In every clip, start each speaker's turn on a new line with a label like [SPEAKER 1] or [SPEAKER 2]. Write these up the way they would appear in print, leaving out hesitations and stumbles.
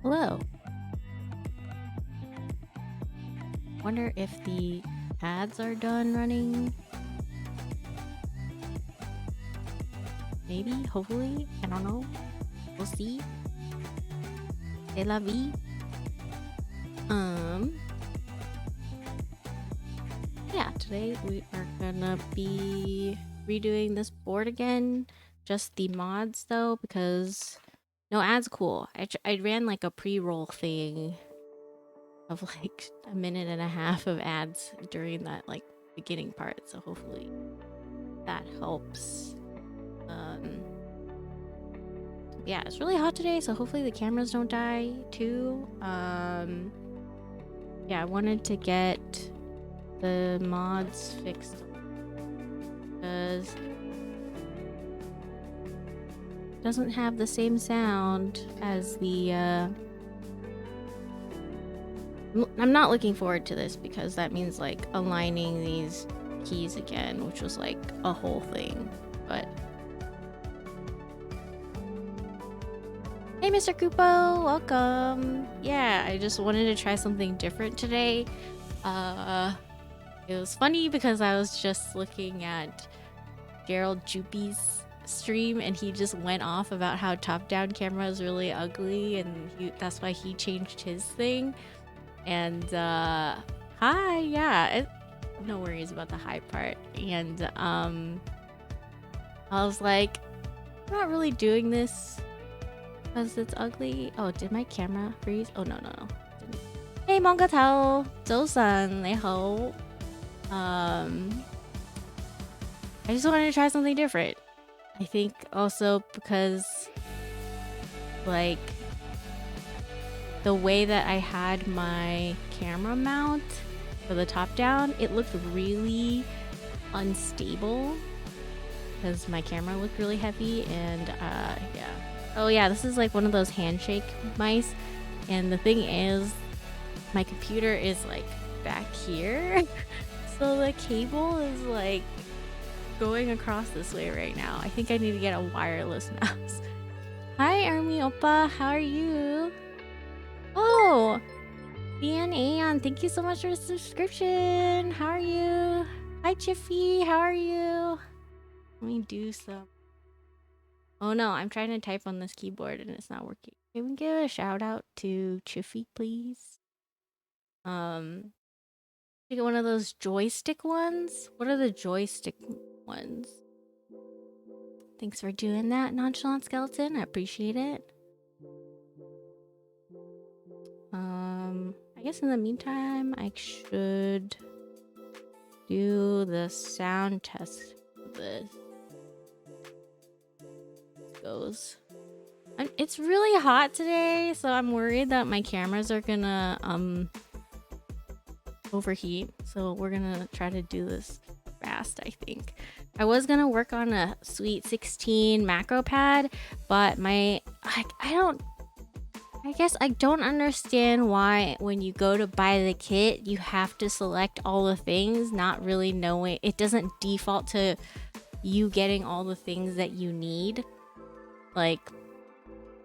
[SPEAKER 1] Hello. Wonder if the ads are done running. Maybe, hopefully, I don't know. We'll see. C'est la vie. Yeah, today we are gonna be redoing this board again. Just the mods though, because no ads cool. I ran like a pre-roll thing of like a minute and a half of ads during that like beginning part, so hopefully that helps. Yeah, it's really hot today, so hopefully the cameras don't die too. Yeah, I wanted to get the mods fixed because it doesn't have the same sound as the I'm not looking forward to this because that means like aligning these keys again, which was like a whole thing. But hey, Mr. Kupo, welcome. Yeah, I just wanted to try something different today. It was funny because I was just looking at Gerald Juppy's stream and he just went off about how top-down camera is really ugly and that's why he changed his thing. And hi, yeah, no worries about the high part. And I was like, I'm not really doing this because it's ugly. Oh, did my camera freeze? Oh no. Hey, Monga Tao, 早晨你好. I just wanted to try something different. I think also because like the way that I had my camera mount for the top down, it looked really unstable because my camera looked really heavy. And yeah. Oh yeah, this is like one of those handshake mice, and the thing is my computer is like back here so the cable is like going across this way right now. I think I need to get a wireless mouse. Hi Army Oppa, how are you? Oh, An, thank you so much for the subscription. How are you? Hi Chiffy, how are you? Let me do some. Oh no, I'm trying to type on this keyboard and it's not working. Can we give a shout out to Chiffy, please? You get one of those joystick ones? What are the joystick ones? Thanks for doing that, Nonchalant Skeleton. I appreciate it. I guess in the meantime, I should do the sound test of this. Goes. It's really hot today, so I'm worried that my cameras are gonna overheat. So we're gonna try to do this fast, I think. I was gonna work on a Sweet 16 macro pad, but I guess I don't understand why when you go to buy the kit, you have to select all the things, not really knowing. It doesn't default to you getting all the things that you need. Like,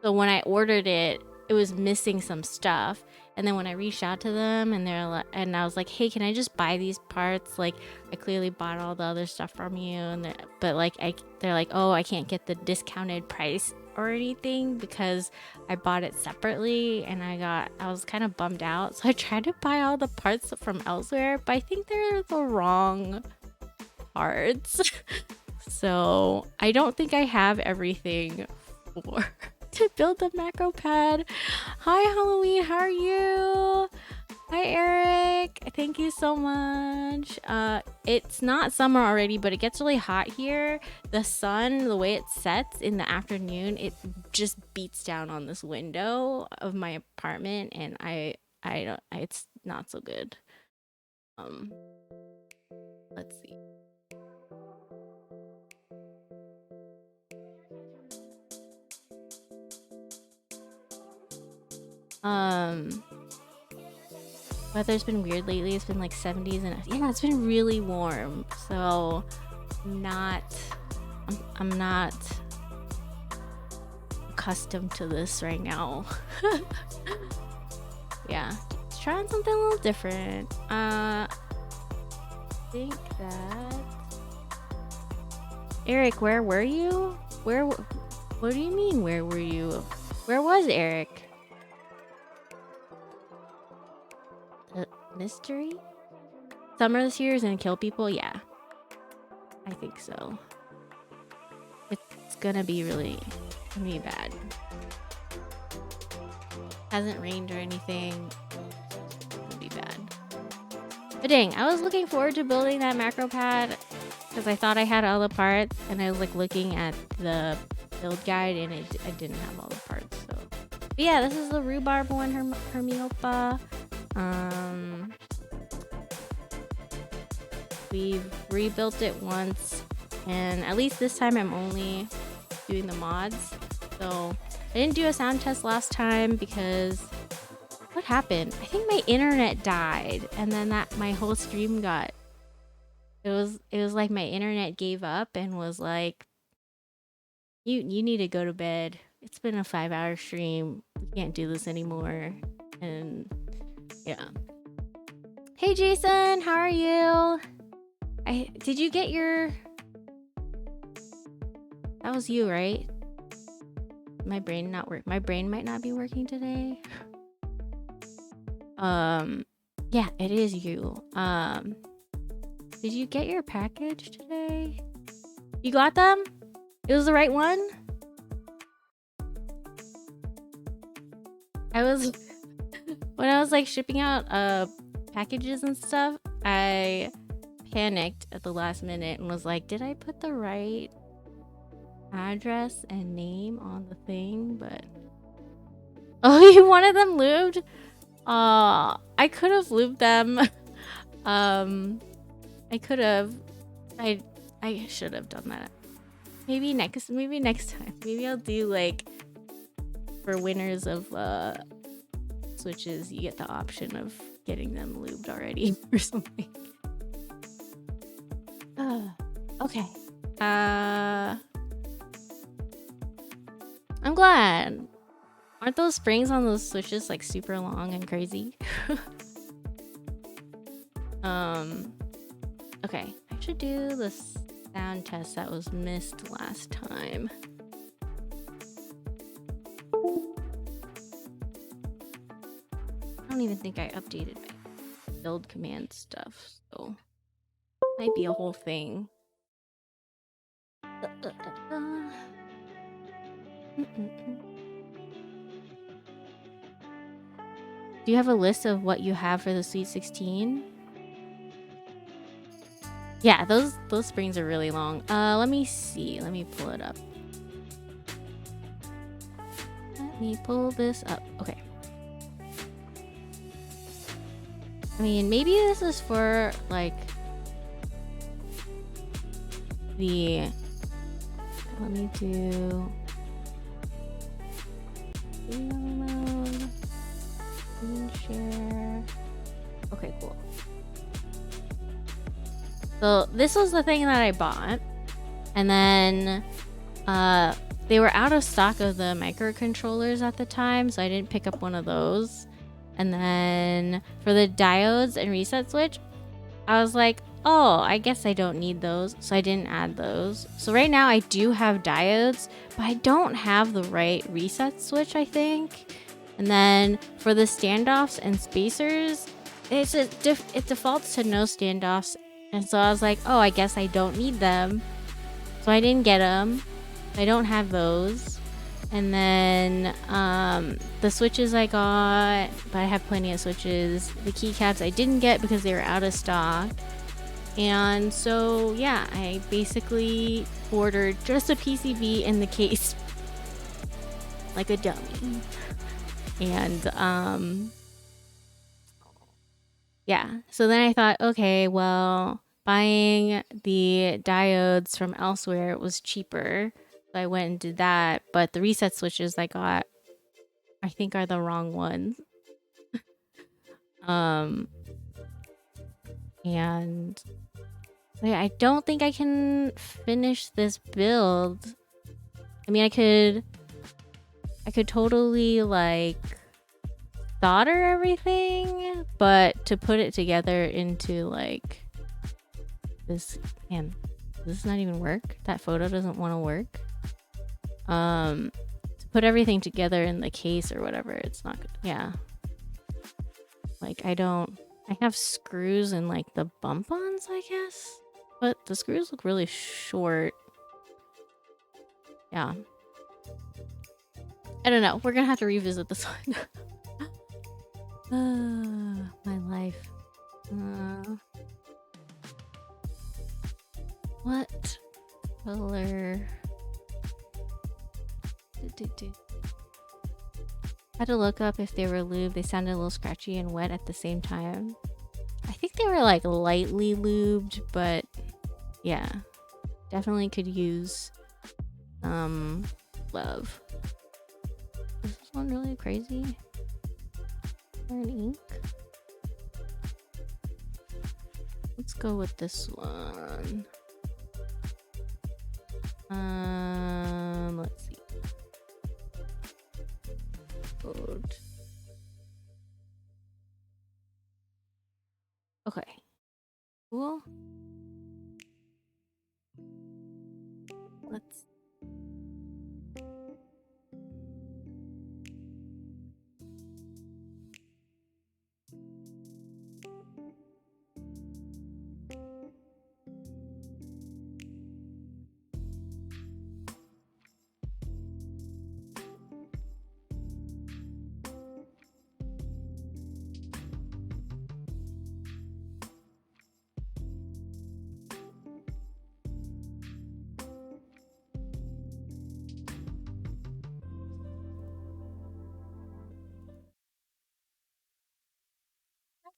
[SPEAKER 1] so when I ordered it, it was missing some stuff. And then when I reached out to them and I was like, hey, can I just buy these parts? Like, I clearly bought all the other stuff from you. But like, they're like, oh, I can't get the discounted price or anything because I bought it separately. And I was kind of bummed out. So I tried to buy all the parts from elsewhere, but I think they're the wrong parts. So I don't think I have everything to build the macro pad. Hi Halloween, how are you? Hi Eric, thank you so much. It's not summer already, but it gets really hot here. The sun, the way it sets in the afternoon, it just beats down on this window of my apartment, and I don't, it's not so good. Let's see. Weather's been weird lately. It's been like 70s and yeah, it's been really warm. So I'm not accustomed to this right now. Yeah, just trying something a little different. I think that Eric, where were you? What do you mean, where were you? Where was Eric? Mystery? Summer this year is gonna kill people? Yeah. I think so. It's gonna be bad. Hasn't rained or anything. It's gonna be bad. But dang, I was looking forward to building that macro pad because I thought I had all the parts, and I was like looking at the build guide and I didn't have all the parts. So, but yeah, this is the rhubarb one, Hermiopa. We've rebuilt it once, and at least this time I'm only doing the mods. So I didn't do a sound test last time because what happened? I think my internet died, and then my whole stream got it was like my internet gave up and was like, you need to go to bed. It's been a 5-hour stream. We can't do this anymore. And yeah. Hey Jason, how are you? Did you get your... That was you, right? My brain not work. My brain might not be working today. Yeah, it is you. Did you get your package today? You got them? It was the right one? When I was like shipping out packages and stuff, I panicked at the last minute and was like, did I put the right address and name on the thing? But oh, you wanted them lubed? I could have lubed them. I could have. I should have done that. Maybe next time. Maybe I'll do like for winners of switches, you get the option of getting them lubed already or something. Okay. I'm glad. Aren't those springs on those switches like super long and crazy? Okay. I should do the sound test that was missed last time. I don't even think I updated my build command stuff, so might be a whole thing. Do you have a list of what you have for the Sweet 16? Yeah, those springs are really long. Let me see. Let me pull it up. Let me pull this up. Okay. I mean, maybe this is for like the... Let me do... Download. Screen share. Okay, cool. So this was the thing that I bought. And then they were out of stock of the microcontrollers at the time, so I didn't pick up one of those. And then for the diodes and reset switch, I was like, oh, I guess I don't need those, so I didn't add those. So right now I do have diodes, but I don't have the right reset switch, I think. And then for the standoffs and spacers, it defaults to no standoffs. And so I was like, oh, I guess I don't need them. So I didn't get them. I don't have those. And then the switches I got, but I have plenty of switches. The keycaps I didn't get because they were out of stock. And so, yeah, I basically ordered just a PCB in the case. Like a dummy. And, yeah. So then I thought, okay, well, buying the diodes from elsewhere was cheaper. So I went and did that. But the reset switches I got, I think, are the wrong ones. And yeah, I don't think I can finish this build. I mean, I could I could totally like solder everything, but to put it together into like this, man, does this not even work? That photo doesn't want to work. To put everything together in the case or whatever, it's not good. Yeah. Like I have screws and like the bump-ons, I guess, but the screws look really short. Yeah. I don't know. We're gonna have to revisit this one. My life. What color? Had to look up if they were lubed. They sounded a little scratchy and wet at the same time. I think they were like lightly lubed, but yeah, definitely could use love. Is this one really crazy? An ink? Let's go with this one. Let's see. Code. Okay. Cool. Let's.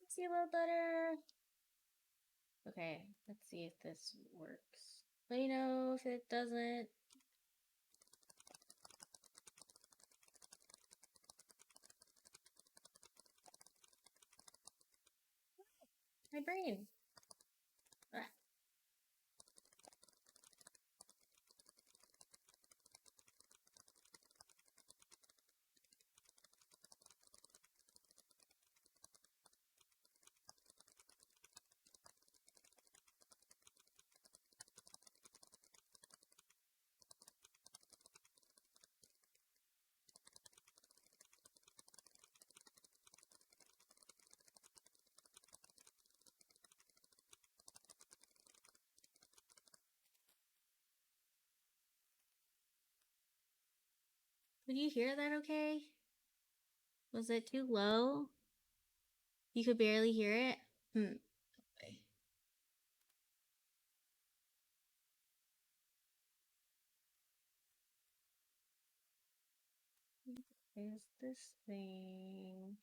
[SPEAKER 1] See a little better. Okay, let's see if this works. Let me know if it doesn't. My brain. Ah. Could you hear that okay? Was it too low? You could barely hear it? Okay. Is this thing?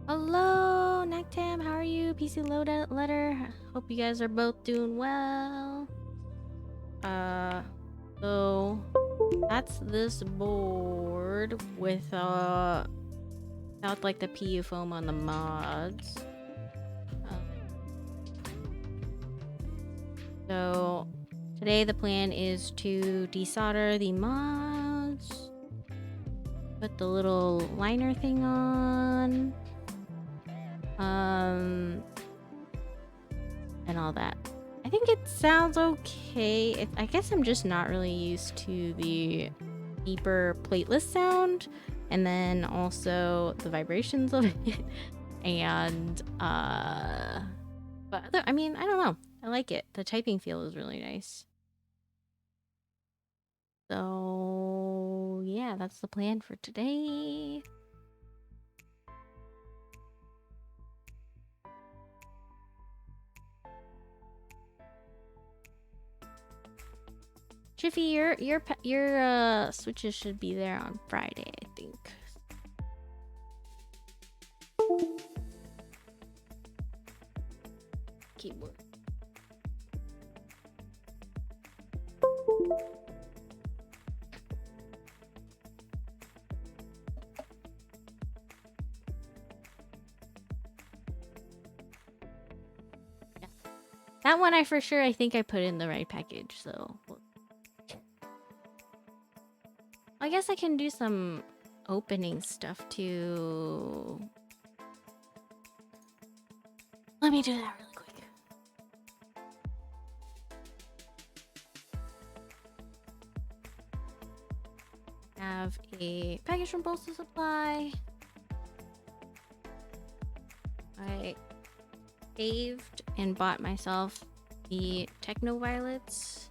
[SPEAKER 1] Hello, Nectam. How are you? PC loadout letter. Hope you guys are both doing well. So that's this board without like the PU foam on the mods. So today the plan is to desolder the mods, put the little liner thing on. And all that. I think it sounds okay. I guess I'm just not really used to the deeper plateless sound, and then also the vibrations of it. And but I mean, I don't know. I like it. The typing feel is really nice. So yeah, that's the plan for today. Jiffy, your switches should be there on Friday, I think. Keyboard. Yeah. That one I for sure I think I put in the right package, so I guess I can do some opening stuff too. Let me do that really quick. Have a package from Postal Supply. I saved and bought myself the Techno Violets.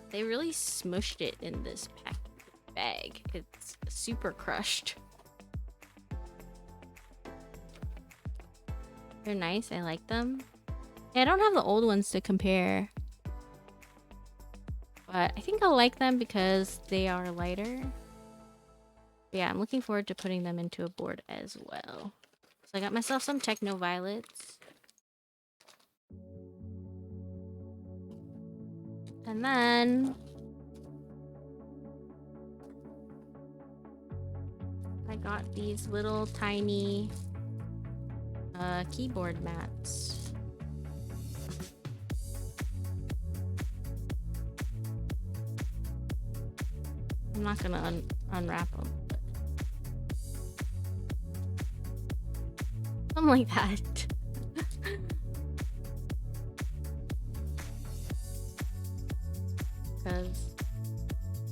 [SPEAKER 1] They really smushed it in this bag. It's super crushed. They're nice. I like them. Yeah, I don't have the old ones to compare. But I think I'll like them because they are lighter. Yeah, I'm looking forward to putting them into a board as well. So I got myself some Techno Violets. And then I got these little tiny keyboard mats. I'm not gonna unwrap them. Something like that. Because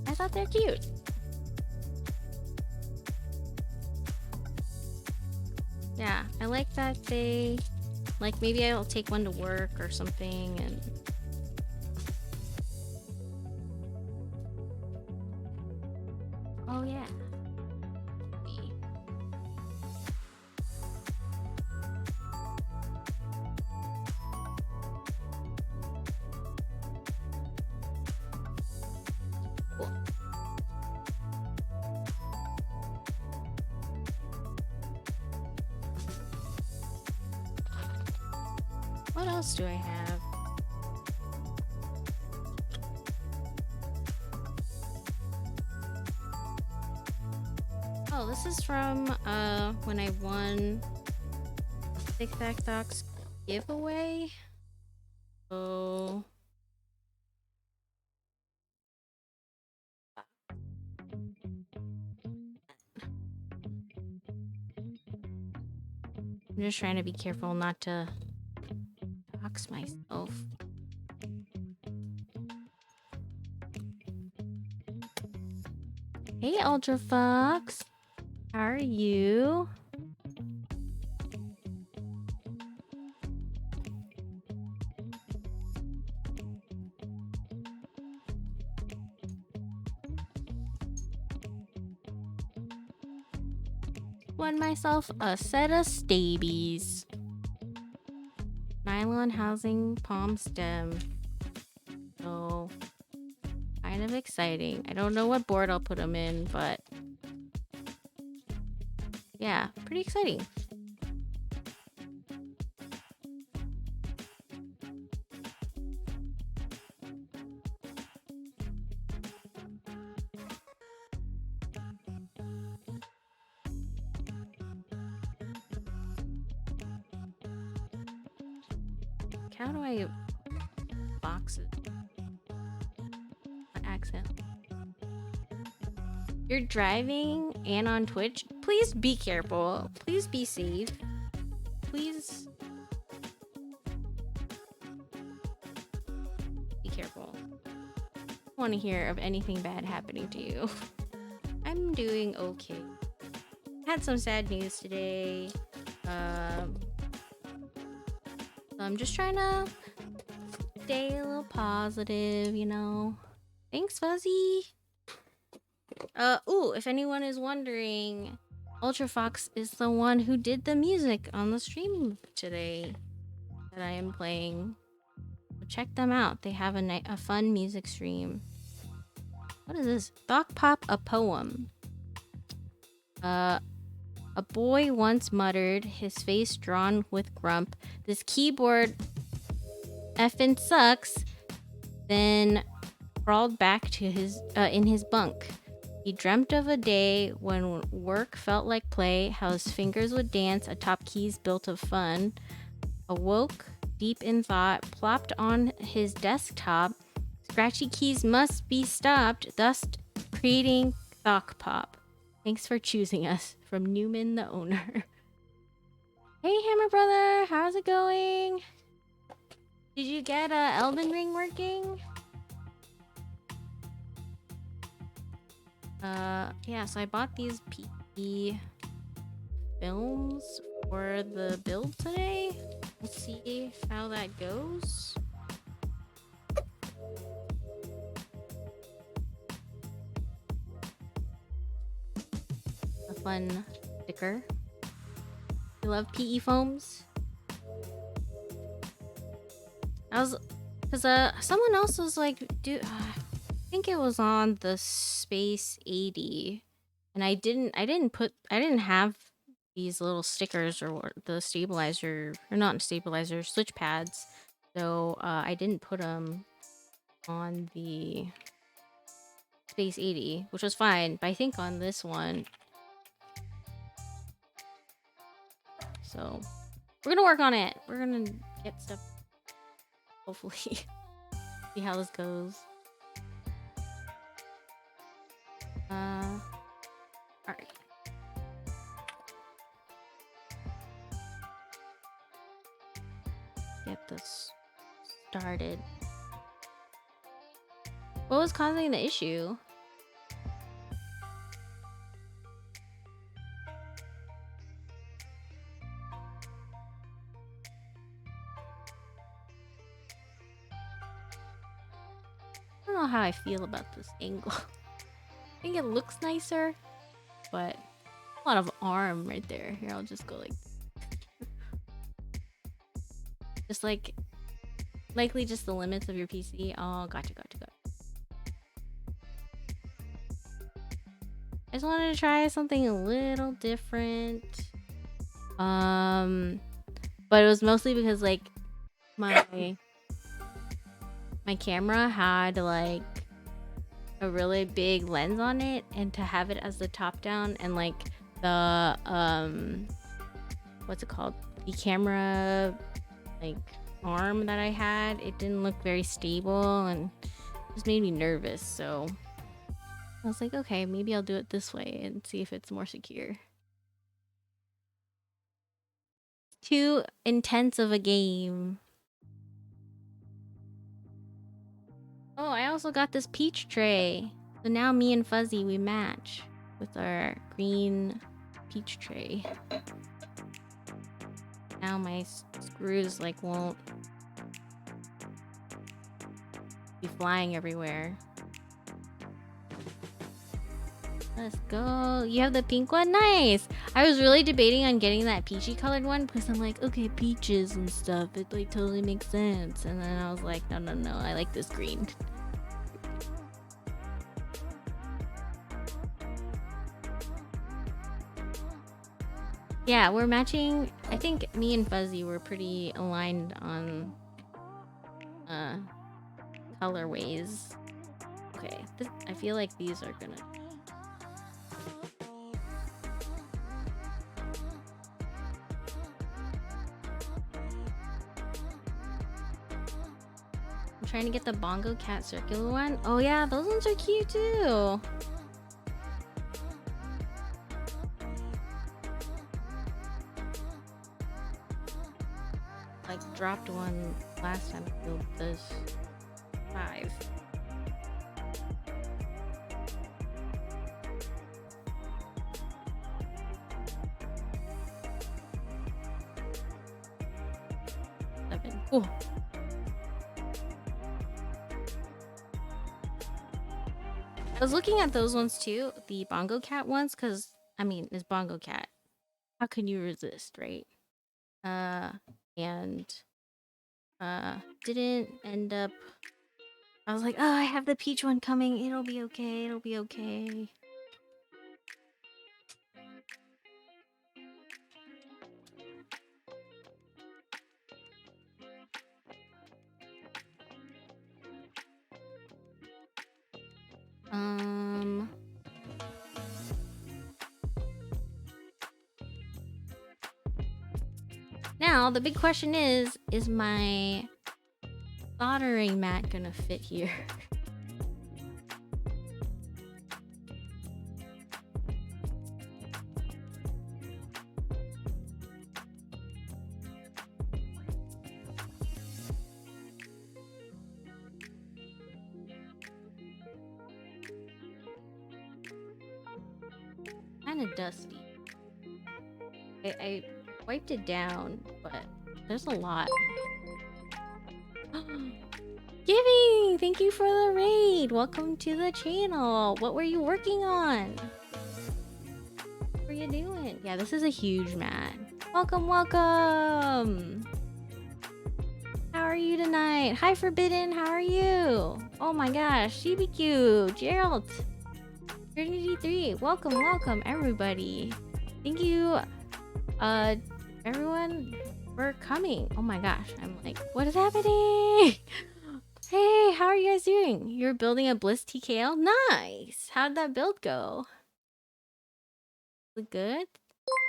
[SPEAKER 1] I thought they're cute. Yeah, I like that they, like, maybe I'll take one to work or something. And oh yeah. Cool. What else do I have? Oh, this is from when I won HEX4B giveaway. So I'm just trying to be careful not to dox myself. Hey, UltraFoxx. How are you? Won myself a set of stabies. Nylon housing palm stem. So kind of exciting. I don't know what board I'll put them in, but yeah, pretty exciting. How do I box it? Accent. You're driving and on Twitch. Please be careful. Please be safe. Please be careful. I don't want to hear of anything bad happening to you. I'm doing okay. Had some sad news today. I'm just trying to stay a little positive, you know. Thanks, Fuzzy. Ooh, if anyone is wondering, UltraFoxx is the one who did the music on the stream today that I am playing. So check them out. They have a fun music stream. What is this? Thok Pop a Poem. A boy once muttered, his face drawn with grump, "This keyboard effing sucks," then crawled back to his in his bunk. He dreamt of a day when work felt like play, how his fingers would dance atop keys built of fun. Awoke deep in thought, plopped on his desktop. Scratchy keys must be stopped, thus creating Thok Pop. Thanks for choosing us. From Newman, the owner. Hey, Hammer Brother, how's it going? Did you get Elden Ring working? Yeah, so I bought these PE films for the build today. Let's see how that goes. A fun sticker. You love PE foams? Cause someone else was like, dude, I think it was on the Space 80, and I didn't have these little stickers or the stabilizer, or not stabilizer, switch pads, so I didn't put them on the Space 80, which was fine, but I think on this one, so we're gonna work on it. We're gonna get stuff, hopefully. See how this goes. Alright. Get this started. What was causing the issue? I don't know how I feel about this angle. I think it looks nicer, but a lot of arm right there. Here, I'll just go like just like likely just the limits of your PC. Oh, gotcha. I just wanted to try something a little different. But it was mostly because like my camera had like a really big lens on it, and to have it as the top down and like the what's it called, the camera like arm that I had, it didn't look very stable and it just made me nervous. So I was like, okay, maybe I'll do it this way and see if it's more secure. Too intense of a game. Oh, I also got this peach tray. So now me and Fuzzy, we match with our green peach tray. Now my screws like won't be flying everywhere. Let's go. You have the pink one? Nice! I was really debating on getting that peachy colored one because I'm like, okay, peaches and stuff, it like totally makes sense. And then I was like, no, I like this green. Yeah, we're matching. I think me and Fuzzy were pretty aligned on colorways. Okay, I feel like these are gonna... I'm trying to get the Bongo Cat circular one. Oh yeah, those ones are cute too. like dropped one last time I built this 5. Cool. I was looking at those ones too, the Bongo Cat ones, because I mean, it's Bongo Cat. How can you resist, right? And didn't end up. I was like, oh, I have the peach one coming. It'll be okay. It'll be okay. Now the big question is my soldering mat gonna fit here? Kind of dusty. I wiped it down, but there's a lot. Giving! Thank you for the raid! Welcome to the channel! What were you working on? What were you doing? Yeah, this is a huge mat. Welcome, welcome! How are you tonight? Hi, Forbidden! How are you? Oh my gosh, CBQ! Gerald! Trinity3! Welcome, welcome, everybody! Thank you, everyone, for coming. Oh my gosh, I'm like, what is happening? Hey, how are you guys doing? You're building a Bliss TKL? Nice! How'd that build go? Was it good?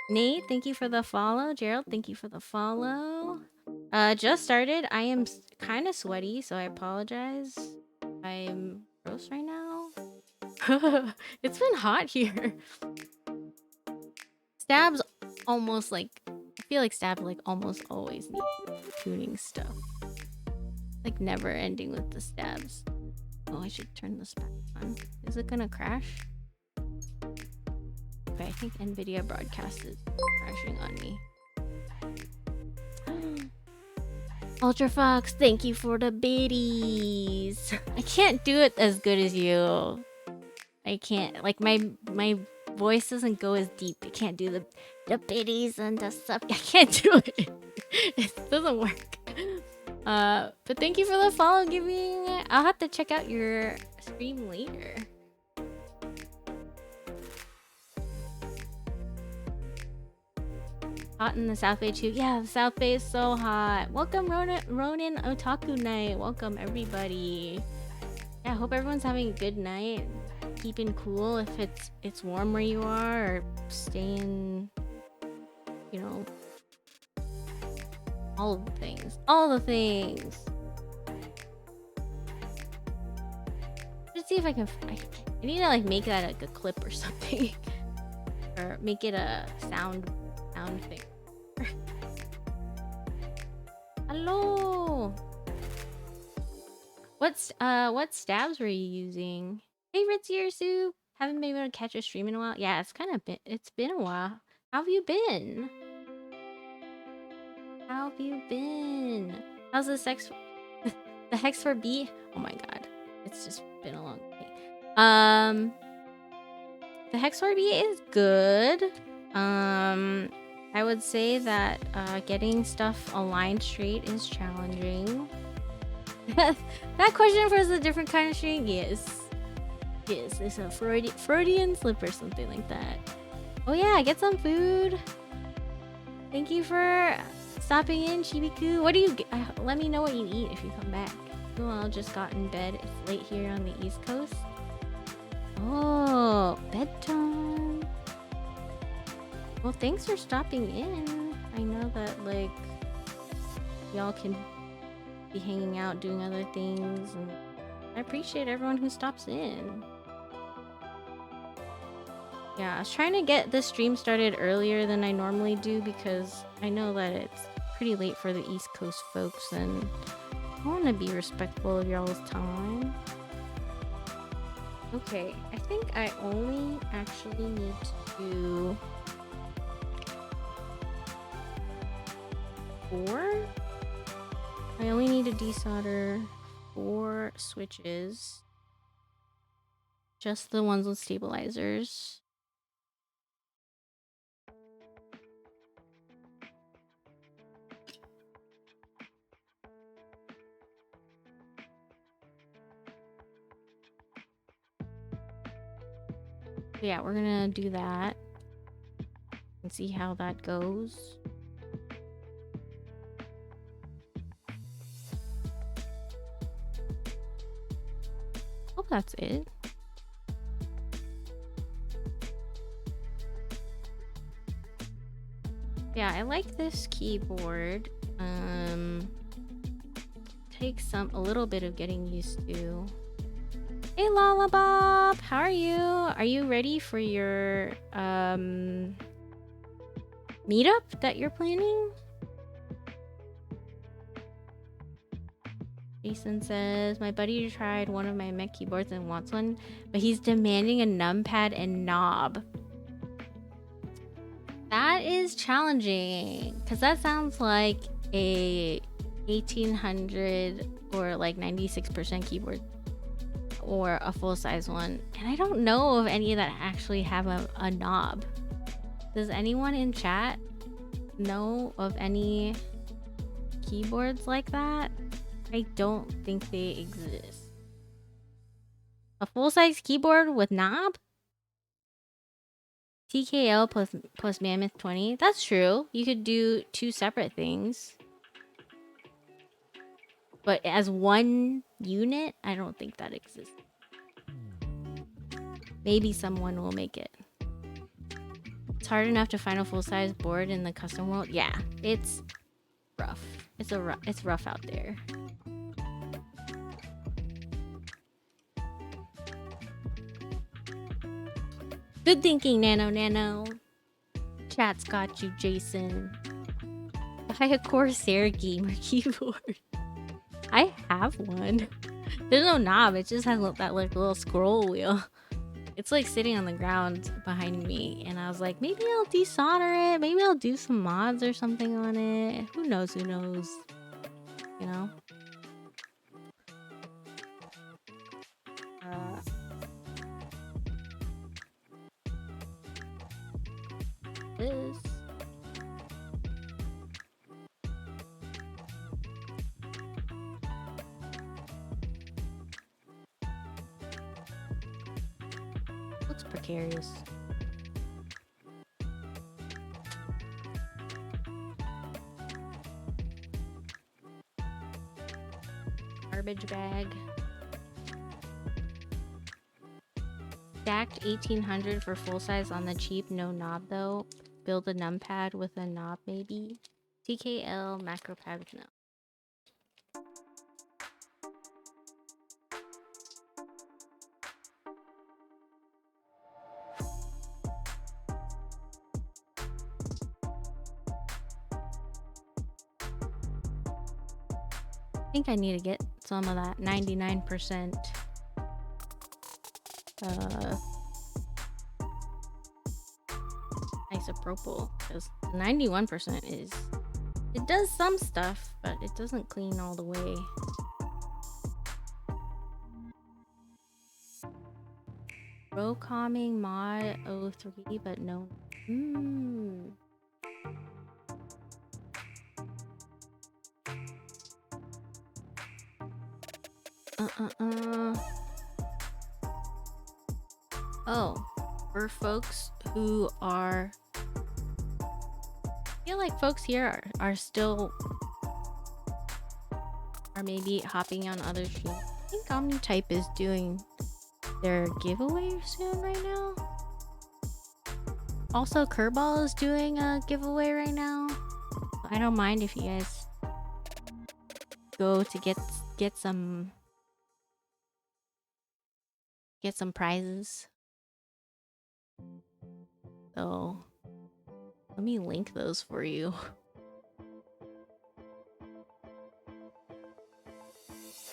[SPEAKER 1] Nate, thank you for the follow. Gerald, thank you for the follow. Just started. I am kind of sweaty, so I apologize. I'm gross right now. It's been hot here. Stabs almost like... I feel like Stab like almost always need tuning stuff. Like never ending with the stabs. Oh, I should turn this back on. Is it gonna crash? Okay, I think NVIDIA broadcast is crashing on me. UltraFoxx, thank you for the biddies. I can't do it as good as you. I can't, like my voice doesn't go as deep. I can't do the biddies and the stuff. I can't do it. It doesn't work. But thank you for the follow giving. I'll have to check out your stream later. Hot in the South Bay too. Yeah, the South Bay is so hot. Welcome Ronin Otaku Night. Welcome everybody. Yeah, I hope everyone's having a good night. Keeping cool if it's warm where you are, or staying, you know, all of the things. All the things. Let's see if I need to like make that like a clip or something. Or make it a sound thing. Hello. What stabs were you using? Hey Ritzier Soup. Haven't been able to catch a stream in a while. Yeah, it's been a while. How have you been? How have you been? How's the HEX4B? Oh my god. It's just been a long day. The HEX4B is good. I would say that getting stuff aligned straight is challenging. That question for a different kind of string? Yes. Yes, it's a Freudian slip or something like that. Oh yeah, get some food. Thank you for stopping in, Chibiku. What do you get? Let me know what you eat if you come back. Oh, I just got in bed. It's late here on the East Coast. Oh, bedtime. Well, thanks for stopping in. I know that, like, y'all can be hanging out, doing other things, and I appreciate everyone who stops in. Yeah, I was trying to get the stream started earlier than I normally do because I know that it's pretty late for the East Coast folks, and I want to be respectful of y'all's time. Okay, I think I only actually need to do 4. I only need to desolder 4 switches. Just the ones with stabilizers. Yeah, we're gonna do that and see how that goes. Hope that's it. Yeah, I like this keyboard. Takes a little bit of getting used to. Hey Lollabob, how are you? Are you ready for your meetup that you're planning? Jason says, my buddy tried one of my mech keyboards and wants one, but he's demanding a numpad and knob. That is challenging, because that sounds like a 1800 or like 96% keyboard or a full-size one, and I don't know of any that actually have a knob. Does anyone in chat know of any keyboards like that? I don't think they exist. A full-size keyboard with knob? TKL plus Mammoth 20? That's true. You could do 2 separate things. But as one unit, I don't think that exists. Maybe someone will make it. It's hard enough to find a full-size board in the custom world. Yeah, it's rough. It's rough out there. Good thinking, Nano. Chat's got you, Jason. Buy a Corsair gamer keyboard. I have one. There's no knob. It just has that like little scroll wheel. It's like sitting on the ground behind me, and I was like, maybe I'll desolder it. Maybe I'll do some mods or something on it. Who knows? Who knows? You know. This. Looks precarious. Garbage bag. Stacked 1800 for full size on the cheap, no knob though. Build a numpad with a knob maybe. TKL macro pad with knob. I think I need to get some of that 99% isopropyl, because 91% is, it does some stuff, but it doesn't clean all the way. Row calming mod 03, but no. Oh, for folks who are, I feel like folks here are still, are maybe hopping on other streams. I think Omnitype is doing their giveaway soon right now. Also, Kerbal is doing a giveaway right now. I don't mind if you guys go to get some prizes. So let me link those for you.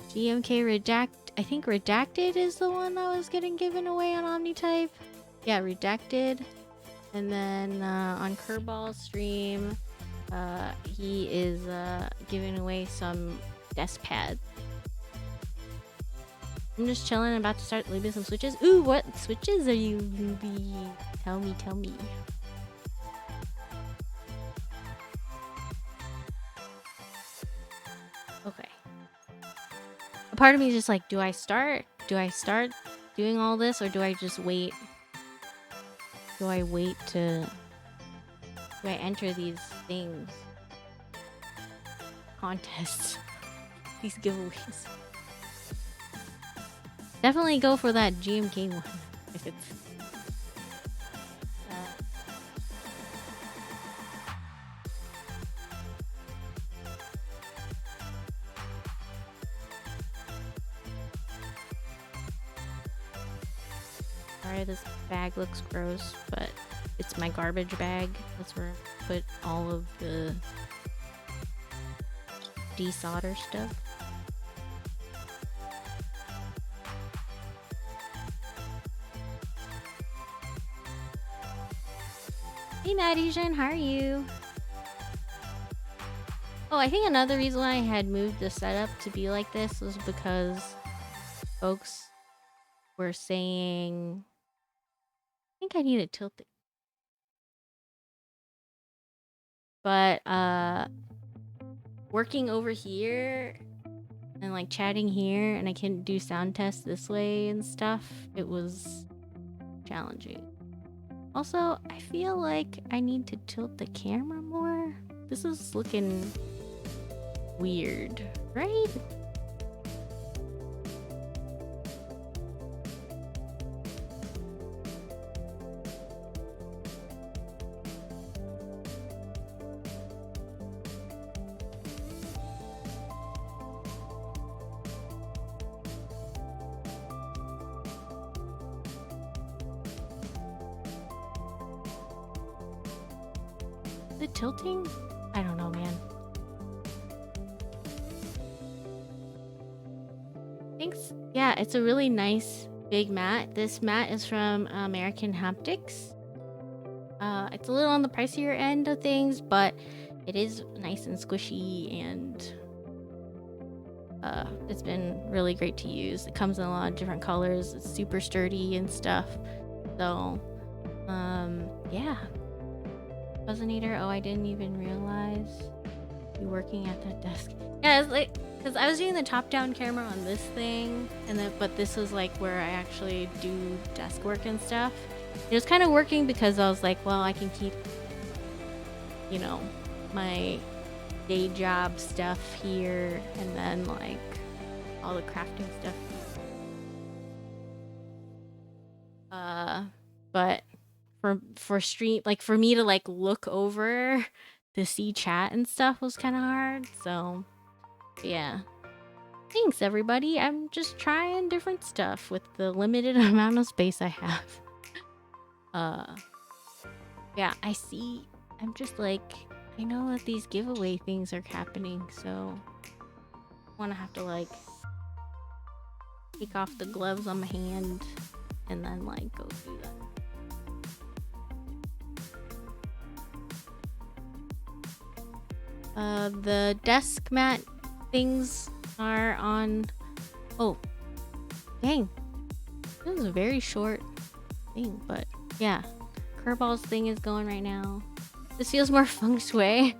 [SPEAKER 1] GMK Redact. I think Redacted is the one that was getting given away on Omnitype. Yeah, Redacted. And then on Kerball's stream, he is giving away some desk pads. I'm just chilling, about to start leaving some switches. Ooh, what switches are you, Ruby? Tell me, tell me. Okay. A part of me is just like, do I start doing all this, or do I just wait? Do I enter these things? Contests. These giveaways. Definitely go for that GMK one if it's sorry, this bag looks gross, but it's my garbage bag. That's where I put all of the desolder stuff. Hey Madison, how are you? Oh, I think another reason why I had moved the setup to be like this was because folks were saying, I think I need to tilt it. But working over here and like chatting here, and I couldn't do sound tests this way and stuff, it was challenging. Also, I feel like I need to tilt the camera more. This is looking weird, right? Is it tilting? I don't know, man. Thanks. Yeah, it's a really nice big mat. This mat is from American Haptics. It's a little on the pricier end of things, but it is nice and squishy, and it's been really great to use. It comes in a lot of different colors. It's super sturdy and stuff. So, yeah. Buzzinator, oh, I didn't even realize you working at that desk. Yeah, it's like, because I was doing the top-down camera on this thing, and then but this was like where I actually do desk work and stuff. It was kind of working because I was like, well, I can keep, you know, my day job stuff here, and then like all the crafting stuff. But for stream, like for me to like look over to see chat and stuff was kind of hard. So yeah, thanks everybody. I'm just trying different stuff with the limited amount of space I have. Yeah, I see. I'm just like, I know that these giveaway things are happening, so I want to have to like take off the gloves on my hand and then like go do that. The desk mat things are on. Oh, dang. This was a very short thing, but yeah. Kerball's thing is going right now. This feels more feng shui.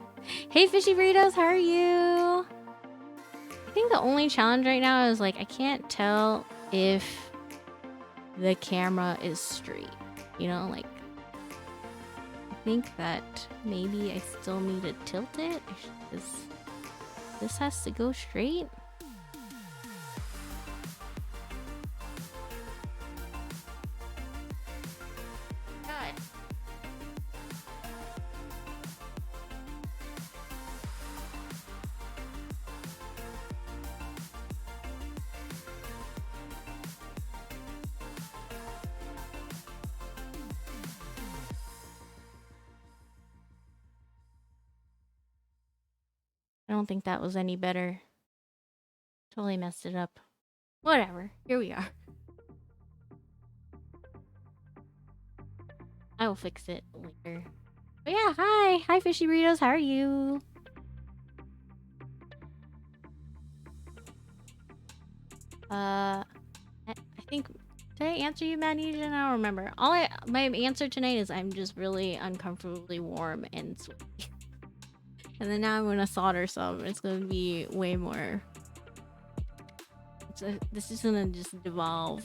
[SPEAKER 1] Hey, Fishy Burritos, how are you? I think the only challenge right now is like I can't tell if the camera is straight. You know, like I think that maybe I still need to tilt it. This has to go straight. God. I don't think that was any better. Totally messed it up. Whatever. Here we are. I will fix it later. But yeah, hi! Hi, Fishy Burritos. How are you? I think... Did I answer you, Magnesium? I don't remember. My answer tonight is I'm just really uncomfortably warm and sweaty. And then now I'm gonna solder some. It's gonna be way more... this is gonna just devolve.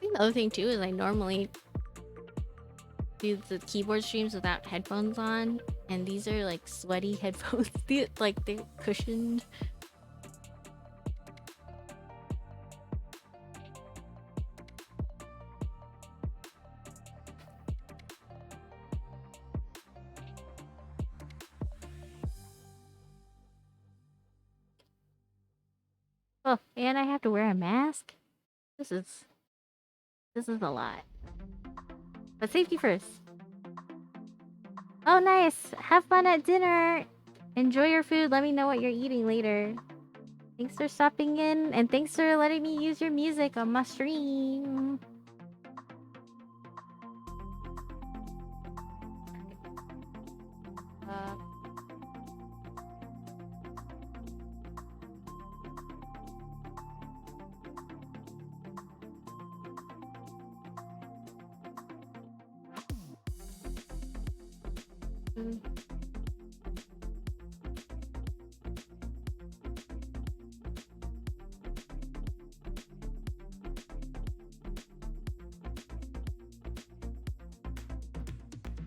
[SPEAKER 1] The other thing too is I normally do the keyboard streams without headphones on, and these are like sweaty headphones. Like they're cushioned. Oh, and I have to wear a mask? This is a lot. But safety first. Oh, nice. Have fun at dinner. Enjoy your food. Let me know what you're eating later. Thanks for stopping in, and thanks for letting me use your music on my stream.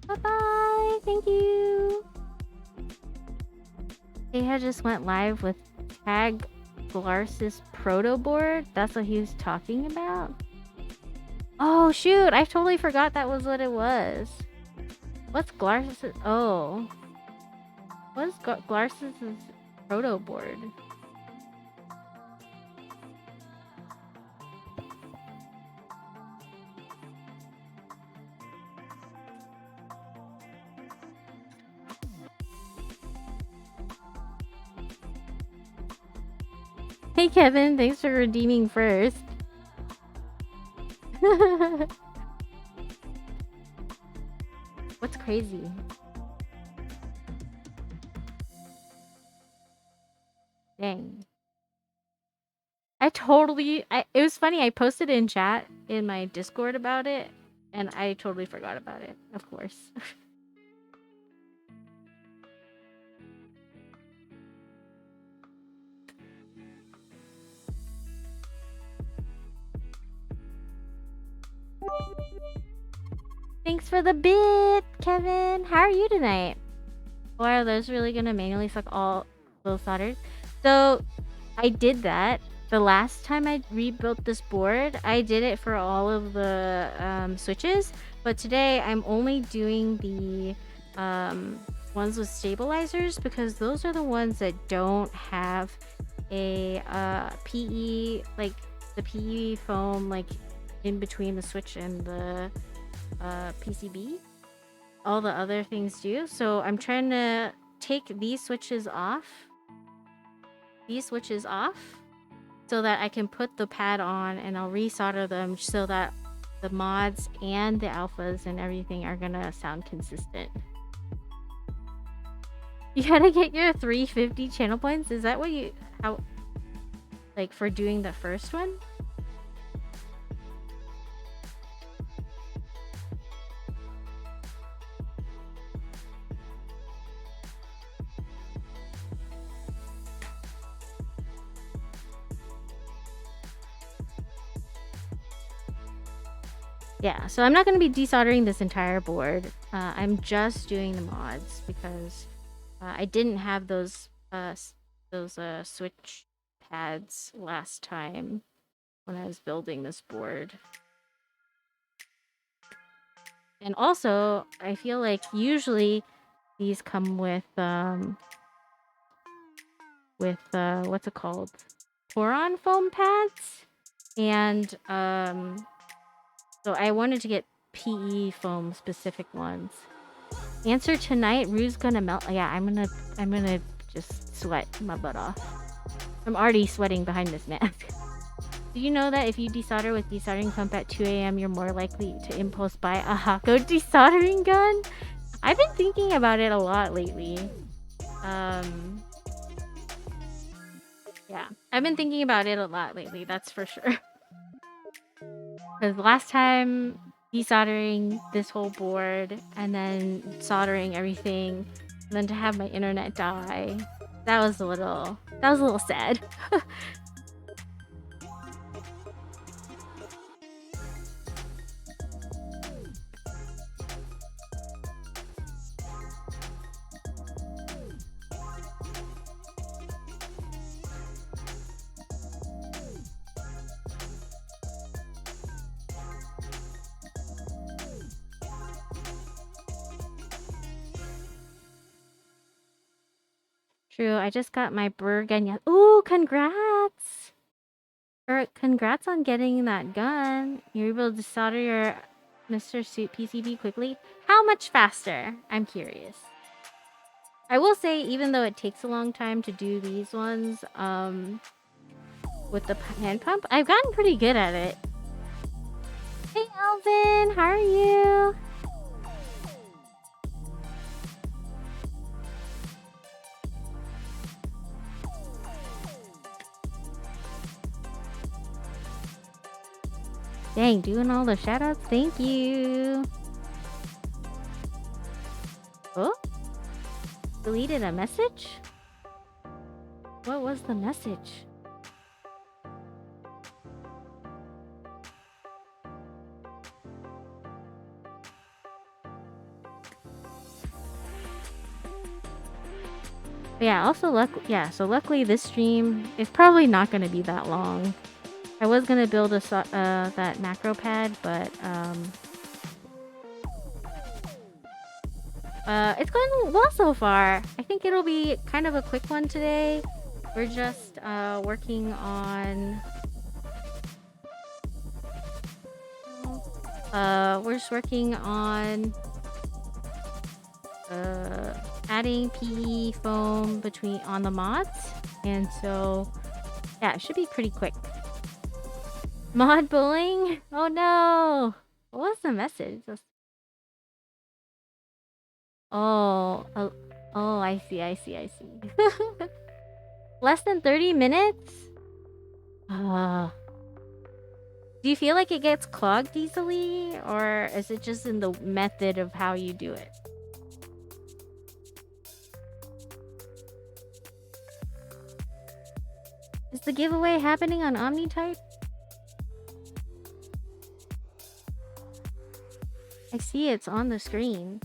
[SPEAKER 1] Bye-bye. Thank you. Deha just went live with Tag Glars's proto board. That's what he was talking about? Oh, shoot. I totally forgot that was what it was. What's Glars's... Oh. What is Glars's proto board? Hey Kevin, thanks for redeeming first. What's crazy? Dang. It was funny, I posted in chat in my Discord about it, and I totally forgot about it, of course. Thanks for the bit, Kevin. How are you tonight? Why are those really gonna manually suck all those solders? So I did that. The last time I rebuilt this board, I did it for all of the switches. But today I'm only doing the ones with stabilizers because those are the ones that don't have a PE, like the PE foam, like in between the switch and the PCB. All the other things do. So I'm trying to take these switches off. So that I can put the pad on, and I'll resolder them so that the mods and the alphas and everything are gonna sound consistent. You gotta get your 350 channel points? Is that what like for doing the first one? Yeah, so I'm not going to be desoldering this entire board. I'm just doing the mods because I didn't have those switch pads last time when I was building this board. And also, I feel like usually these come with what's it called? Pour-on foam pads. And so I wanted to get PE foam specific ones. Answer tonight, Rue's gonna melt. Yeah, I'm gonna just sweat my butt off. I'm already sweating behind this mask. Do you know that if you desolder with desoldering pump at 2 a.m., you're more likely to impulse buy a Hako desoldering gun? I've been thinking about it a lot lately. Yeah, I've been thinking about it a lot lately, that's for sure. Because last time desoldering this whole board and then soldering everything, and then to have my internet die, that was a little sad. True, I just got my Burgun. Ooh, congrats! Or congrats on getting that gun. You're able to solder your Mr. Suit PCB quickly. How much faster? I'm curious. I will say, even though it takes a long time to do these ones, with the hand pump, I've gotten pretty good at it. Hey, Elvin, how are you? Dang, doing all the shoutouts. Thank you. Oh? Deleted a message? What was the message? Yeah, also so luckily this stream is probably not going to be that long. I was going to build that macro pad, but it's going well so far. I think it'll be kind of a quick one today. We're just working on adding PE foam on the mods, and so yeah, it should be pretty quick. Mod bullying? Oh no! What was the message? Oh, I see. Less than 30 minutes? Do you feel like it gets clogged easily, or is it just in the method of how you do it? Is the giveaway happening on OmniType? I see it's on the screen.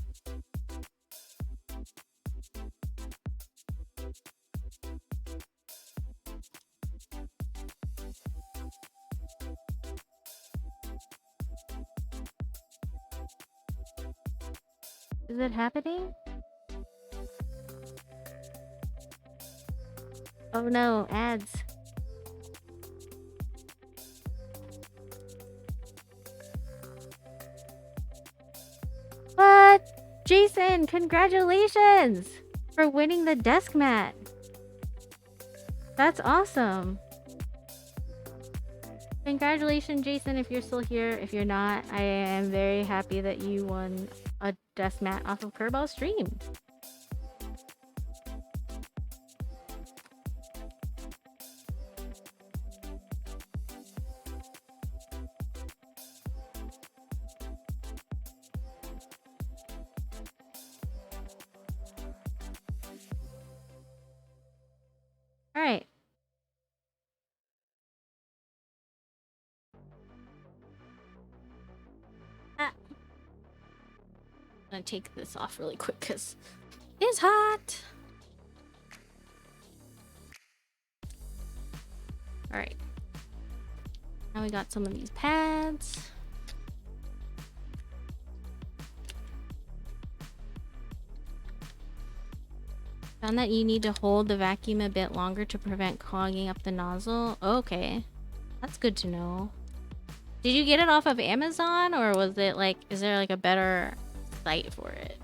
[SPEAKER 1] Is it happening? Oh no, ads. What? Jason, congratulations for winning the desk mat. That's awesome. Congratulations, Jason, if you're still here. If you're not, I am very happy that you won a desk mat off of Kerball's stream. All right. I'm gonna take this off really quick because it's hot. All right. Now we got some of these pads. Found that you need to hold the vacuum a bit longer to prevent clogging up the nozzle. Okay, that's good to know. Did you get it off of Amazon, or was it like, is there like a better site for it?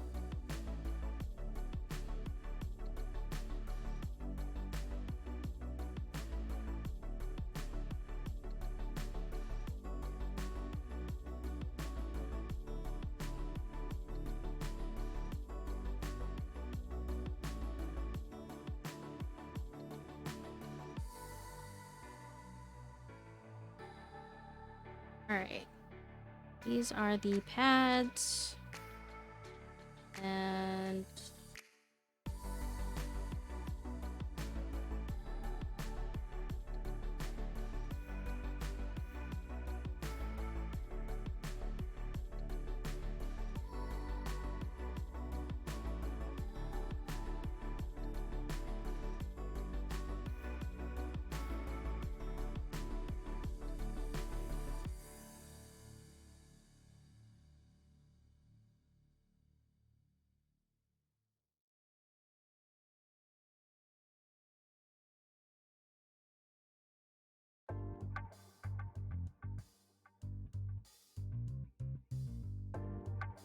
[SPEAKER 1] All right, these are the pads, and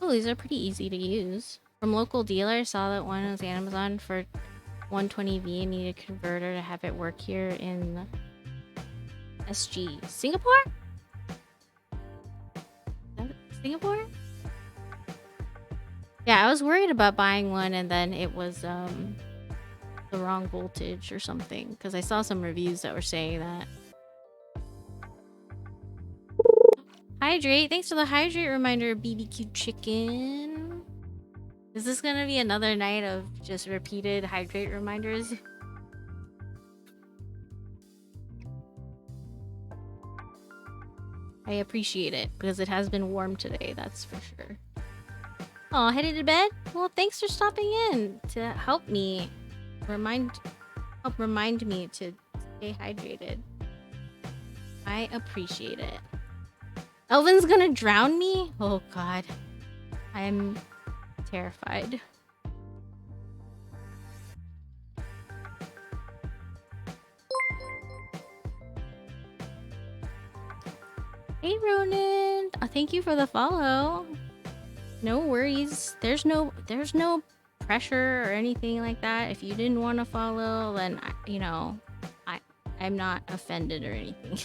[SPEAKER 1] oh, these are pretty easy to use. From local dealer, saw that one was Amazon for 120V and need a converter to have it work here in SG. Singapore? Singapore? Yeah, I was worried about buying one and then it was the wrong voltage or something, because I saw some reviews that were saying that. Hydrate. Thanks for the hydrate reminder, BBQ chicken. Is this gonna be another night of just repeated hydrate reminders? I appreciate it because it has been warm today, that's for sure. Oh, headed to bed? Well, thanks for stopping in to help me remind me to stay hydrated. I appreciate it. Elvin's gonna drown me? Oh god. I'm terrified. Hey Ronan, thank you for the follow. No worries. There's no pressure or anything like that. If you didn't want to follow, then you know, I'm not offended or anything.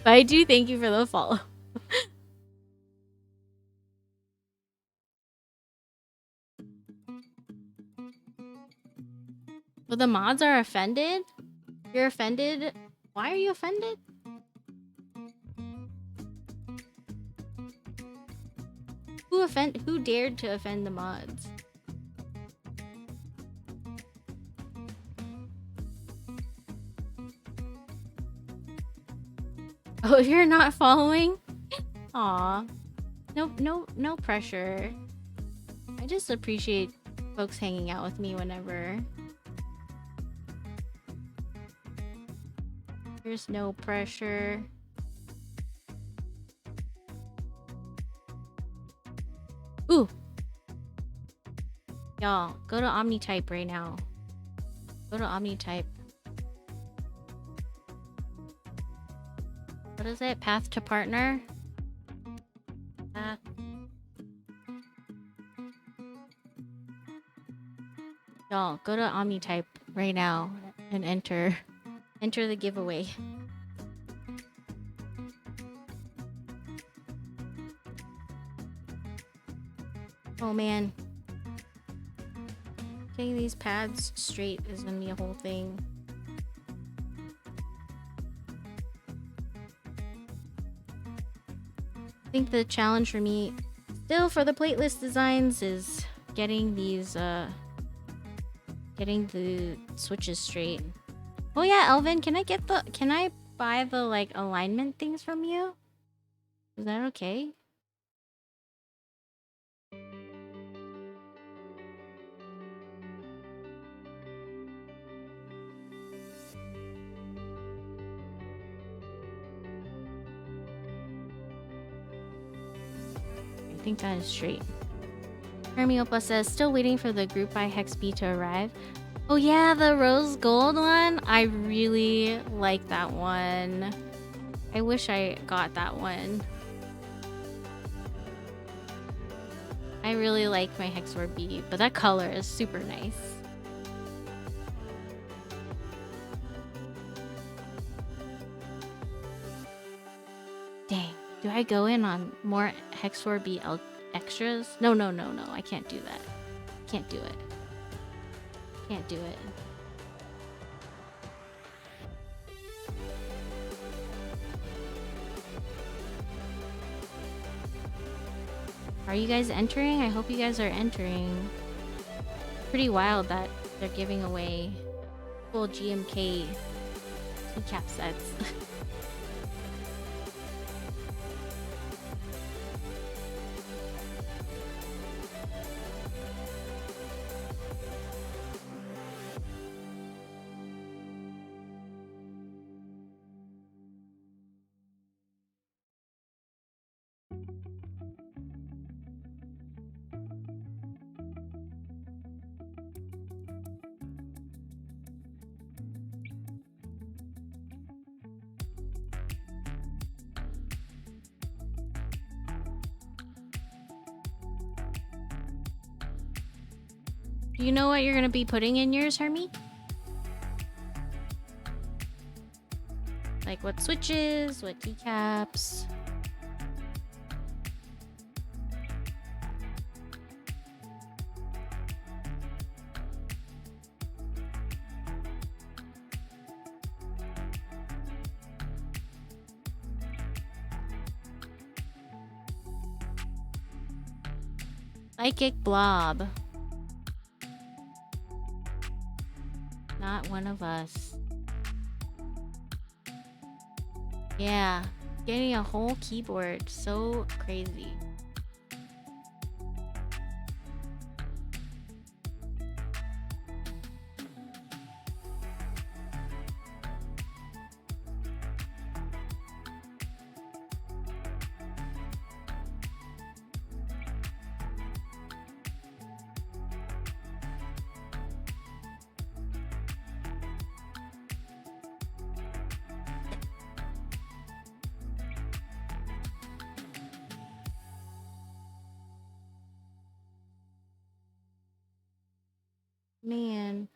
[SPEAKER 1] But I do thank you for the follow. Well, the mods are offended? You're offended? Why are you offended? Who dared to offend the mods? Oh, if you're not following? Aw. No pressure. I just appreciate folks hanging out with me whenever. There's no pressure. Ooh. Y'all, go to OmniType right now. Go to OmniType. What is it? Path to partner? Path. Y'all, go to OmniType right now and enter the giveaway. Oh man. Getting these pads straight is gonna be a whole thing. I think the challenge for me still for the plateless designs is getting these getting the switches straight. Oh yeah, Elvin, can I buy the like alignment things from you? Is that okay? think that is straight. Hermiopa says, still waiting for the group by HEX4B to arrive. Oh yeah, the rose gold one. I really like that one. I wish I got that one. I really like my HEX4B, but that color is super nice. Dang, do I go in on more HEX4B extras? No, I can't do that. Can't do it. Can't do it. Are you guys entering? I hope you guys are entering. Pretty wild that they're giving away full GMK keycap sets. Do you know what you're gonna be putting in yours, Hermie? Like what switches, what keycaps? Psychic blob. Not one of us. Yeah, getting a whole keyboard. So crazy. Man,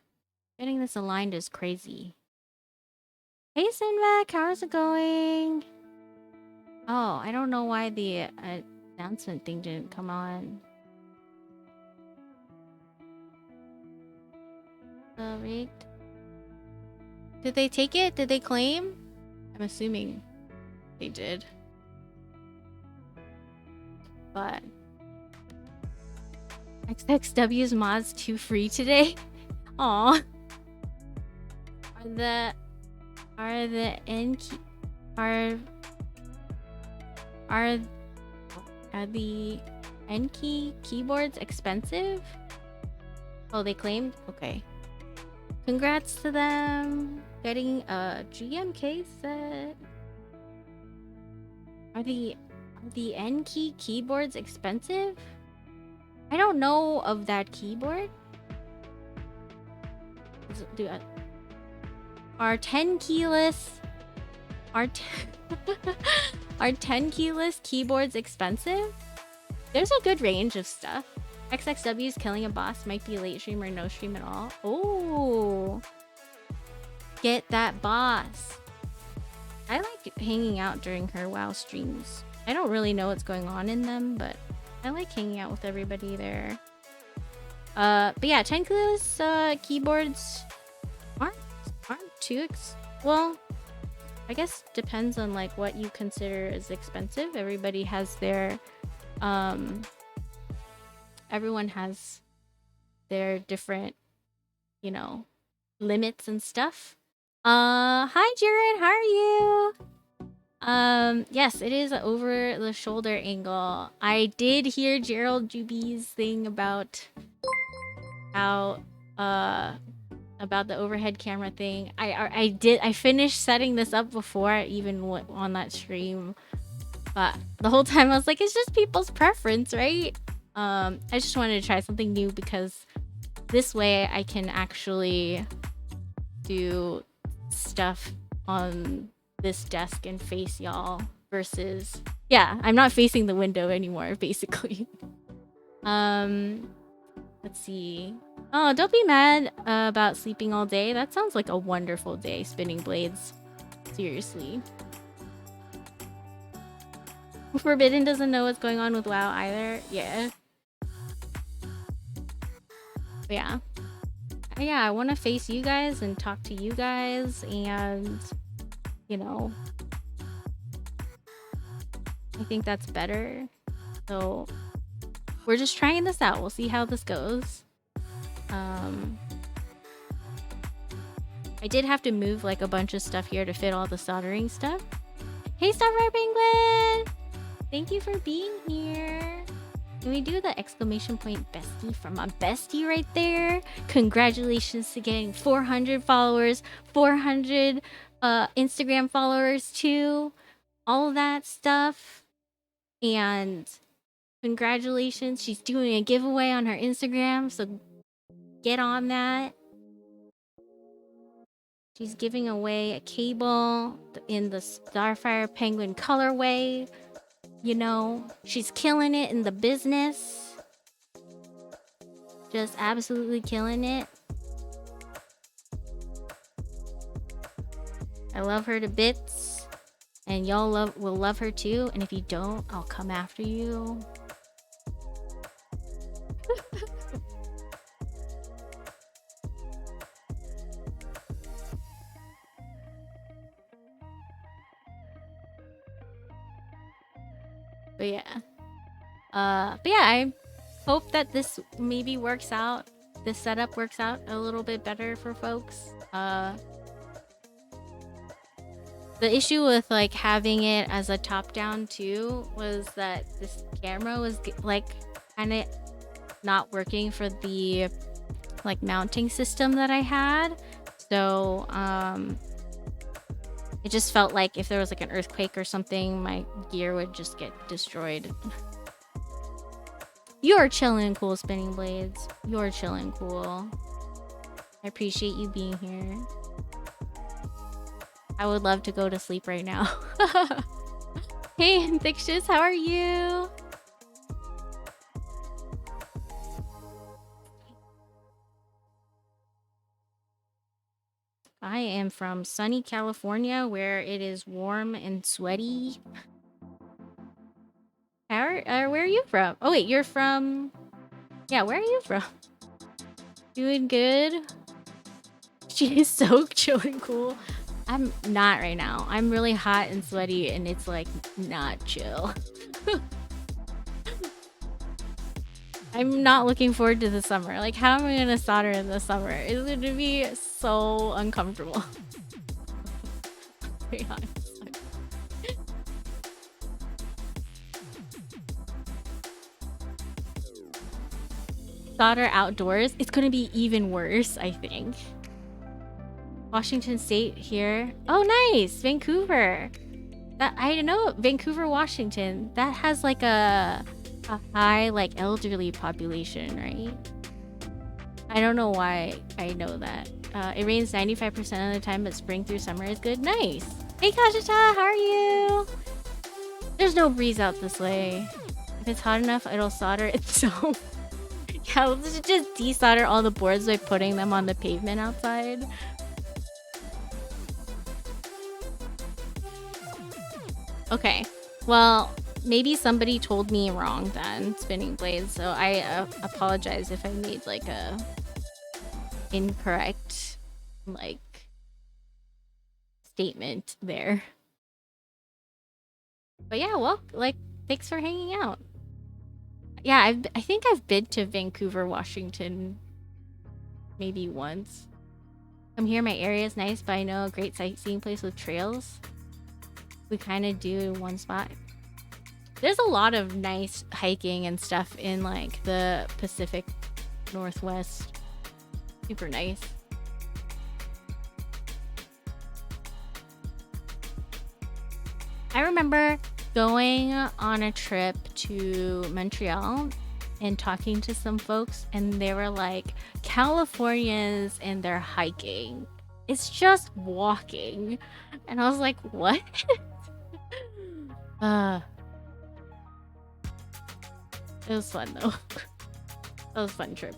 [SPEAKER 1] getting this aligned is crazy. Hey Sinvac, how's it going? Oh, I don't know why the announcement thing didn't come on. Rigged. Did they take it? Did they claim? I'm assuming they did. But XXW's mods 2 free today? Aw. Are the N-key keyboards expensive? Oh, they claimed? Okay. Congrats to them getting a GMK set. Are the N-key keyboards expensive? I don't know of that keyboard. Are 10 keyless are 10 keyless keyboards expensive? There's a good range of stuff. XXW's killing a boss might be late stream or no stream at all. Oh, get that boss. I like hanging out during her WoW streams. I don't really know what's going on in them, but I like hanging out with everybody there. But yeah, 10 keyless keyboards aren't too well, I guess depends on like what you consider as expensive. Everybody has their everyone has their different, you know, limits and stuff. Hi Jared, how are you? Yes, it is over the shoulder angle. I did hear Gerald Juby's thing about how about the overhead camera thing. I finished setting this up before I even went on that stream. But the whole time I was like, it's just people's preference, right? I just wanted to try something new because this way I can actually do stuff on this desk and face y'all versus, yeah, I'm not facing the window anymore, basically. Let's see. Oh, don't be mad about sleeping all day. That sounds like a wonderful day, spinning blades. Seriously. Forbidden doesn't know what's going on with WoW either. Yeah. But yeah. Yeah, I want to face you guys and talk to you guys and, you know, I think that's better. So we're just trying this out. We'll see how this goes. I did have to move like a bunch of stuff here to fit all the soldering stuff. Hey, Starfire Penguin! Thank you for being here. Can we do the exclamation point bestie from my bestie right there? Congratulations to getting 400 followers, 400 Instagram followers too. All that stuff. And congratulations. She's doing a giveaway on her Instagram, so get on that. She's giving away a cable in the Starfire Penguin colorway. You know, she's killing it in the business. Just absolutely killing it. I love her to bits. And y'all will love her too. And if you don't, I'll come after you. But yeah. I hope that this maybe works out. This setup works out a little bit better for folks. The issue with like having it as a top down too was that this camera was like kind of not working for the like mounting system that I had. So it just felt like if there was like an earthquake or something, my gear would just get destroyed. You're chilling cool, Spinning Blades. You're chilling cool. I appreciate you being here. I would love to go to sleep right now. Hey, Infectious, how are you? I am from sunny California, where it is warm and sweaty. Where are you from? Oh wait, you're from... Yeah, where are you from? Doing good? She is so chilling cool. I'm not right now. I'm really hot and sweaty and it's like not chill. I'm not looking forward to the summer. Like, how am I gonna solder in the summer? It's gonna be so uncomfortable. To be honest. Solder outdoors, it's gonna be even worse, I think. Washington State here. Oh, nice! Vancouver. That I know Vancouver, Washington. That has like a high like elderly population, right? I don't know why I know that. It rains 95% of the time, but spring through summer is good. Nice. Hey, Kashita, how are you? There's no breeze out this way. If it's hot enough, it'll solder itself. Yeah, let's just desolder all the boards by putting them on the pavement outside. Okay, well, maybe somebody told me wrong then, Spinning Blades, so I apologize if I made like a incorrect like statement there. But yeah, well, like, thanks for hanging out. Yeah, I think I've been to Vancouver, Washington maybe once. Come here, my area is nice, but I know a great sightseeing place with trails. We kind of do in one spot. There's a lot of nice hiking and stuff in like the Pacific Northwest. Super nice. I remember going on a trip to Montreal and talking to some folks, and they were like, Californians and they're hiking. It's just walking. And I was like, what? It was fun though. That was a fun trip.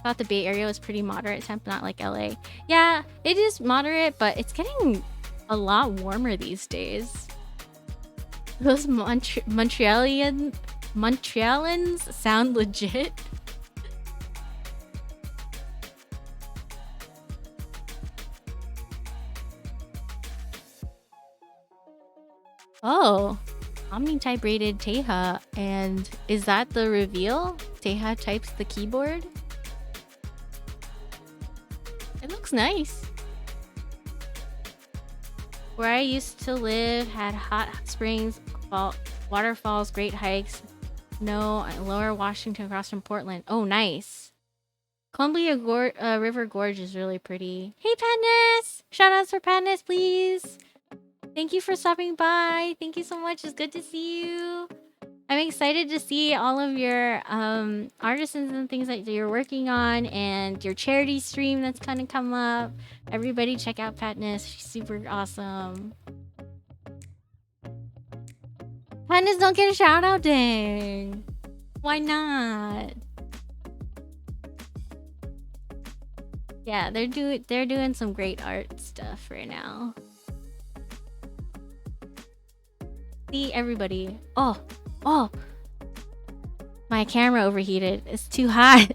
[SPEAKER 1] Thought the Bay Area was pretty moderate temp, not like LA. Yeah, it is moderate, but it's getting a lot warmer these days. Those Montrealans sound legit. Oh, Omni-type rated Teja. And is that the reveal? Teja types the keyboard? It looks nice. Where I used to live had hot springs, waterfalls, great hikes. No, Lower Washington across from Portland. Oh, nice. Columbia River Gorge is really pretty. Hey, Padness! Shoutouts for Padness, please. Thank you for stopping by. Thank you so much. It's good to see you. I'm excited to see all of your artisans and things that you're working on, and your charity stream that's gonna come up. Everybody check out Patness. She's super awesome. Patness don't get a shout out, dang. Why not? Yeah, they're doing some great art stuff right now. See everybody. Oh, my camera overheated. It's too hot.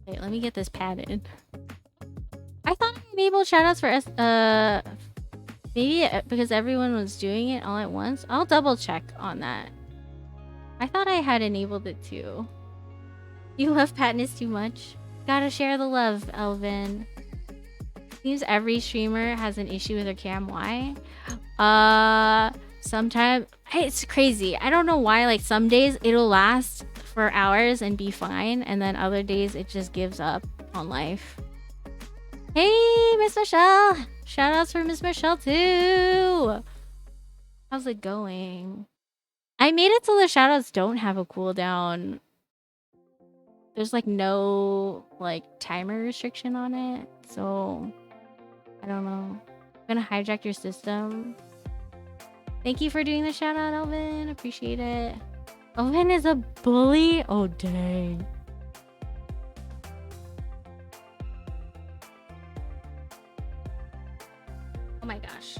[SPEAKER 1] Wait, let me get this padded. I thought I enabled shoutouts for us. Maybe because everyone was doing it all at once. I'll double check on that. I thought I had enabled it too. You love Patness too much. Gotta share the love, Elvin. Seems every streamer has an issue with their cam. Why? Sometimes it's crazy. I don't know why. Like some days it'll last for hours and be fine, and then other days it just gives up on life. Hey, Miss Michelle. Shoutouts for Miss Michelle too. How's it going? I made it so the shoutouts don't have a cooldown. There's like no like timer restriction on it, so I don't know. I'm gonna hijack your system. Thank you for doing the shoutout, Elvin. Appreciate it. Elvin is a bully? Oh dang. Oh my gosh.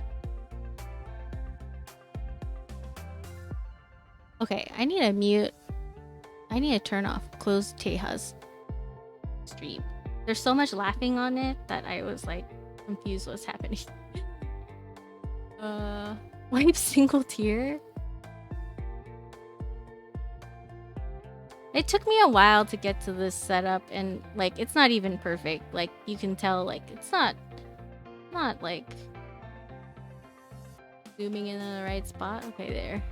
[SPEAKER 1] Okay, I need to mute. I need to turn off close Teja's stream. There's so much laughing on it that I was like confused what's happening. Wipe single tear? It took me a while to get to this setup, and like it's not even perfect. Like you can tell like it's not like zooming in the right spot. Okay, there.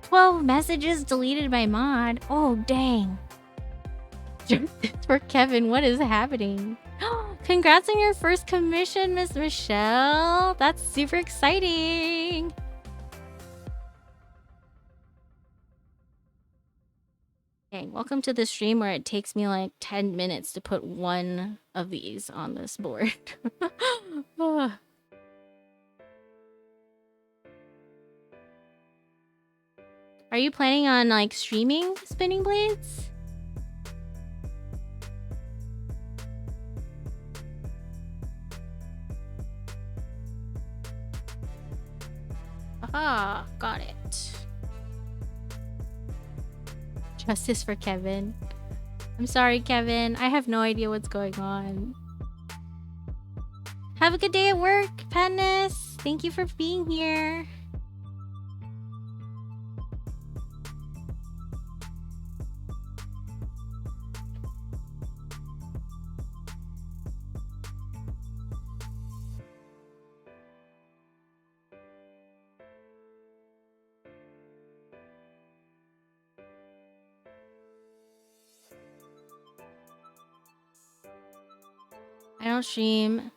[SPEAKER 1] 12 messages deleted by mod. Oh, dang. For Kevin, what is happening? Congrats on your first commission, Miss Michelle. That's super exciting. Dang, welcome to the stream where it takes me like 10 minutes to put one of these on this board. Are you planning on like streaming spinning blades? Aha, got it. Justice for Kevin. I'm sorry, Kevin. I have no idea what's going on. Have a good day at work, Patness. Thank you for being here. don't stream.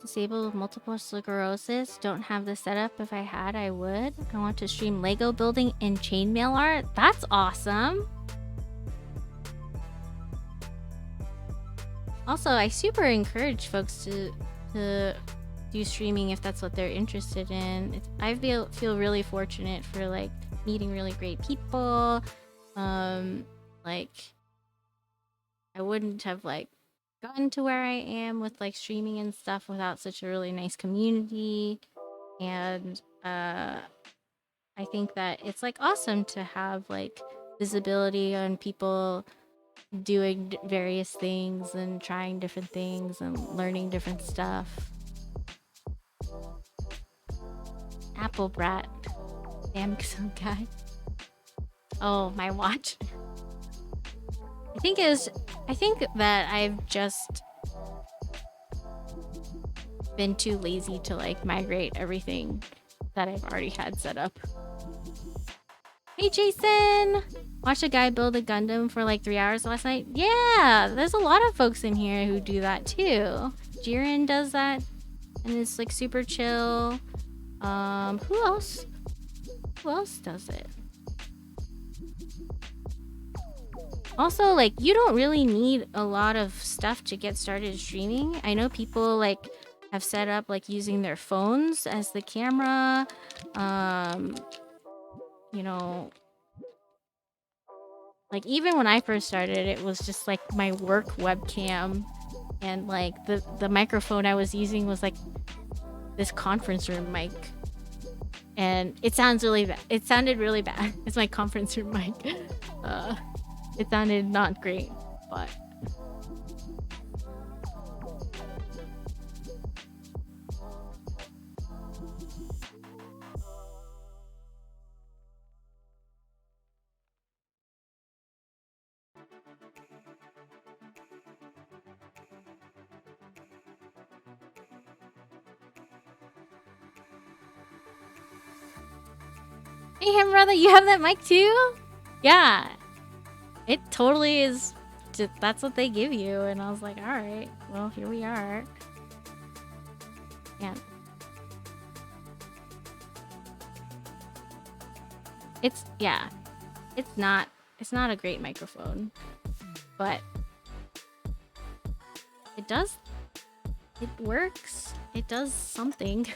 [SPEAKER 1] Disabled with multiple sclerosis. Don't have the setup. If I had, I would. I want to stream Lego building and chainmail art. That's awesome. Also, I super encourage folks to do streaming if that's what they're interested in. I feel really fortunate for like meeting really great people. Like I wouldn't have like gotten to where I am with like streaming and stuff without such a really nice community. And I think that it's like awesome to have like visibility on people doing various things and trying different things and learning different stuff. Apple brat. Samsung guy. Oh, my watch. I think that I've just been too lazy to like migrate everything that I've already had set up. Hey Jason! Watched a guy build a Gundam for like 3 hours last night. Yeah, there's a lot of folks in here who do that too. Jiren does that and it's like super chill. Who else? Who else does it? Also, like, you don't really need a lot of stuff to get started streaming. I know people like have set up like using their phones as the camera. You know, like even when I first started, it was just like my work webcam, and like the microphone I was using was like this conference room mic, and it sounds really bad. It sounded really bad. It's my conference room mic. It sounded not great, but hey, him brother, you have that mic too? Yeah, it totally is. That's what they give you, and I was like, all right, well, here we are. Yeah, it's not a great microphone, but it works. It does something.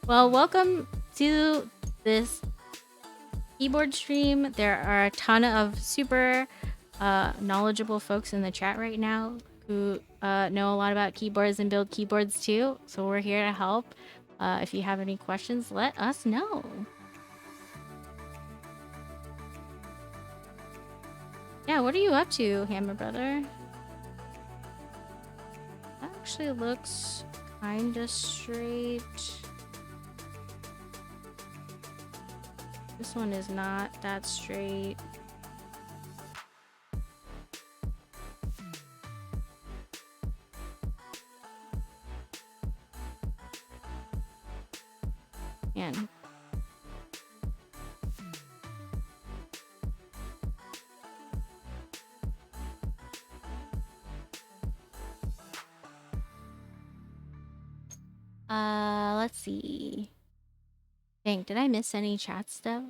[SPEAKER 1] Well, welcome to this keyboard stream. There are a ton of super knowledgeable folks in the chat right now who know a lot about keyboards and build keyboards too. So we're here to help. If you have any questions, let us know. Yeah, what are you up to, Hammer Brother? That actually looks kinda straight. This one is not that straight. Man. Let's see. Dang, did I miss any chat stuff?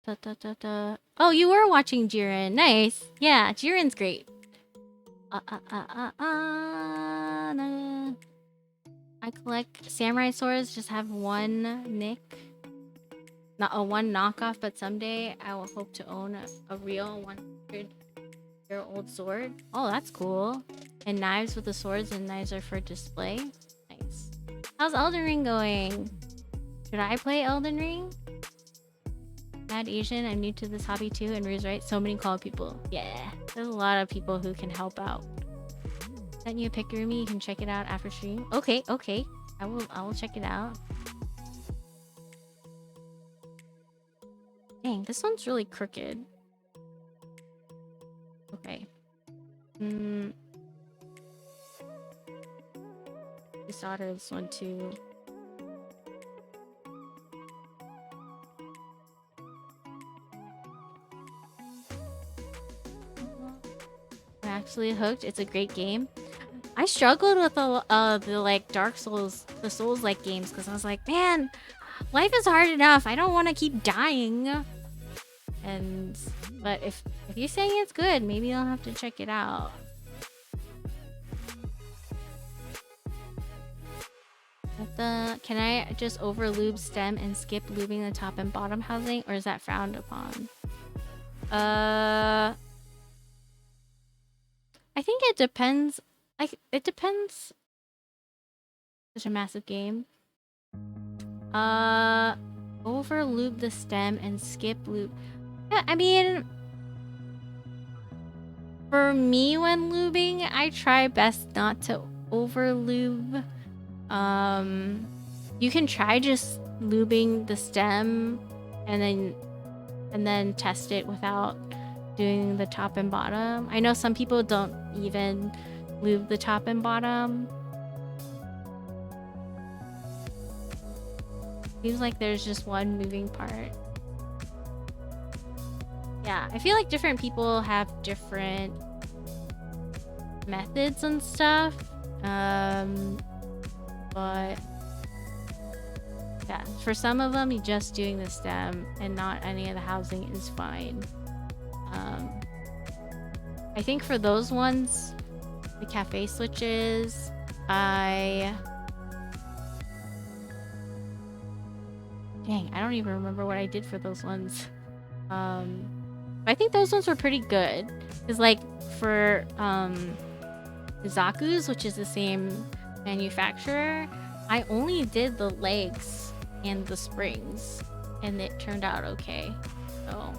[SPEAKER 1] Oh, you were watching Jiren. Nice. Yeah, Jiren's great. Nah. I collect samurai swords, just have one nick. Not a one knockoff, but someday I will hope to own a real 100-year-old sword. Oh, that's cool. And knives with the swords, and knives are for display. Nice. How's Elden Ring going? Should I play Elden Ring? Mad Asian, I'm new to this hobby too, and Rue's right, so many call people. Yeah, there's a lot of people who can help out. Sent you a pic, Rumi, you can check it out after stream. Okay, I will check it out. Dang, this one's really crooked. Okay. Desolder this one too. absolutely hooked. It's a great game. I struggled with the like Dark Souls, the Souls-like games, because I was like, man, life is hard enough. I don't want to keep dying. But if you're saying it's good, maybe I'll have to check it out. Can I just over lube stem and skip lubing the top and bottom housing, or is that frowned upon? I think it depends. Like, it depends. Such a massive game. Over lube the stem and skip lube. Yeah, I mean, for me when lubing, I try best not to over lube. You can try just lubing the stem and then test it without doing the top and bottom. I know some people don't even lube the top and bottom. Seems like there's just one moving part. Yeah, I feel like different people have different methods and stuff. But yeah, for some of them, just doing the stem and not any of the housing is fine. I think for those ones, the cafe switches, dang, I don't even remember what I did for those ones. I think those ones were pretty good. Because like for Zaku's, which is the same manufacturer, I only did the legs and the springs and it turned out okay. So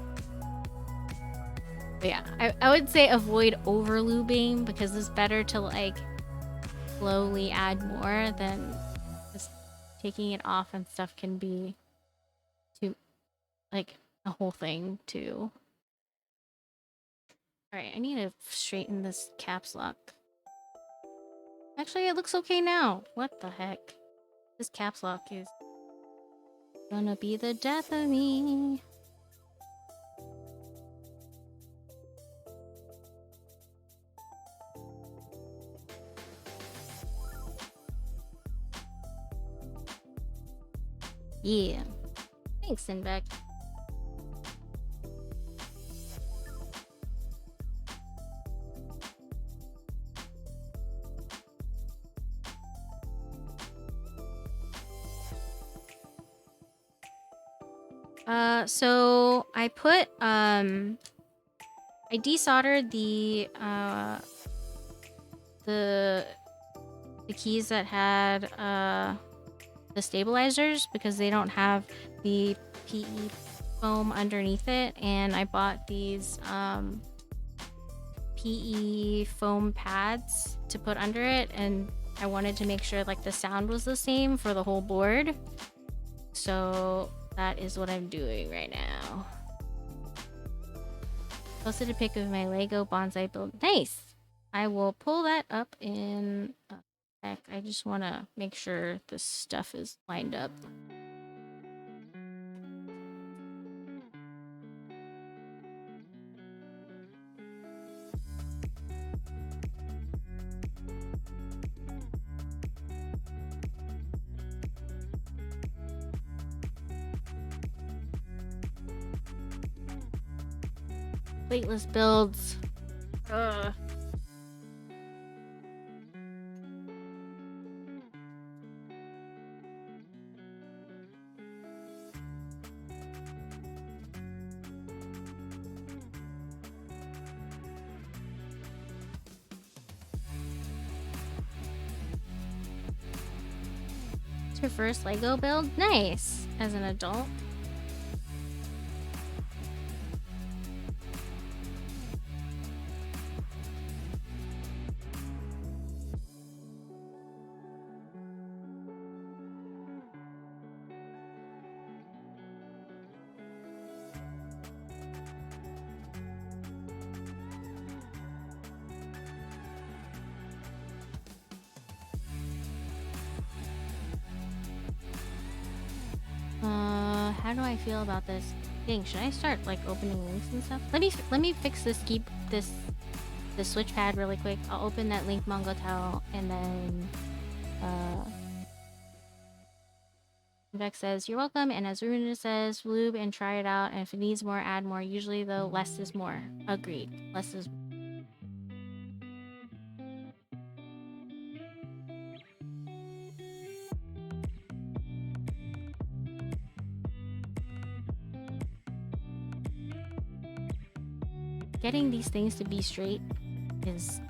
[SPEAKER 1] but yeah, I would say avoid over lubing, because it's better to like slowly add more than just taking it off, and stuff can be too like a whole thing too. Alright, I need to straighten this caps lock. Actually, it looks okay now. What the heck? This caps lock is gonna be the death of me. Yeah. Thanks, Sinbeck. So I put I desoldered the keys that had the stabilizers, because they don't have the PE foam underneath it, and I bought these PE foam pads to put under it, and I wanted to make sure like the sound was the same for the whole board. So that is what I'm doing right now. Posted a pic of my Lego bonsai build. Nice! I will pull that up in a sec. I just want to make sure this stuff is lined up. Plateless builds. Ugh. It's your first Lego build? Nice! As an adult. How do I feel about this? Dang, should I start like opening links and stuff? Let me fix this. Keep this the switch pad really quick. I'll open that link Mongotel and then Vex says, you're welcome. And as Runa says, lube and try it out. And if it needs more, add more. Usually, though, less is more. Agreed. Less is. Getting these things to be straight is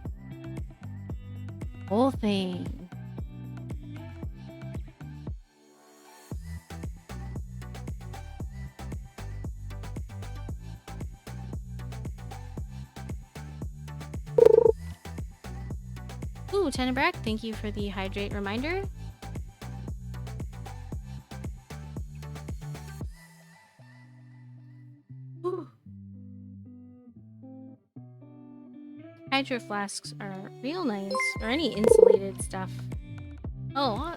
[SPEAKER 1] the whole thing. Ooh, Tenebrack, thank you for the hydrate reminder. Ooh. Hydro flasks are real nice, or any insulated stuff. Oh,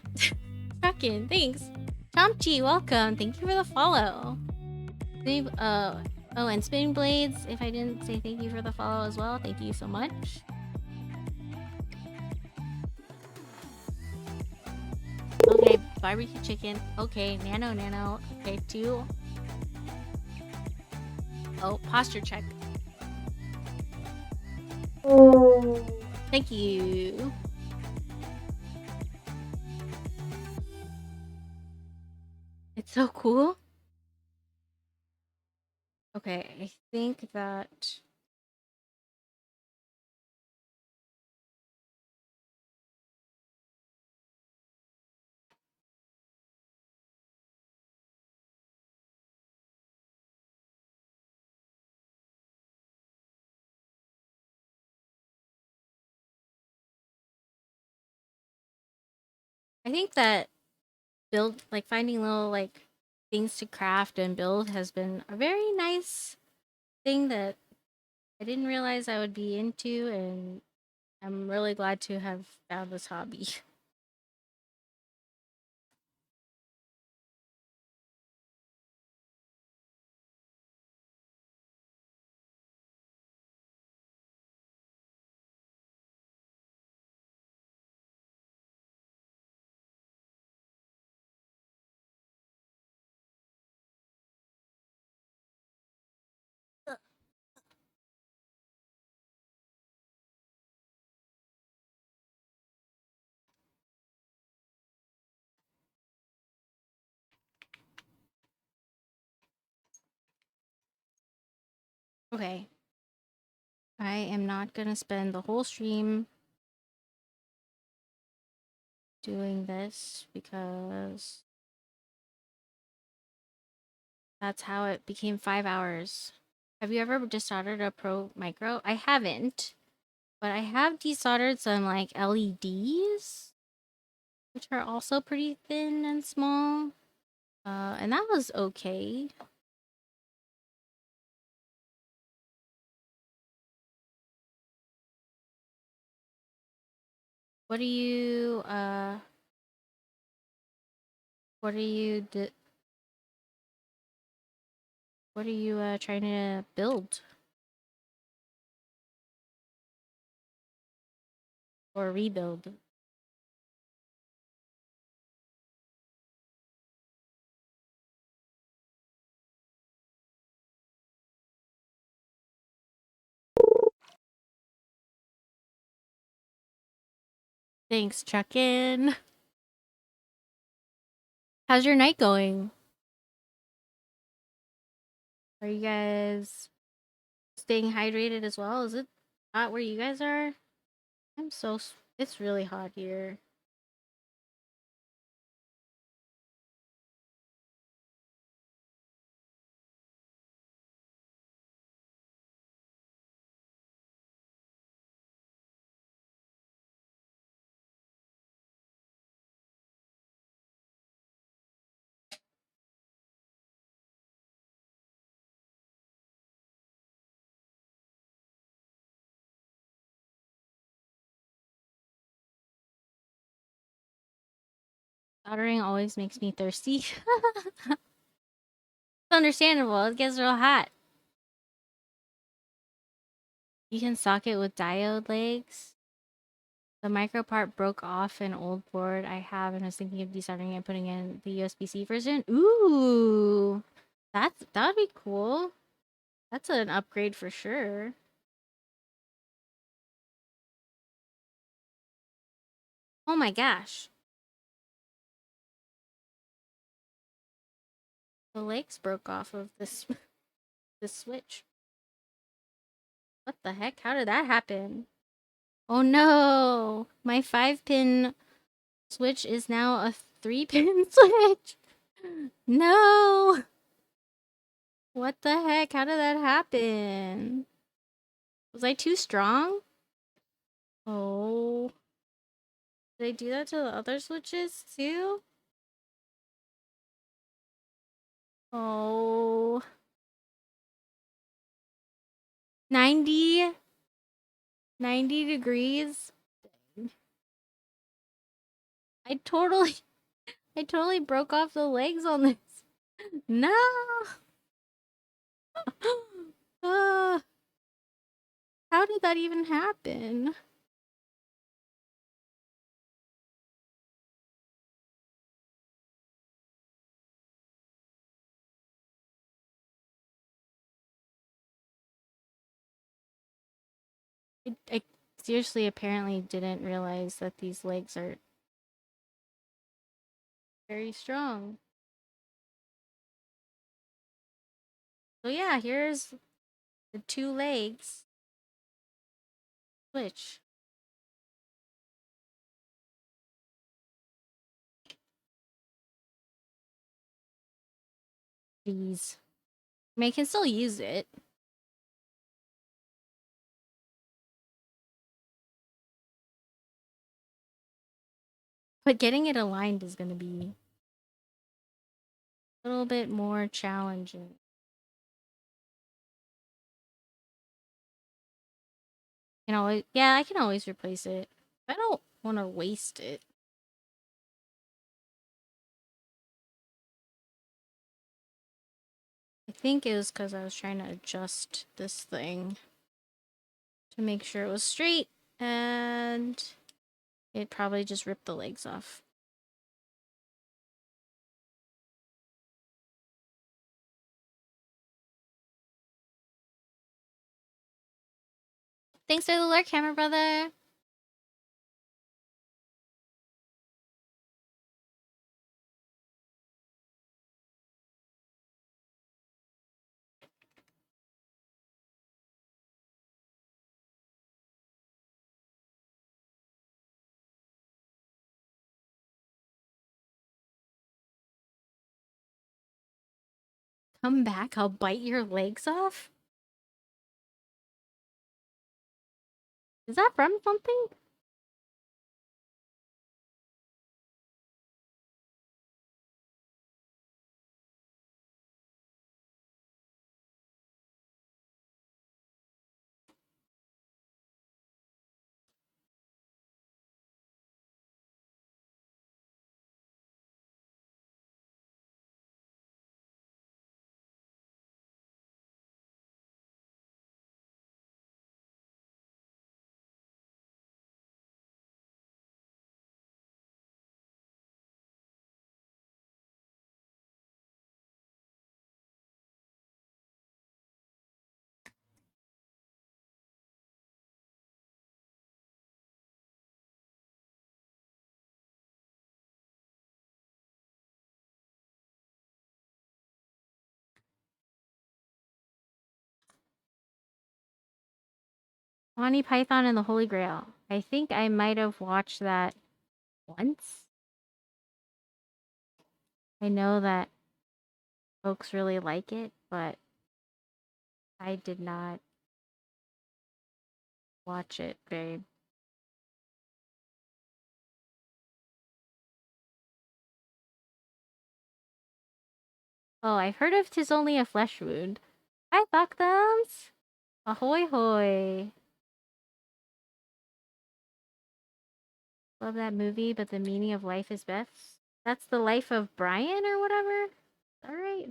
[SPEAKER 1] Kraken, thanks. Chomchi, welcome. Thank you for the follow. Oh, and spinning blades. If I didn't say thank you for the follow as well, thank you so much. Okay, barbecue chicken. Okay, nano. Okay, 2. Oh, posture check. Thank you. It's so cool. Okay, I think that... I think that finding little things to craft and build has been a very nice thing that I didn't realize I would be into, and I'm really glad to have found this hobby. Okay. I am not gonna spend the whole stream doing this because that's how it became 5 hours. Have you ever desoldered a Pro Micro? I haven't, but I have desoldered some LEDs, which are also pretty thin and small. And that was okay. What are you trying to build or rebuild? Thanks, check-in. How's your night going? Are you guys staying hydrated as well? Is it hot where you guys are? It's really hot here. Soldering always makes me thirsty. It's understandable. It gets real hot. You can socket with diode legs. The micro part broke off an old board I have and was thinking of desoldering and putting in the USB-C version. Ooh, that'd be cool. That's an upgrade for sure. Oh my gosh. The legs broke off of this this switch. What the heck? How did that happen? Oh no! My 5-pin switch is now a 3-pin switch! No! What the heck? How did that happen? Was I too strong? Oh. Did I do that to the other switches too? Oh. 90 degrees? I totally I totally broke off the legs on this. No! uh, how did that even happen? I seriously apparently didn't realize that these legs are very strong. So yeah, here's the 2 legs. Switch. Jeez. I mean, I can still use it. But getting it aligned is gonna be a little bit more challenging. You know, yeah, I can always replace it. I don't want to waste it. I think it was because I was trying to adjust this thing to make sure it was straight, and it probably just ripped the legs off. Thanks for the lurk, Hammer Brother! Come back, I'll bite your legs off? Is that from something? Monty Python and the Holy Grail. I think I might have watched that once. I know that folks really like it, but I did not watch it very. Oh, I've heard of 'Tis Only a Flesh Wound. Hi, Buck Thumbs! Ahoy hoy! Love that movie, but the meaning of life is best. That's the life of Brian or whatever? Alright.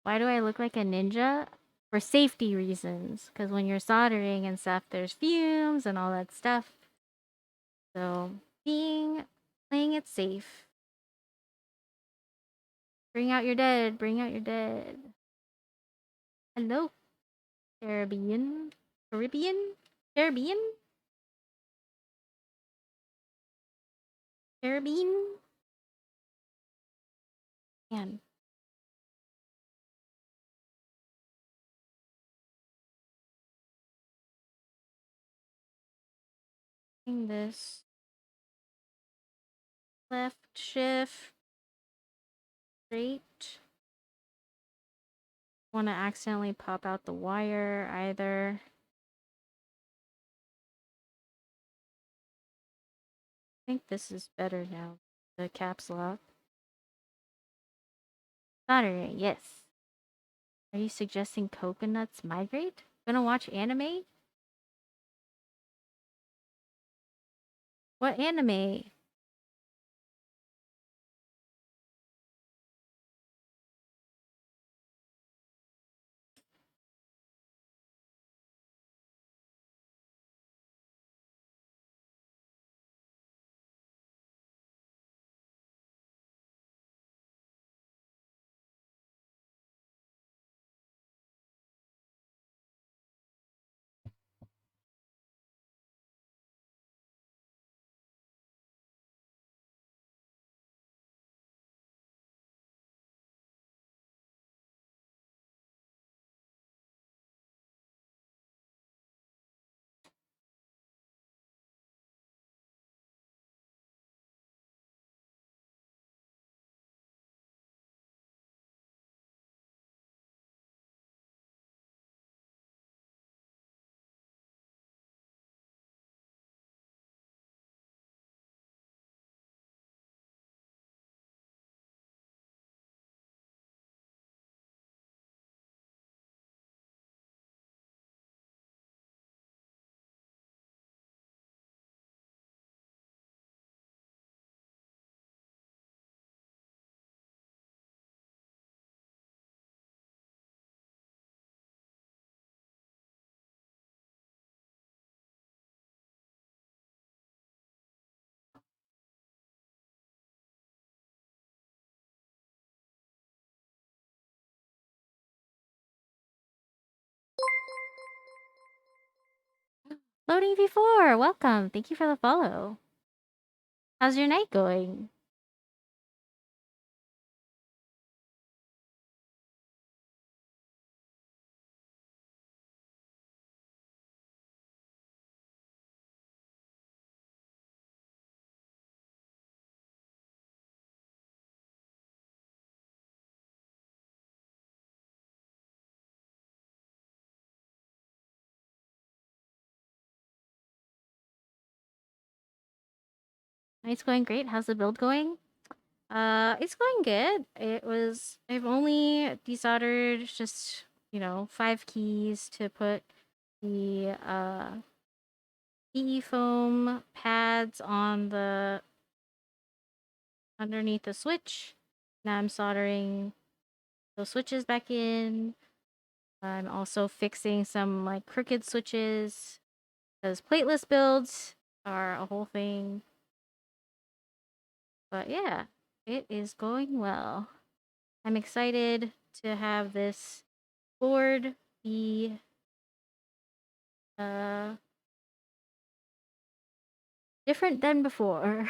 [SPEAKER 1] Why do I look like a ninja? For safety reasons. Because when you're soldering and stuff, there's fumes and all that stuff. So, playing it safe. Bring out your dead. Bring out your dead. Hello, Caribbean. Caribbean? Caribbean? Caribbean? Man. This. Left shift. Straight. Want to accidentally pop out the wire either. I think this is better now. The caps lock. Soldering, yes. Are you suggesting coconuts migrate? Gonna watch anime? What anime? Loading V4, welcome. Thank you for the follow. How's your night going? Night's going great. How's the build going? It's going good. I've only desoldered just, 5 keys to put the PE foam pads on the underneath the switch. Now I'm soldering those switches back in. I'm also fixing some like crooked switches because plateless builds are a whole thing. But yeah, it is going well. I'm excited to have this board be different than before.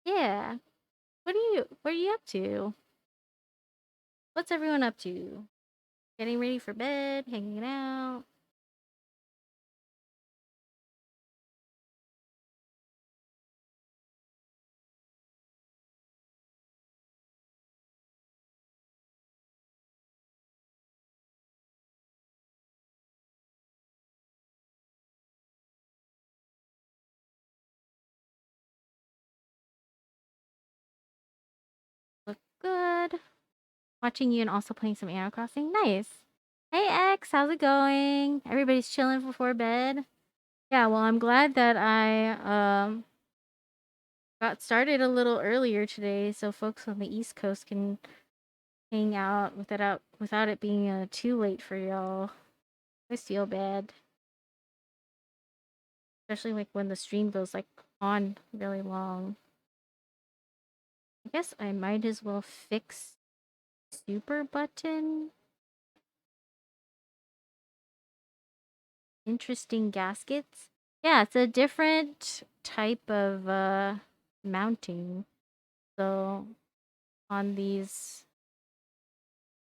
[SPEAKER 1] Yeah. What are you up to? What's everyone up to? Getting ready for bed, hanging out. Look good. Watching you and also playing some Animal Crossing. Nice. Hey X, how's it going? Everybody's chilling before bed. Yeah, well, I'm glad that I got started a little earlier today, so folks on the East Coast can hang out without it being too late for y'all. I feel bad, especially like when the stream goes like on really long. I guess I might as well fix super button. Interesting gaskets. Yeah, it's a different type of mounting. So on the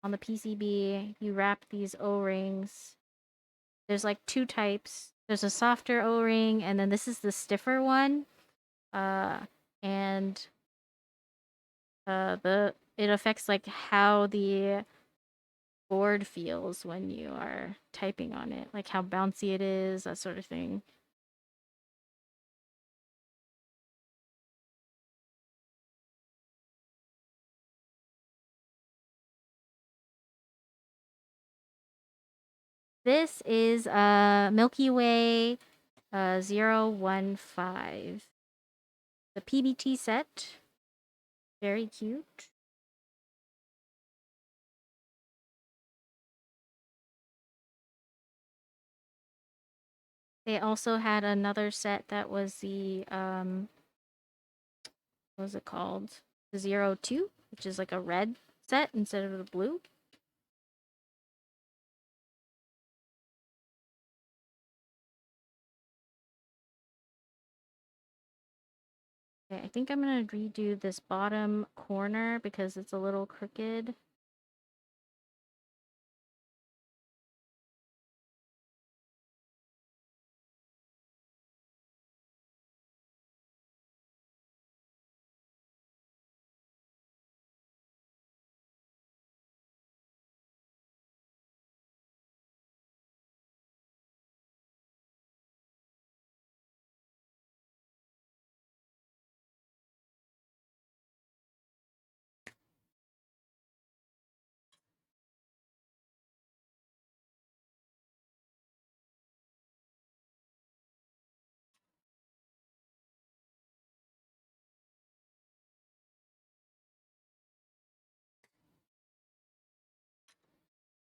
[SPEAKER 1] PCB, you wrap these O-rings. There's like two types. There's a softer O-ring, and then this is the stiffer one. And it affects like how the board feels when you are typing on it, like how bouncy it is, that sort of thing. This is Milkyway 015. The PBT set. Very cute. They also had another set that was the what was it called? The 02, which is like a red set instead of the blue. Okay, I think I'm gonna redo this bottom corner because it's a little crooked.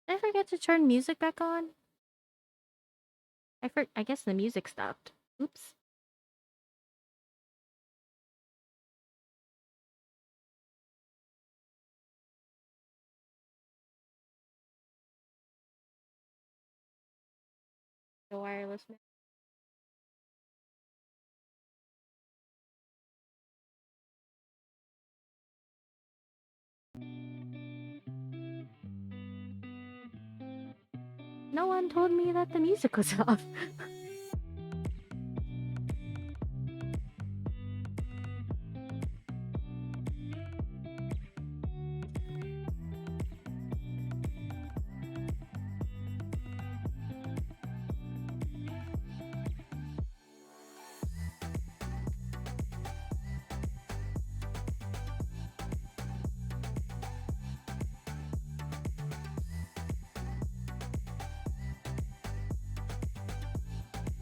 [SPEAKER 1] Did I forget to turn music back on? I guess the music stopped. Oops. The wireless. No one told me that the music was off.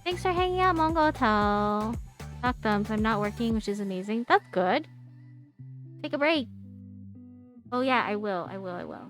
[SPEAKER 1] Thanks for hanging out, Mongol Hotel. Talk thumbs. I'm not working, which is amazing. That's good. Take a break. Oh yeah, I will. I will.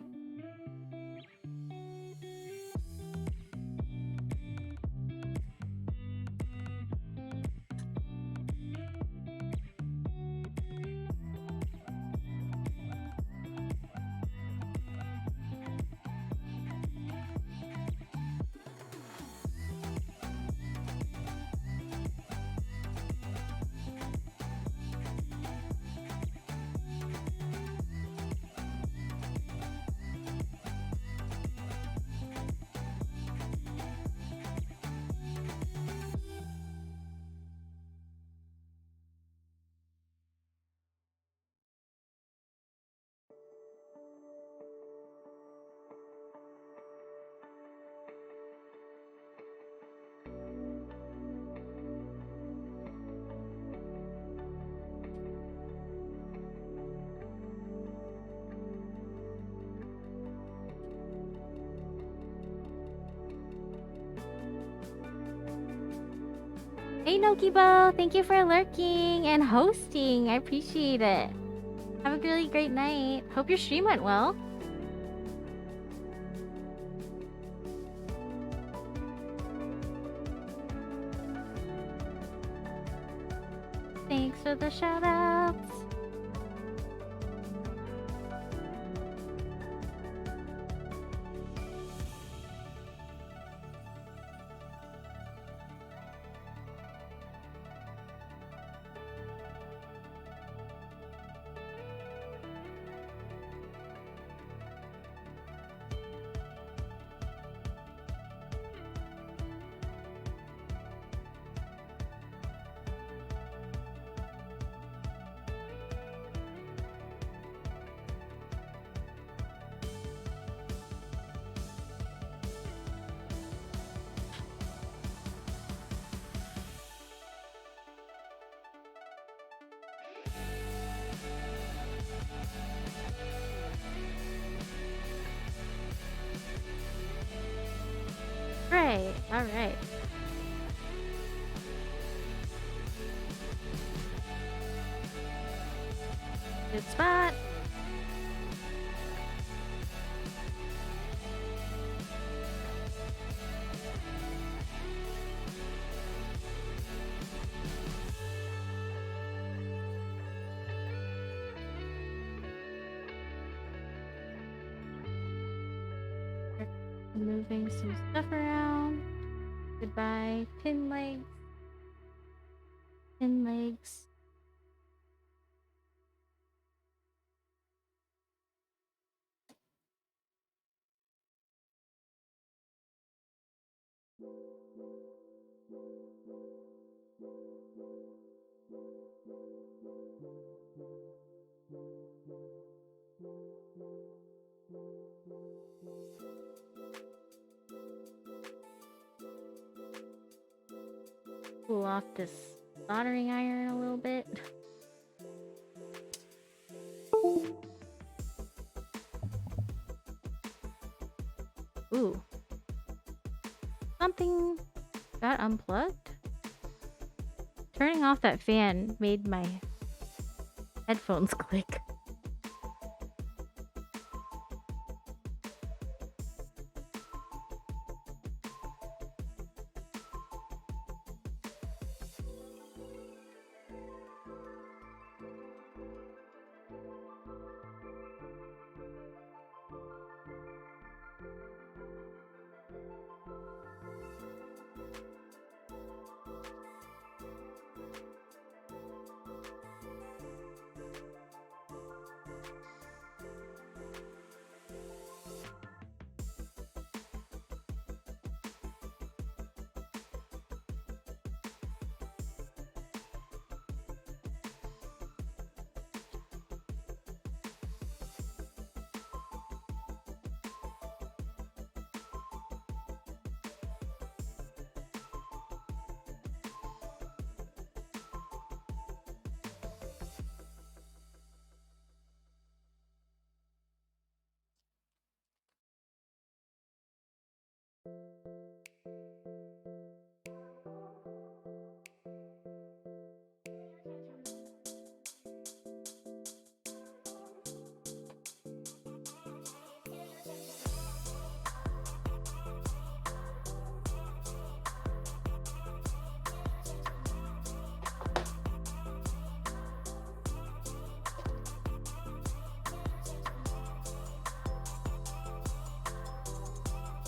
[SPEAKER 1] Hey Nokibo, thank you for lurking and hosting. I appreciate it. Have a really great night. Hope your stream went well. Thanks for the shout outs. Right, alright. Good spot. Moving some stuff around. Goodbye, pin legs. Pin legs. Cool off this soldering iron a little bit. Ooh. Something got unplugged? Turning off that fan made my headphones click.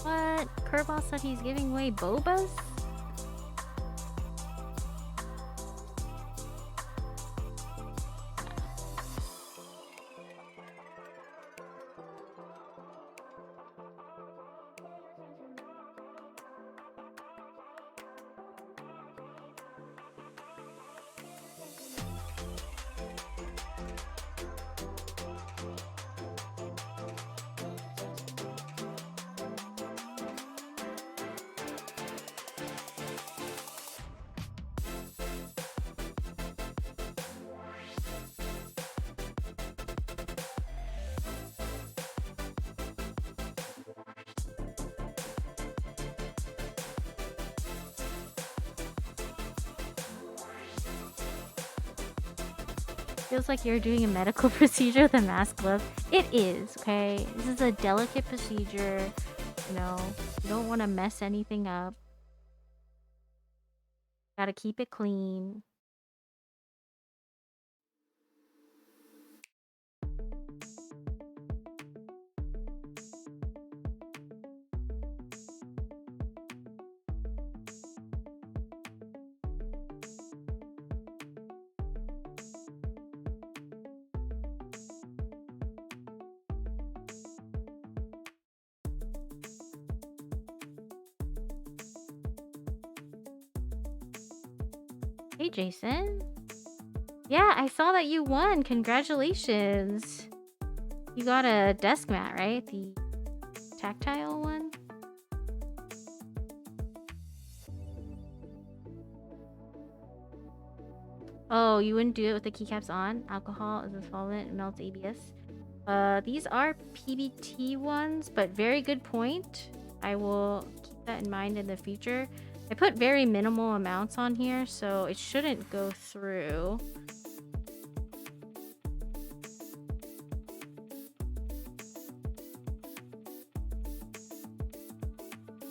[SPEAKER 1] What? Kerbal said he's giving away bobas? Feels like you're doing a medical procedure with a mask glove. It is, okay? This is a delicate procedure. You know, you don't want to mess anything up. Gotta keep it clean. Hey, Jason. Yeah, I saw that you won. Congratulations. You got a desk mat, right? The tactile one? Oh, you wouldn't do it with the keycaps on? Alcohol is a solvent, it melts ABS. These are PBT ones, but very good point. I will keep that in mind in the future. I put very minimal amounts on here, so it shouldn't go through.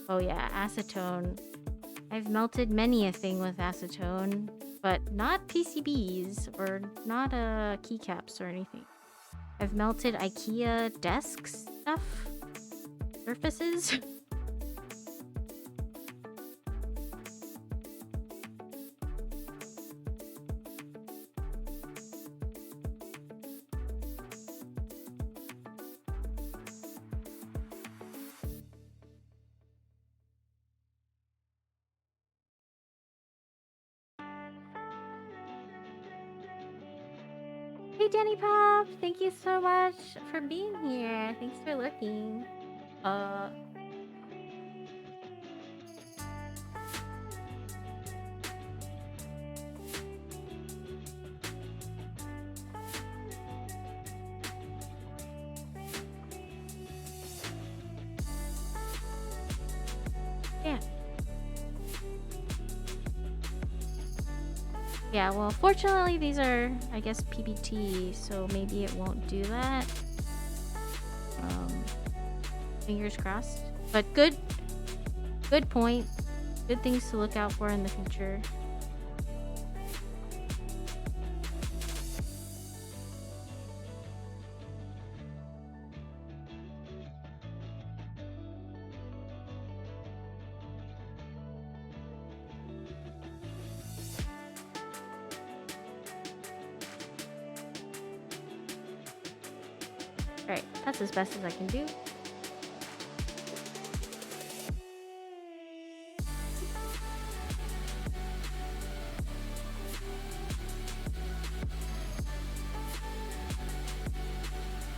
[SPEAKER 1] Oh yeah, acetone. I've melted many a thing with acetone, but not PCBs or not keycaps or anything. I've melted IKEA desk stuff, surfaces. Hey Danny Pop, thank you so much for being here. Thanks for lurking. Yeah. Yeah, well, fortunately these are, I guess, PBT, so maybe it won't do that. Fingers crossed. But good point. Good things to look out for in the future. Alright, that's as best as I can do.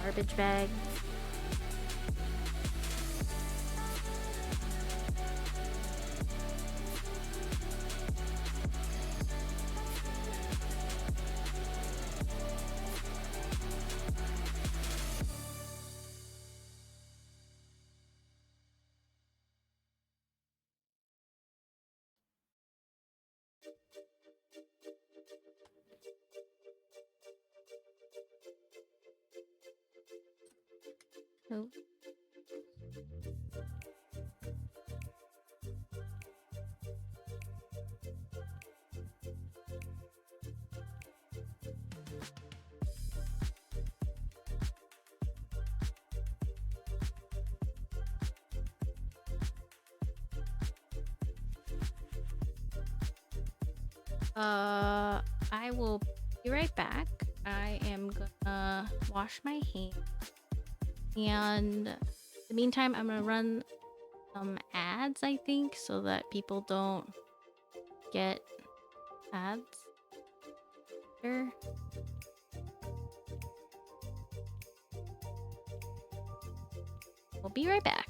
[SPEAKER 1] Garbage bag. Oh. I will be right back. I am gonna wash my hands. And in the meantime, I'm gonna run some ads, I think, so that people don't get ads. There. We'll be right back.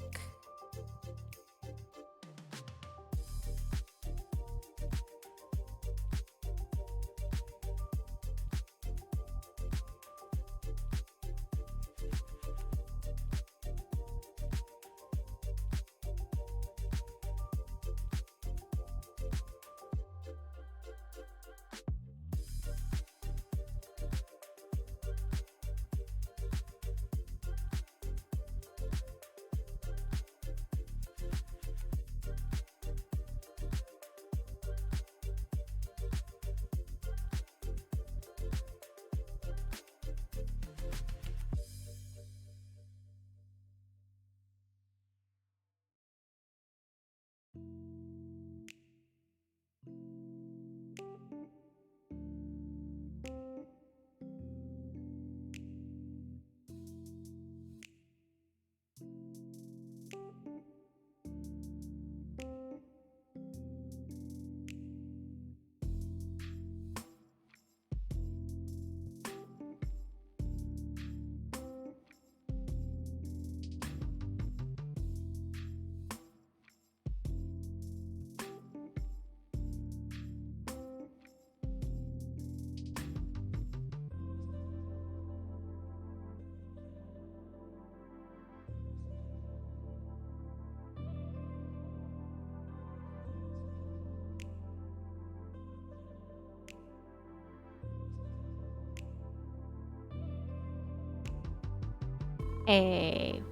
[SPEAKER 1] Hey,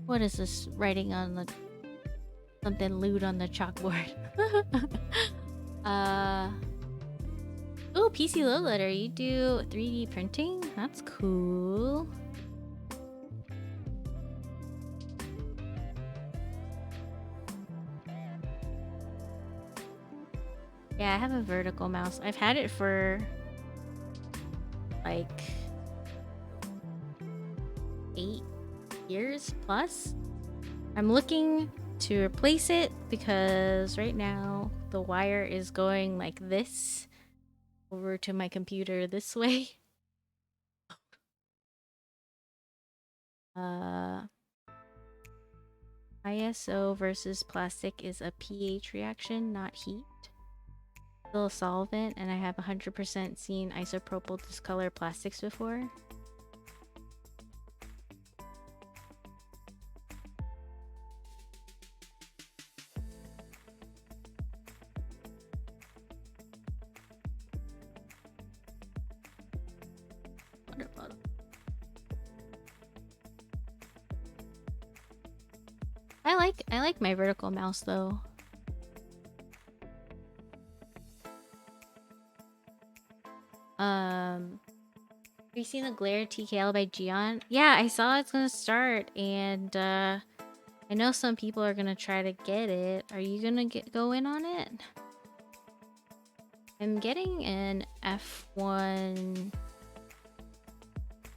[SPEAKER 1] what is this writing on the something lewd on the chalkboard? Oh, PC Low Letter, you do 3D printing? That's cool. Yeah, I have a vertical mouse. I've had it for like 8 years plus. I'm looking to replace it because right now the wire is going like this over to my computer this way. ISO versus plastic is a pH reaction, not heat. Still a solvent, and I have 100% seen isopropyl discolor plastics before. I like my vertical mouse though. Have you seen the Glare TKL by Gion? Yeah, I saw it's gonna start, and I know some people are gonna try to get it. Are you gonna go in on it? I'm getting an F1,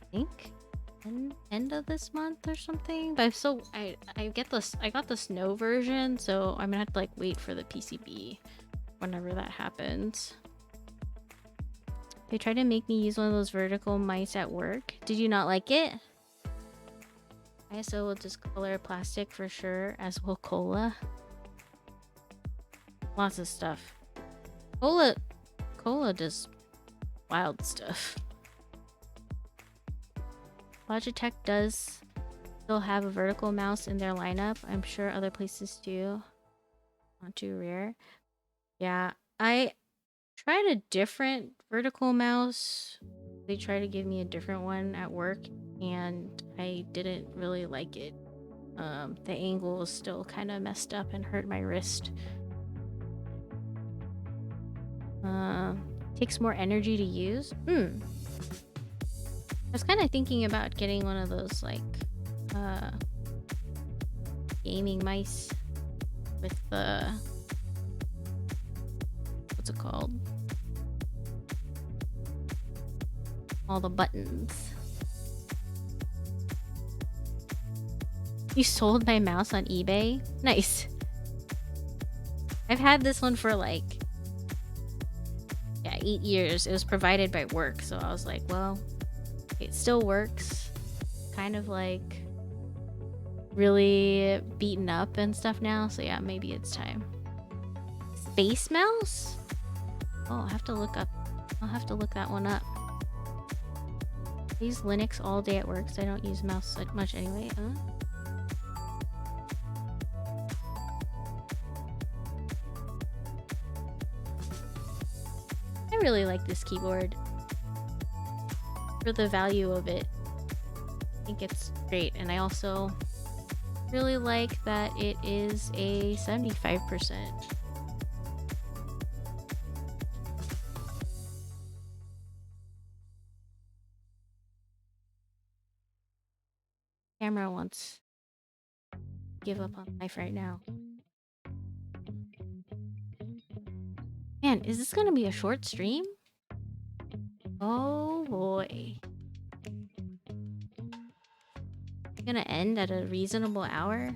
[SPEAKER 1] I think, end of this month or something. But I got the snow version, so I'm gonna have to like wait for the PCB whenever that happens. They tried to make me use one of those vertical mice at work. Did you not like it? ISO will discolor plastic for sure, as will cola. Lots of stuff. Cola does wild stuff. Logitech does still have a vertical mouse in their lineup. I'm sure other places do. Not too rare. Yeah, I tried a different vertical mouse. They tried to give me a different one at work, and I didn't really like it. The angle was still kind of messed up and hurt my wrist. Takes more energy to use. I was kind of thinking about getting one of those like gaming mice with the what's it called? All the buttons. You sold my mouse on eBay? Nice. I've had this one for like 8 years. It was provided by work, so I was like, well, it still works. Kind of like really beaten up and stuff now, so yeah, maybe it's time. Space mouse? Oh, I'll have to look that one up. I use Linux all day at work, so I don't use mouse so much anyway. I really like this keyboard for the value of it. I think it's great, and I also really like that it is a 75%. Camera wants to give up on life right now. Man, is this gonna be a short stream? Oh boy. Gonna end at a reasonable hour?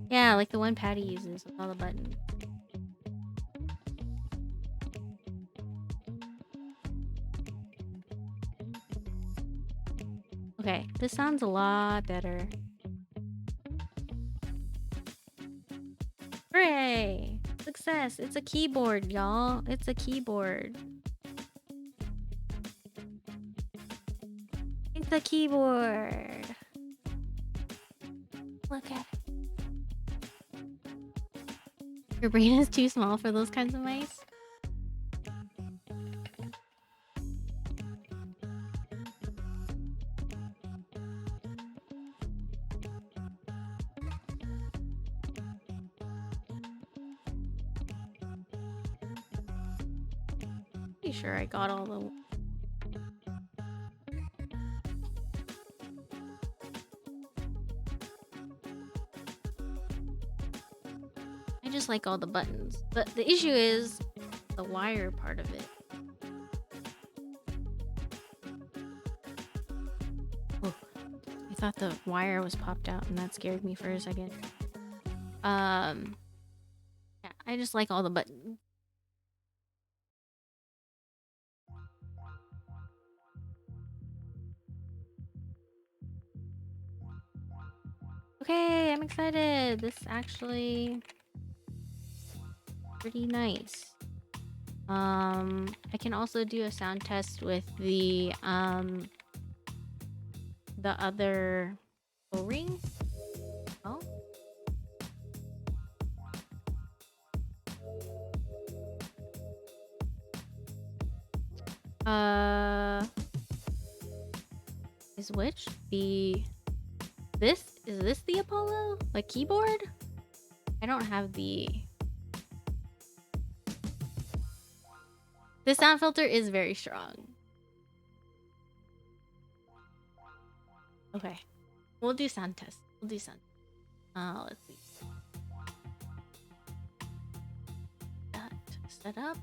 [SPEAKER 1] Yeah, like the one Patty uses with all the buttons. Okay, this sounds a lot better. Hooray! Success! It's a keyboard, y'all. It's a keyboard. It's a keyboard. Look at it. Your brain is too small for those kinds of mice. Pretty sure I got all the... I just like all the buttons, but the issue is the wire part of it. Oh, I thought the wire was popped out and that scared me for a second. Yeah, I just like all the buttons. Okay, I'm excited. This actually pretty nice. I can also do a sound test with the other O-ring. Oh. Is which? Is this the Apollo? Like keyboard? I don't have the... This sound filter is very strong. Okay. We'll do sound test. Let's see. Set up.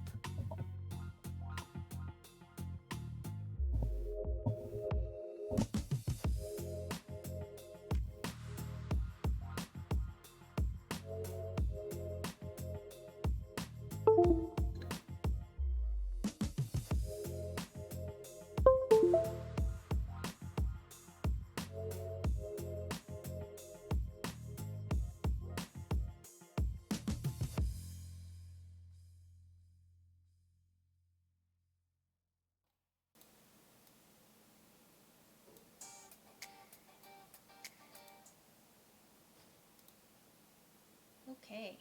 [SPEAKER 1] Okay.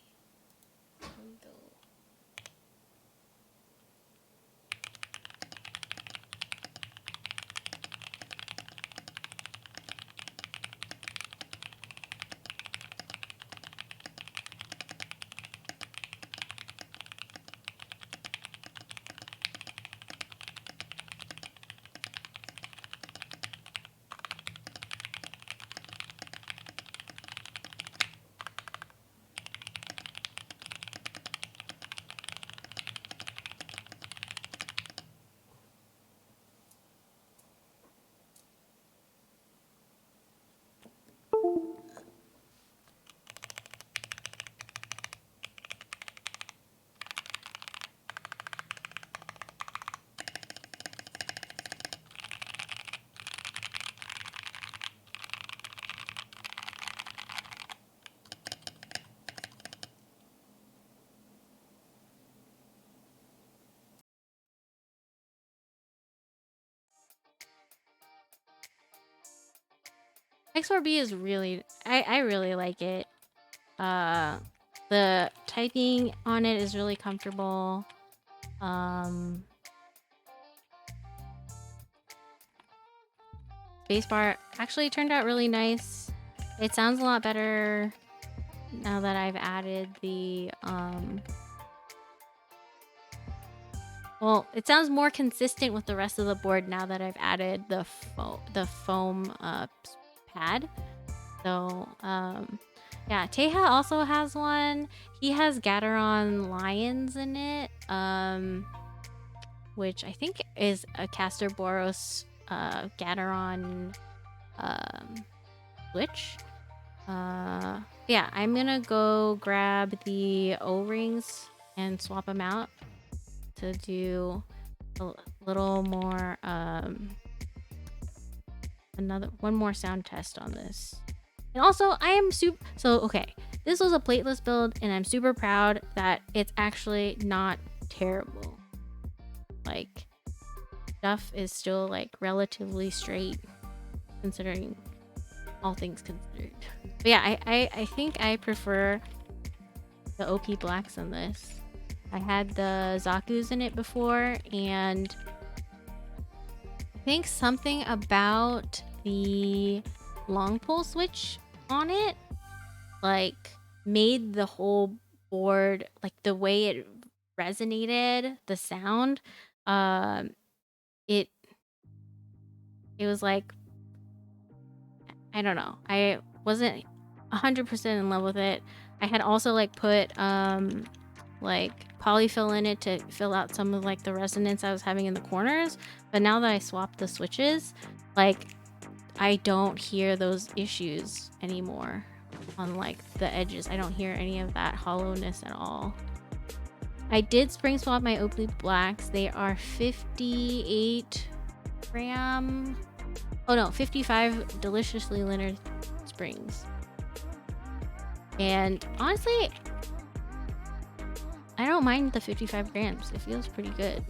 [SPEAKER 1] Here we go. HEX4B is really... I really like it. The typing on it is really comfortable. Spacebar actually turned out really nice. It sounds a lot better now that I've added the... Well, it sounds more consistent with the rest of the board now that I've added the foam pad. So, yeah, Teja also has one. He has Gateron Lions in it, which I think is a Castor Boros Gateron switch. Yeah, I'm gonna go grab the O-rings and swap them out to do a little more, one more sound test on this. And also, I am okay, this was a plateless build, and I'm super proud that it's actually not terrible. Like, stuff is still, like, relatively straight, considering all things considered. But yeah, I think I prefer the OP blacks in this. I had the Zaku's in it before, and I think something about the long pole switch on it like made the whole board, like the way it resonated, the sound, it was like, I don't know, I wasn't 100% in love with it. I had also like put like polyfill in it to fill out some of like the resonance I was having in the corners, but now that I swapped the switches, like I don't hear those issues anymore on like the edges. I don't hear any of that hollowness at all. I did spring swap my Oakley blacks. They are 58 gram, oh no, 55 deliciously linear springs. And honestly, I don't mind the 55 grams. It feels pretty good.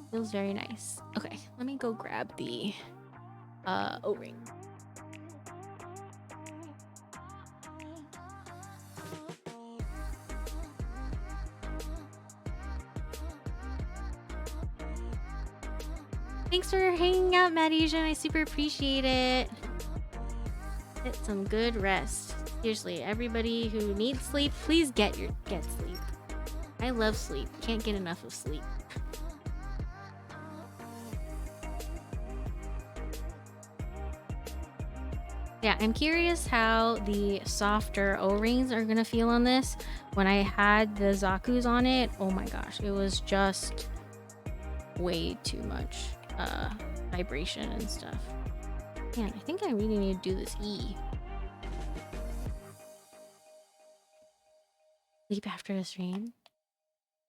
[SPEAKER 1] Feels very nice. Okay, let me go grab the O-ring. Thanks for hanging out, Madesian. I super appreciate it. Get some good rest. Seriously, everybody who needs sleep, please get sleep. I love sleep. Can't get enough of sleep. Yeah, I'm curious how the softer O-rings are gonna feel on this. When I had the Zaku's on it, oh my gosh, it was just way too much vibration and stuff. Man, I think I really need to do this E. Sleep after the stream.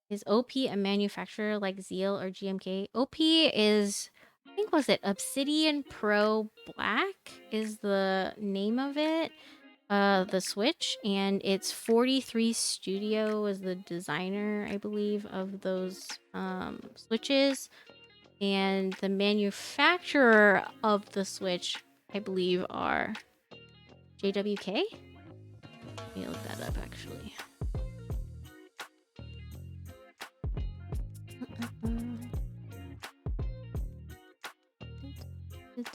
[SPEAKER 1] Is OP a manufacturer like Zeal or GMK? OP is, I think, was it Obsidian Pro Black is the name of it, the Switch, and it's 43 Studio is the designer, I believe, of those switches, and the manufacturer of the Switch, I believe, are JWK. Let me look that up actually.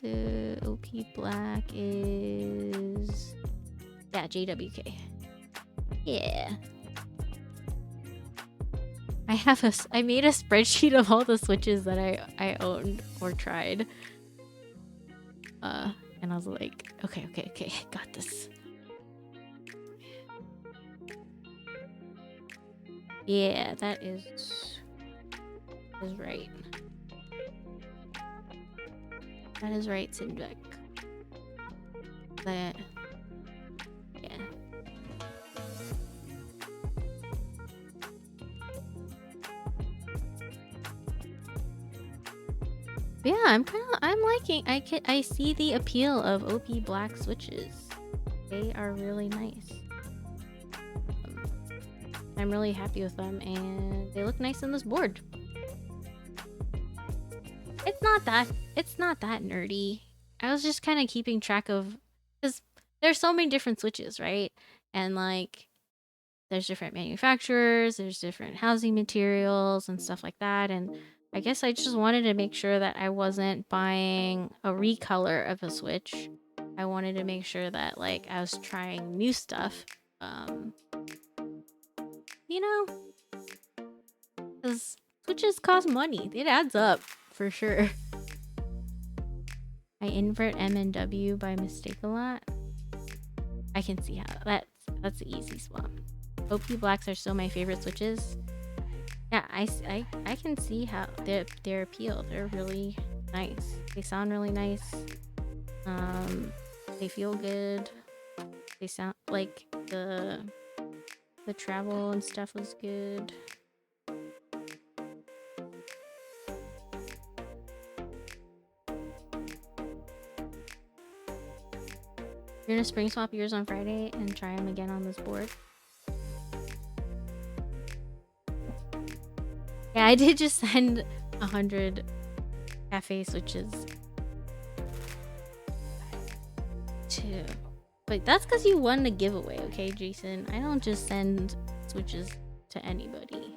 [SPEAKER 1] The OP Black is, yeah, JWK. Yeah. I made a spreadsheet of all the switches that I owned or tried. And I was like, okay, got this. Yeah, that is right. That is right, Sindvik. That, yeah. Yeah, I'm liking, I see the appeal of OP Black switches. They are really nice. I'm really happy with them, and they look nice on this board. It's not that nerdy. I was just kind of keeping track of, because there's so many different switches, right? And like, there's different manufacturers, there's different housing materials and stuff like that. And I guess I just wanted to make sure that I wasn't buying a recolor of a switch. I wanted to make sure that like I was trying new stuff. You know, because switches cost money. It adds up for sure. I invert M and W by mistake a lot. I can see how that's the easy swap. OP Blacks are still my favorite switches. Yeah, I can see how their appeal. They're really nice. They sound really nice. They feel good. They sound like the travel and stuff was good. You're gonna spring swap yours on Friday and try them again on this board. Yeah, I did just send 100 cafe switches to But that's because you won the giveaway, okay, Jason? I don't just send switches to anybody.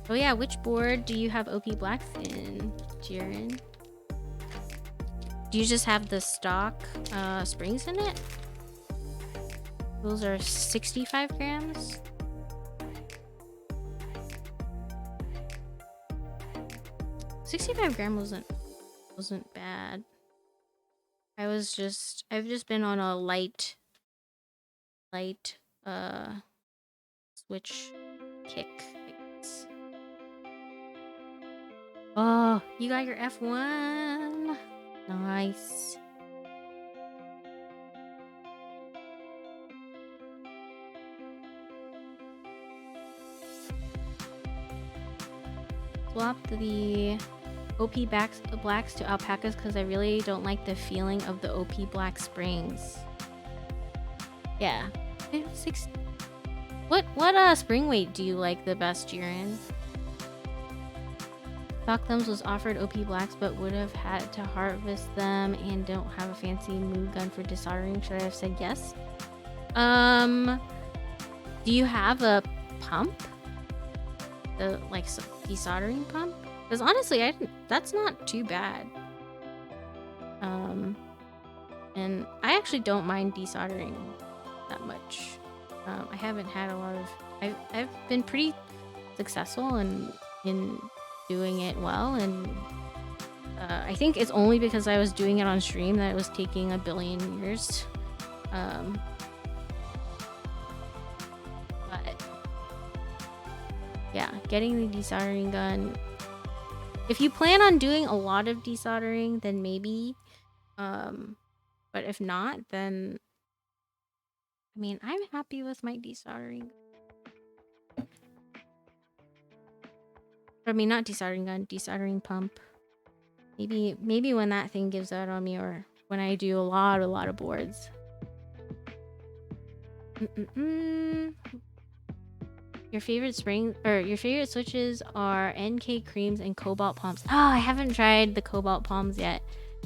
[SPEAKER 1] Oh yeah, which board do you have OP Blacks in, Jiren? Do you just have the stock springs in it? Those are 65 grams. 65 gram wasn't bad. I've just been on a light switch kick. Oh, you got your F1. Nice. Swap the OP blacks to alpacas because I really don't like the feeling of the OP black springs. Yeah. What spring weight do you like the best, Jiren? Stock Thumbs was offered OP blacks but would have had to harvest them and don't have a fancy mood gun for desoldering. Should I have said yes? Do you have a pump? The like desoldering pump? Because honestly, that's not too bad. And I actually don't mind desoldering that much. I haven't had a lot of. I've been pretty successful in doing it well, and I think it's only because I was doing it on stream that it was taking a billion years. But yeah, getting the desoldering gun. If you plan on doing a lot of desoldering, then maybe. But if not, then I mean, I'm happy with my desoldering. I mean, not desoldering gun, desoldering pump. Maybe when that thing gives out on me, or when I do a lot of boards. Your favorite switches are NK creams and cobalt palms. Oh, I haven't tried the cobalt palms yet.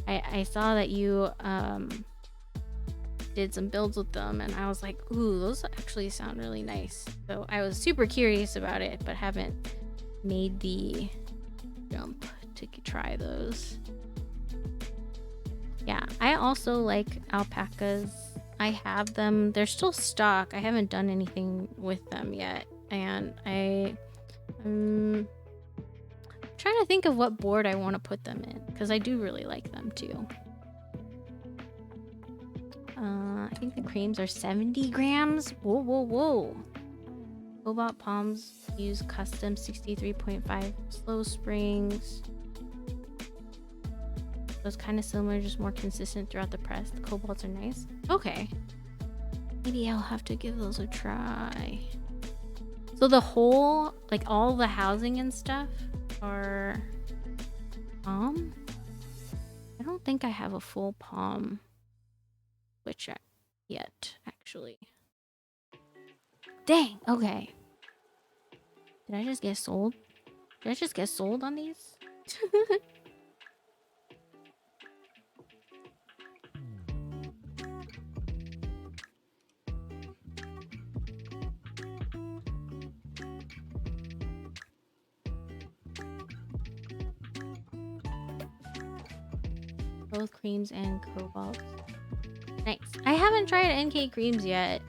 [SPEAKER 1] I saw that you did some builds with them, and I was like, ooh, those actually sound really nice. So I was super curious about it, but haven't made the jump to try those. Yeah, I also like alpacas. I have them. They're still stock. I haven't done anything with them yet, and I'm trying to think of what board I want to put them in, because I do really like them too. I think the creams are 70 grams. Whoa. Cobalt palms use custom 63.5 slow springs. So it's kind of similar, just more consistent throughout the press. The cobalts are nice. Okay. Maybe I'll have to give those a try. So the whole, like all the housing and stuff are palm? I don't think I have a full palm switch yet, actually. Dang, okay. Did I just get sold? Did I just get sold on these? Both creams and cobalt. Nice. I haven't tried NK creams yet.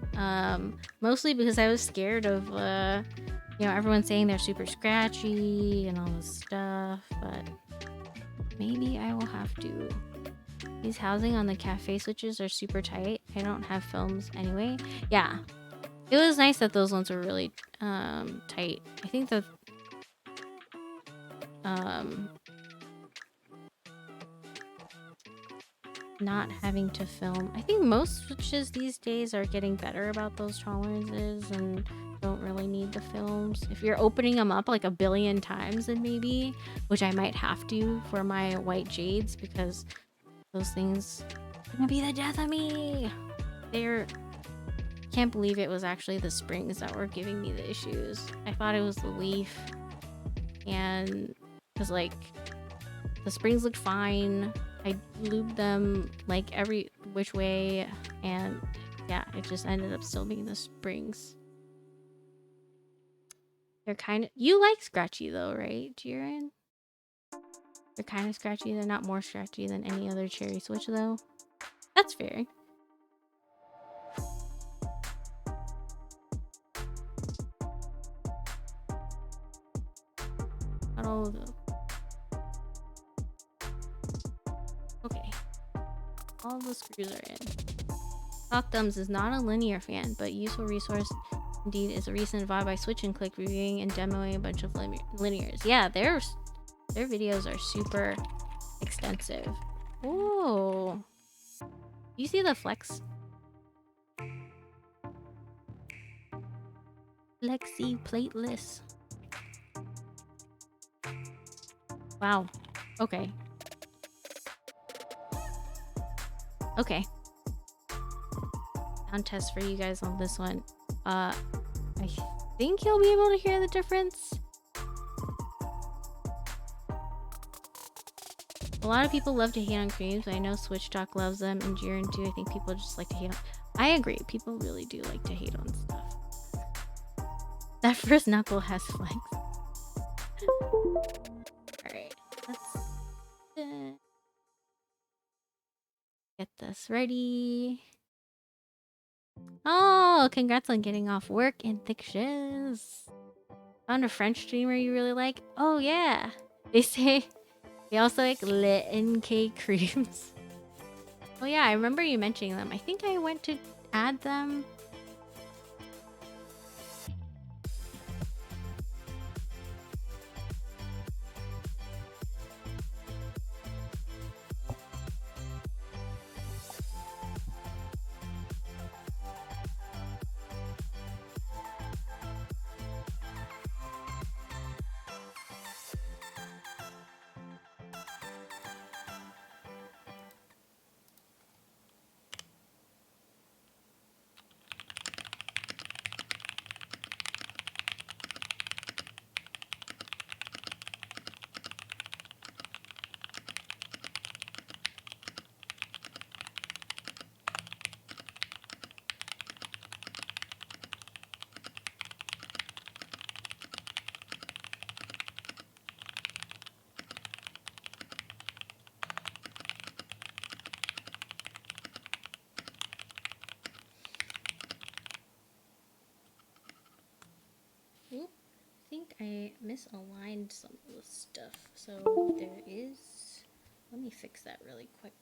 [SPEAKER 1] Mostly because I was scared of, you know, everyone saying they're super scratchy and all this stuff, but maybe I will have to. These housing on the cafe switches are super tight. I don't have films anyway. Yeah. It was nice that those ones were really, tight. I think that, not having to film. I think most switches these days are getting better about those tolerances and don't really need the films. If you're opening them up like a billion times, then maybe, which I might have to for my white jades, because those things are gonna be the death of me. Can't believe it was actually the springs that were giving me the issues. I thought it was the leaf, and because like the springs looked fine. I lubed them like which way, and yeah, it just ended up still being the springs. They're kind of, you like scratchy though, right, Jiren? They're kind of scratchy. They're not more scratchy than any other cherry switch though. That's fair. Not all of them. Okay. All the screws are in. Hawk Thumbs is not a linear fan, but useful resource indeed is a recent VOD by Switch and Click reviewing and demoing a bunch of linears. Yeah, their videos are super extensive. Whoa. You see the flex? Flexi plateless. Wow. Okay. Okay. Sound test for you guys on this one. I think you'll be able to hear the difference. A lot of people love to hate on creams. I know Switch Talk loves them, and Jiren too. I think people just like to hate on. I agree. People really do like to hate on stuff. That first knuckle has flex. Alright, let's get this ready. Oh, congrats on getting off work in thick shiz. Found a French streamer you really like? Oh yeah. They say they also like Litten K creams. Oh yeah, I remember you mentioning them. I think I went to add them. I think I misaligned some of the stuff. So there is... Let me fix that really quick.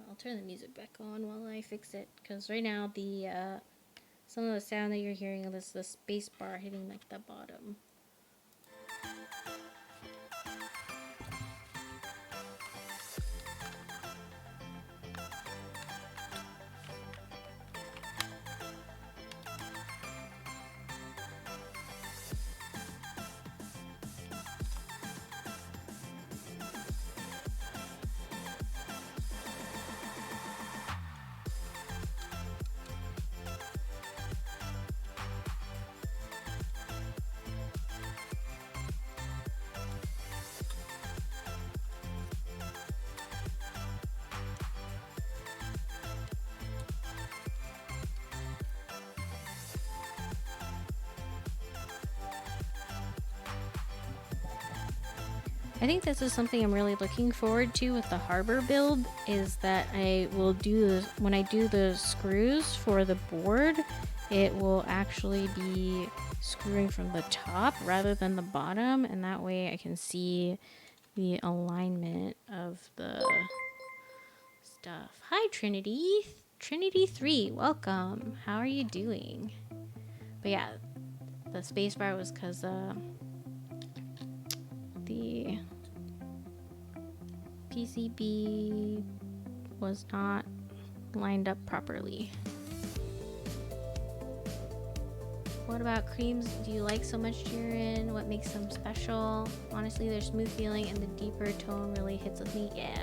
[SPEAKER 1] I'll turn the music back on while I fix it. Because right now the some of the sound that you're hearing is the space bar hitting like the bottom. I think this is something I'm really looking forward to with the harbor build, is that I will do this when I do the screws for the board, it will actually be screwing from the top rather than the bottom, and that way I can see the alignment of the stuff. Hi Trinity! Trinity 3, welcome! How are you doing? But yeah, the spacebar was because the PCB was not lined up properly. What about creams do you like so much, Jiren? What makes them special? Honestly, their smooth feeling and the deeper tone really hits with me. Yeah.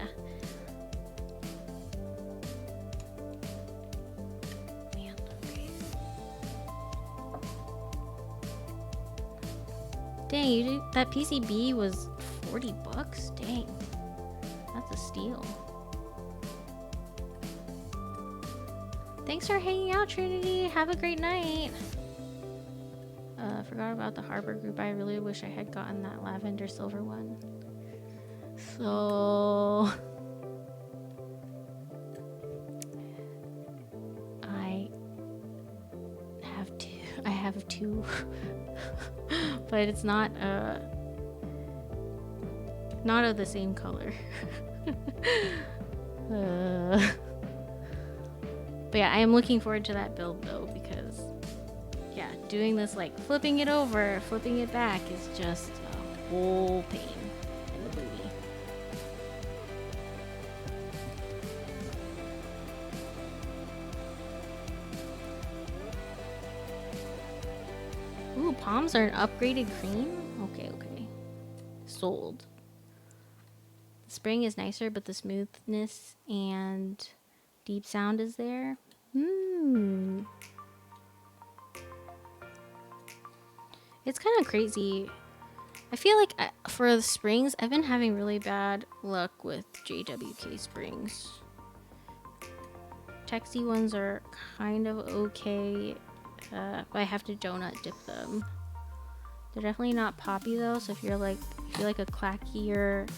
[SPEAKER 1] Man, okay. Dang, you did, that PCB was $40? Dang. That's a steal. Thanks for hanging out, Trinity. Have a great night. Forgot about the harbor group. I really wish I had gotten that lavender silver one. So I have two, but it's not of the same color. But yeah, I am looking forward to that build though, because yeah, doing this like flipping it over, flipping it back is just a whole pain in the booty. Ooh, palms are an upgraded cream? Okay. Sold. The spring is nicer, but the smoothness and deep sound is there. It's kind of crazy. I feel like for the springs, I've been having really bad luck with JWK springs. Texty ones are kind of okay, but I have to donut dip them. They're definitely not poppy though, so if you like a clackier,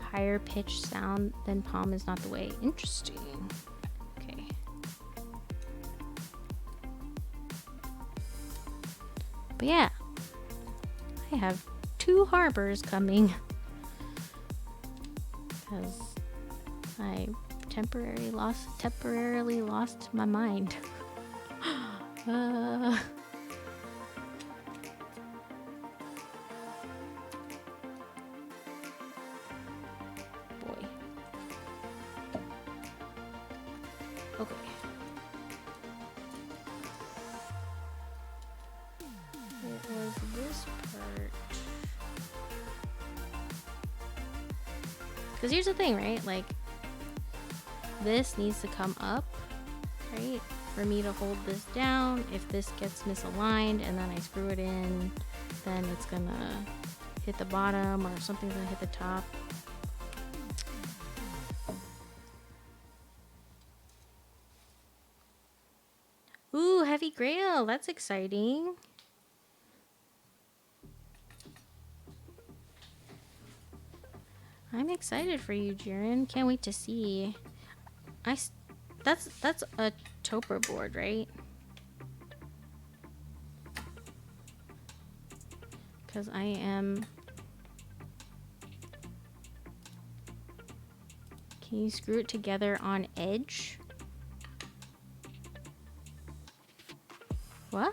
[SPEAKER 1] higher pitched sound, then palm is not the way. Interesting. Okay. But yeah, I have 2 harbors coming because I temporarily lost my mind. Boy. Okay. It was this part. Because here's the thing, right? Like, this needs to come up, right? For me to hold this down. If this gets misaligned and then I screw it in, then it's gonna hit the bottom or something's gonna hit the top. Ooh, heavy grail. That's exciting. I'm excited for you, Jiren. Can't wait to see. That's a Topper board, right? Because I am... Can you screw it together on edge? What?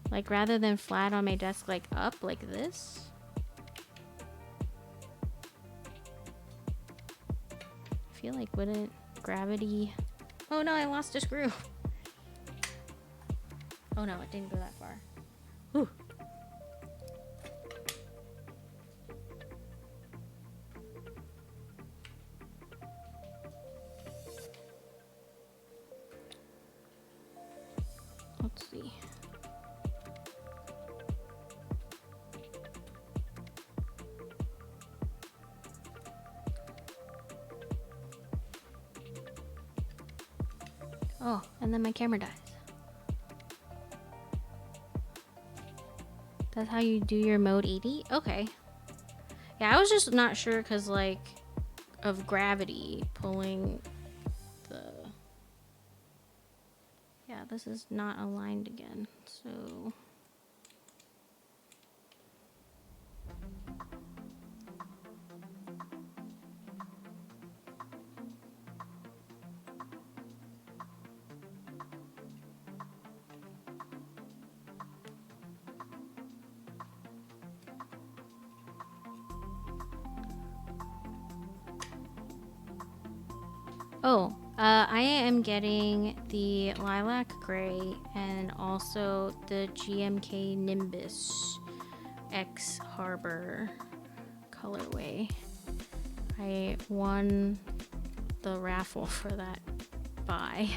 [SPEAKER 1] Like, rather than flat on my desk, like up, like this? I feel like wouldn't gravity... Oh no, I lost a screw. Oh no, it didn't go that far. Whew. Let's see. Oh, and then my camera dies. That's how you do your mode 80? Okay. Yeah, I was just not sure because, like, of gravity pulling the... Yeah, this is not aligned again, so... Oh, I am getting the lilac gray and also the GMK Nimbus X Harbor colorway. I won the raffle for that buy.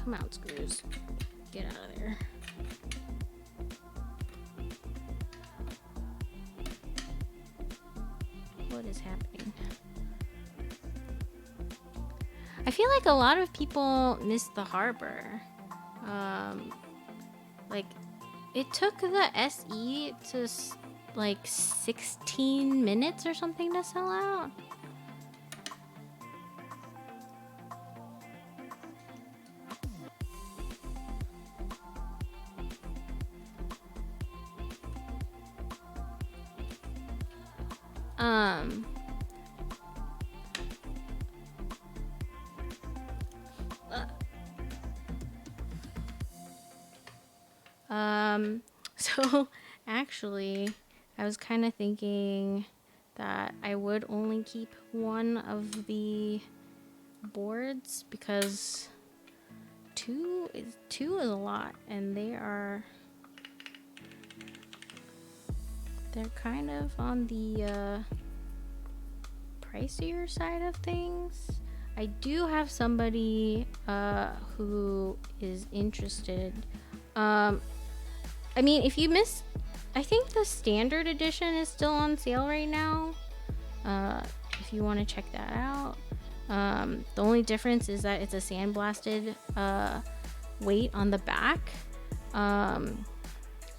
[SPEAKER 1] Come out, screws. Get out of there. What is happening? I feel like a lot of people miss the harbor. Like, it took the SE to like 16 minutes or something to sell out. So actually, I was kind of thinking that I would only keep one of the boards because two is a lot, and they're kind of on the pricier side of things. I do have somebody who is interested. I mean, if you missed, I think the standard edition is still on sale right now. If you want to check that out. The only difference is that it's a sandblasted weight on the back.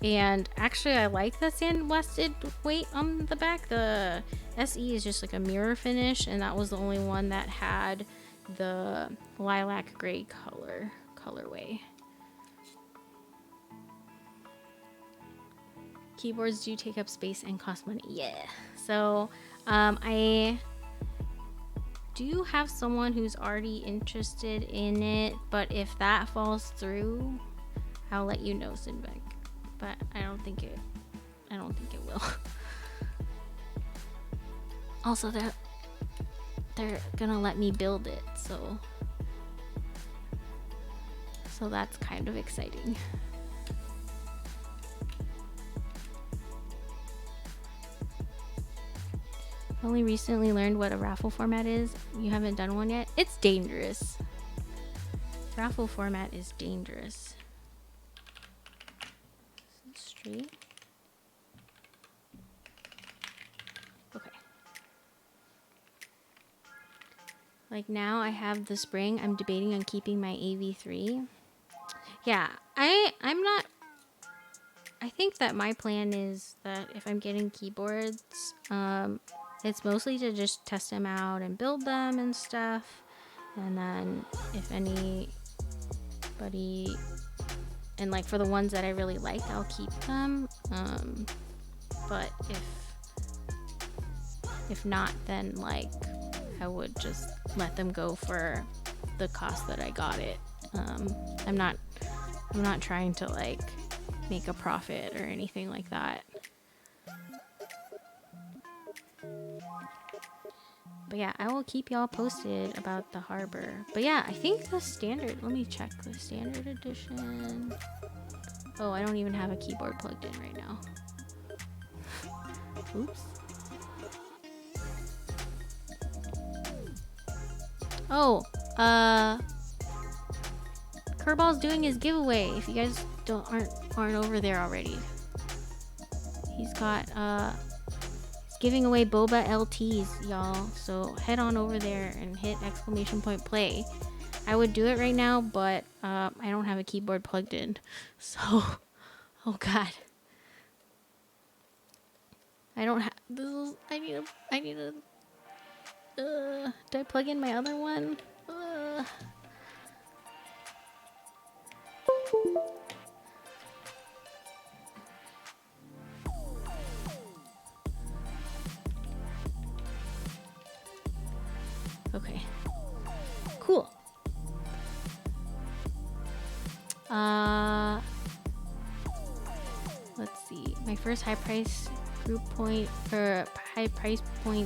[SPEAKER 1] And actually I like the sandblasted weight on the back. The SE is just like a mirror finish, and that was the only one that had the lilac gray colorway. Keyboards do take up space and cost money. Yeah. So I do have someone who's already interested in it, but if that falls through, I'll let you know, Sinbek. But I don't think it will. Also, they're gonna let me build it, so that's kind of exciting. Only recently learned what a raffle format is. You haven't done one yet? It's dangerous. Raffle format is dangerous. Straight. Okay. Like now I have the spring. I'm debating on keeping my AV3. Yeah, I'm not. I think that my plan is that if I'm getting keyboards, it's mostly to just test them out and build them and stuff. And then if anybody, and like for the ones that I really like, I'll keep them. But if not, then like I would just let them go for the cost that I got it. I'm not trying to like make a profit or anything like that. But yeah, I will keep y'all posted about the harbor. But yeah, I think the standard, let me check the standard edition. Oh, I don't even have a keyboard plugged in right now. Oops. Oh, Kerball's doing his giveaway. If you guys aren't over there already, he's got he's giving away boba LTs, y'all. So head on over there and hit !play. I would do it right now, but I don't have a keyboard plugged in, so oh god, I don't have this. I need a. Do I plug in my other one? Okay. Cool. Let's see. My first high price point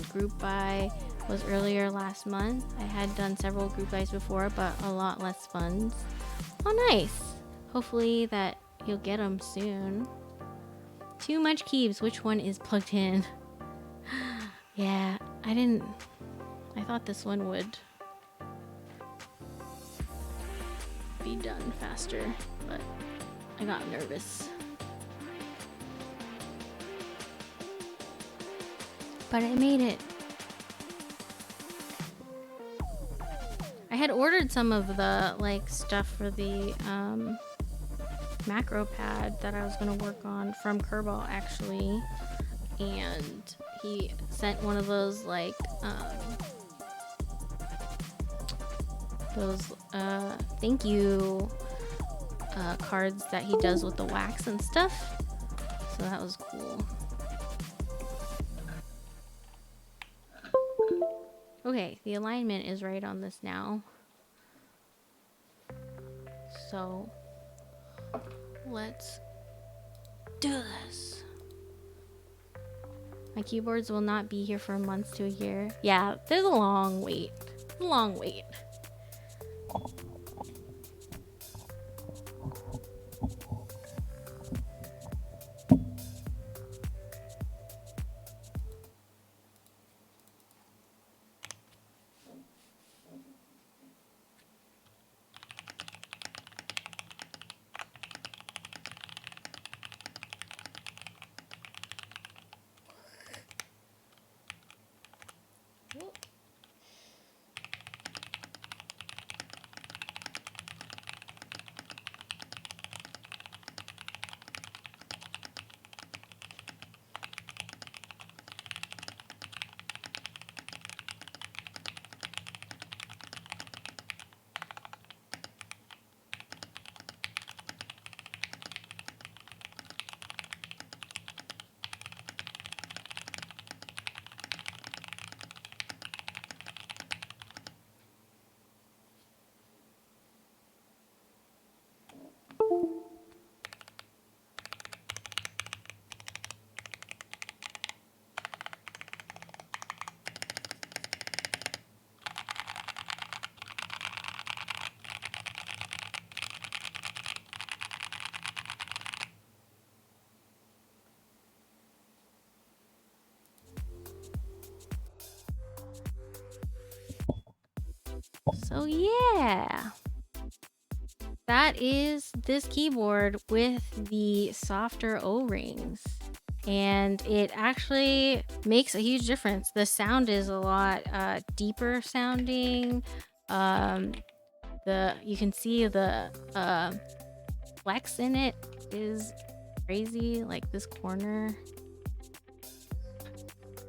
[SPEAKER 1] group buy was earlier last month. I had done several group buys before, but a lot less funds. Oh, nice. Hopefully that you'll get them soon. Too much keys. Which one is plugged in? Yeah, I thought this one would be be done faster, but I got nervous. But I made it. I had ordered some of the like stuff for the macro pad that I was gonna work on from Kerbal actually, and he sent one of those like thank you cards that he does with the wax and stuff, so that was cool. Okay, the alignment is right on this now, so let's do this. My keyboards will not be here for months to a year. Yeah, there's a long wait. Long wait. So yeah, that is this keyboard with the softer O-rings, and it actually makes a huge difference. The sound is a lot deeper sounding. You can see the flex in it is crazy, like this corner,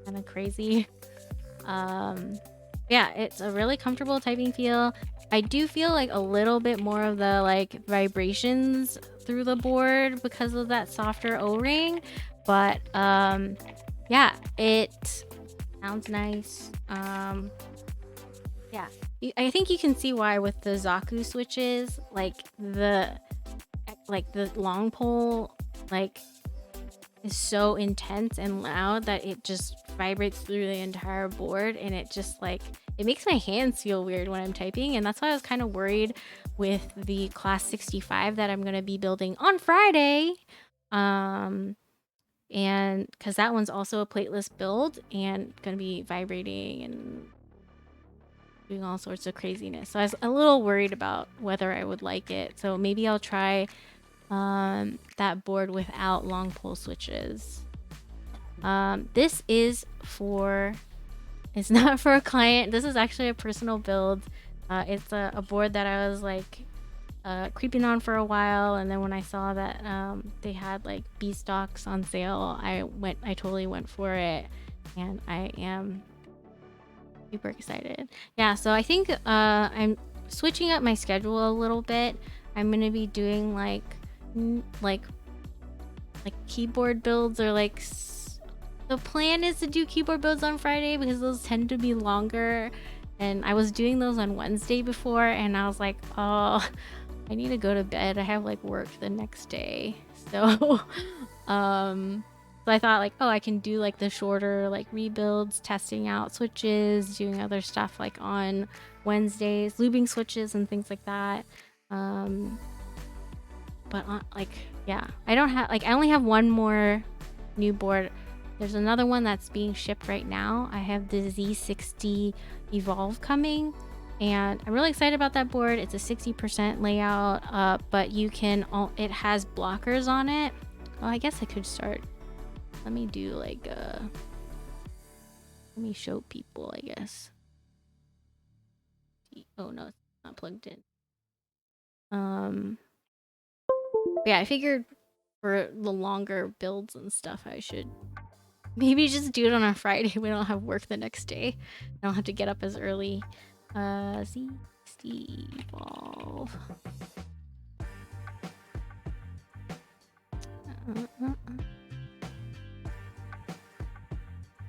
[SPEAKER 1] kind of crazy. Yeah, it's a really comfortable typing feel. I do feel like a little bit more of the like vibrations through the board because of that softer O-ring, but yeah, it sounds nice. Yeah, I think you can see why with the Zaku switches, like the long pole like is so intense and loud that it just vibrates through the entire board, and it just like it makes my hands feel weird when I'm typing. And that's why I was kind of worried with the class 65 that I'm going to be building on Friday, and because that one's also a plateless build and going to be vibrating and doing all sorts of craziness. So I was a little worried about whether I would like it, so maybe I'll try that board without long pole switches. This is for, it's not for a client. This is actually a personal build. It's a board that I was like creeping on for a while, and then when I saw that they had like B stocks on sale, I totally went for it, and I am super excited. Yeah, so I think I'm switching up my schedule a little bit. I'm gonna be doing like keyboard builds, or like the plan is to do keyboard builds on Friday because those tend to be longer, and I was doing those on Wednesday before, and I was like, oh, I need to go to bed. I have like work the next day, so so I thought like, oh, I can do like the shorter like rebuilds, testing out switches, doing other stuff like on Wednesdays, lubing switches and things like that. But like, yeah, I don't have like, I only have one more new board. There's another one that's being shipped right now. I have the Z60 Evolve coming, and I'm really excited about that board. It's a 60% layout, but you can it has blockers on it. Oh, I guess I could start. Let me do like let me show people, I guess. Oh no, it's not plugged in. Yeah, I figured for the longer builds and stuff, I should maybe just do it on a Friday. We don't have work the next day. I don't have to get up as early. Evolve.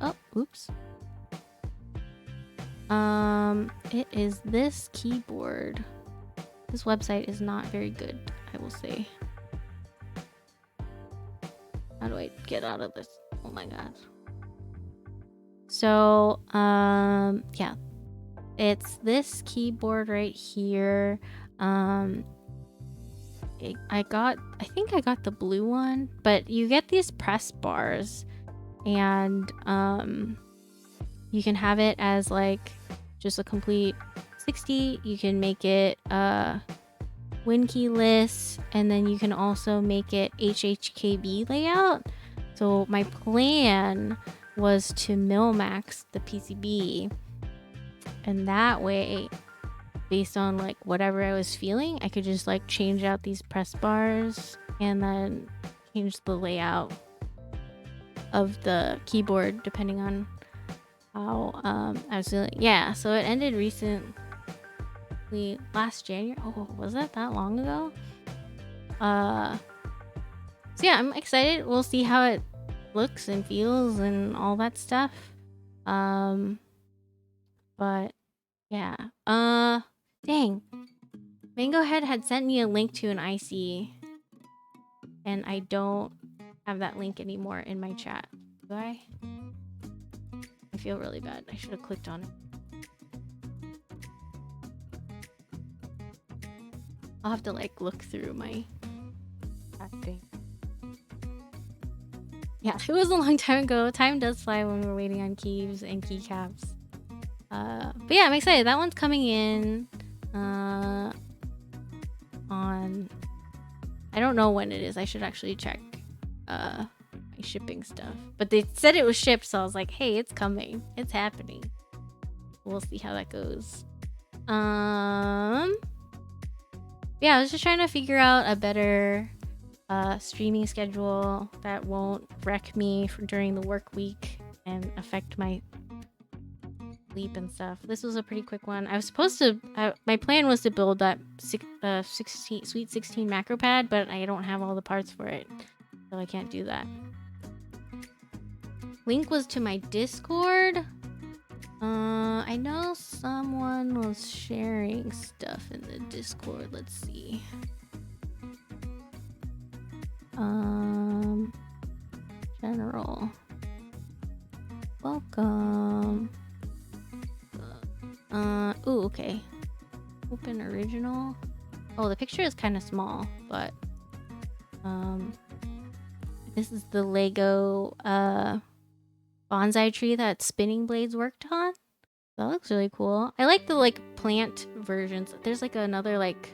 [SPEAKER 1] Oh, oops. It is this keyboard. This website is not very good, I will say. How do I get out of this? Oh my god. So, yeah. It's this keyboard right here. I think I got the blue one, but you get these press bars, and you can have it as like just a complete 60. You can make it win keyless, and then you can also make it HHKB layout. So my plan was to min-max the PCB, and that way, based on like whatever I was feeling, I could just like change out these press bars and then change the layout of the keyboard depending on how I was feeling. Yeah, so it ended recently, last January. Oh, was that long ago? So yeah, I'm excited. We'll see how it looks and feels and all that stuff. But yeah. Dang. Mango Head had sent me a link to an IC, and I don't have that link anymore in my chat. Do I? I feel really bad. I should have clicked on it. I'll have to like look through my chat thing. Yeah, it was a long time ago. Time does fly when we're waiting on keys and keycaps. But yeah, I'm excited. That one's coming in on, I don't know when it is. I should actually check my shipping stuff. But they said it was shipped, so I was like, hey, it's coming. It's happening. We'll see how that goes. Yeah, I was just trying to figure out a better streaming schedule that won't wreck me during the work week and affect my sleep and stuff. This was a pretty quick one. I was supposed to, my plan was to build that Sweet 16 macro pad, but I don't have all the parts for it, so I can't do that. Link was to my Discord. I know someone was sharing stuff in the Discord. Let's see. General. Welcome. Ooh, okay. Open original. Oh, the picture is kind of small, but this is the Lego bonsai tree that Spinning Blades worked on. That looks really cool. I like the like plant versions. There's like another like,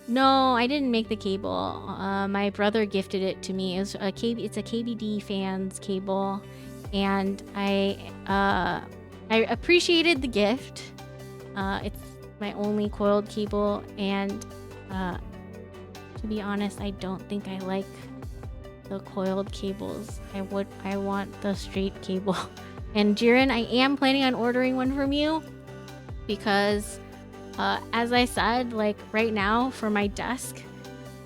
[SPEAKER 1] no, I didn't make the cable. My brother gifted it to me. It's a KBD fans cable, and I appreciated the gift. It's my only coiled cable, and to be honest, I don't think I like the coiled cables. I want the straight cable. And Jiren, I am planning on ordering one from you because as I said, like right now for my desk,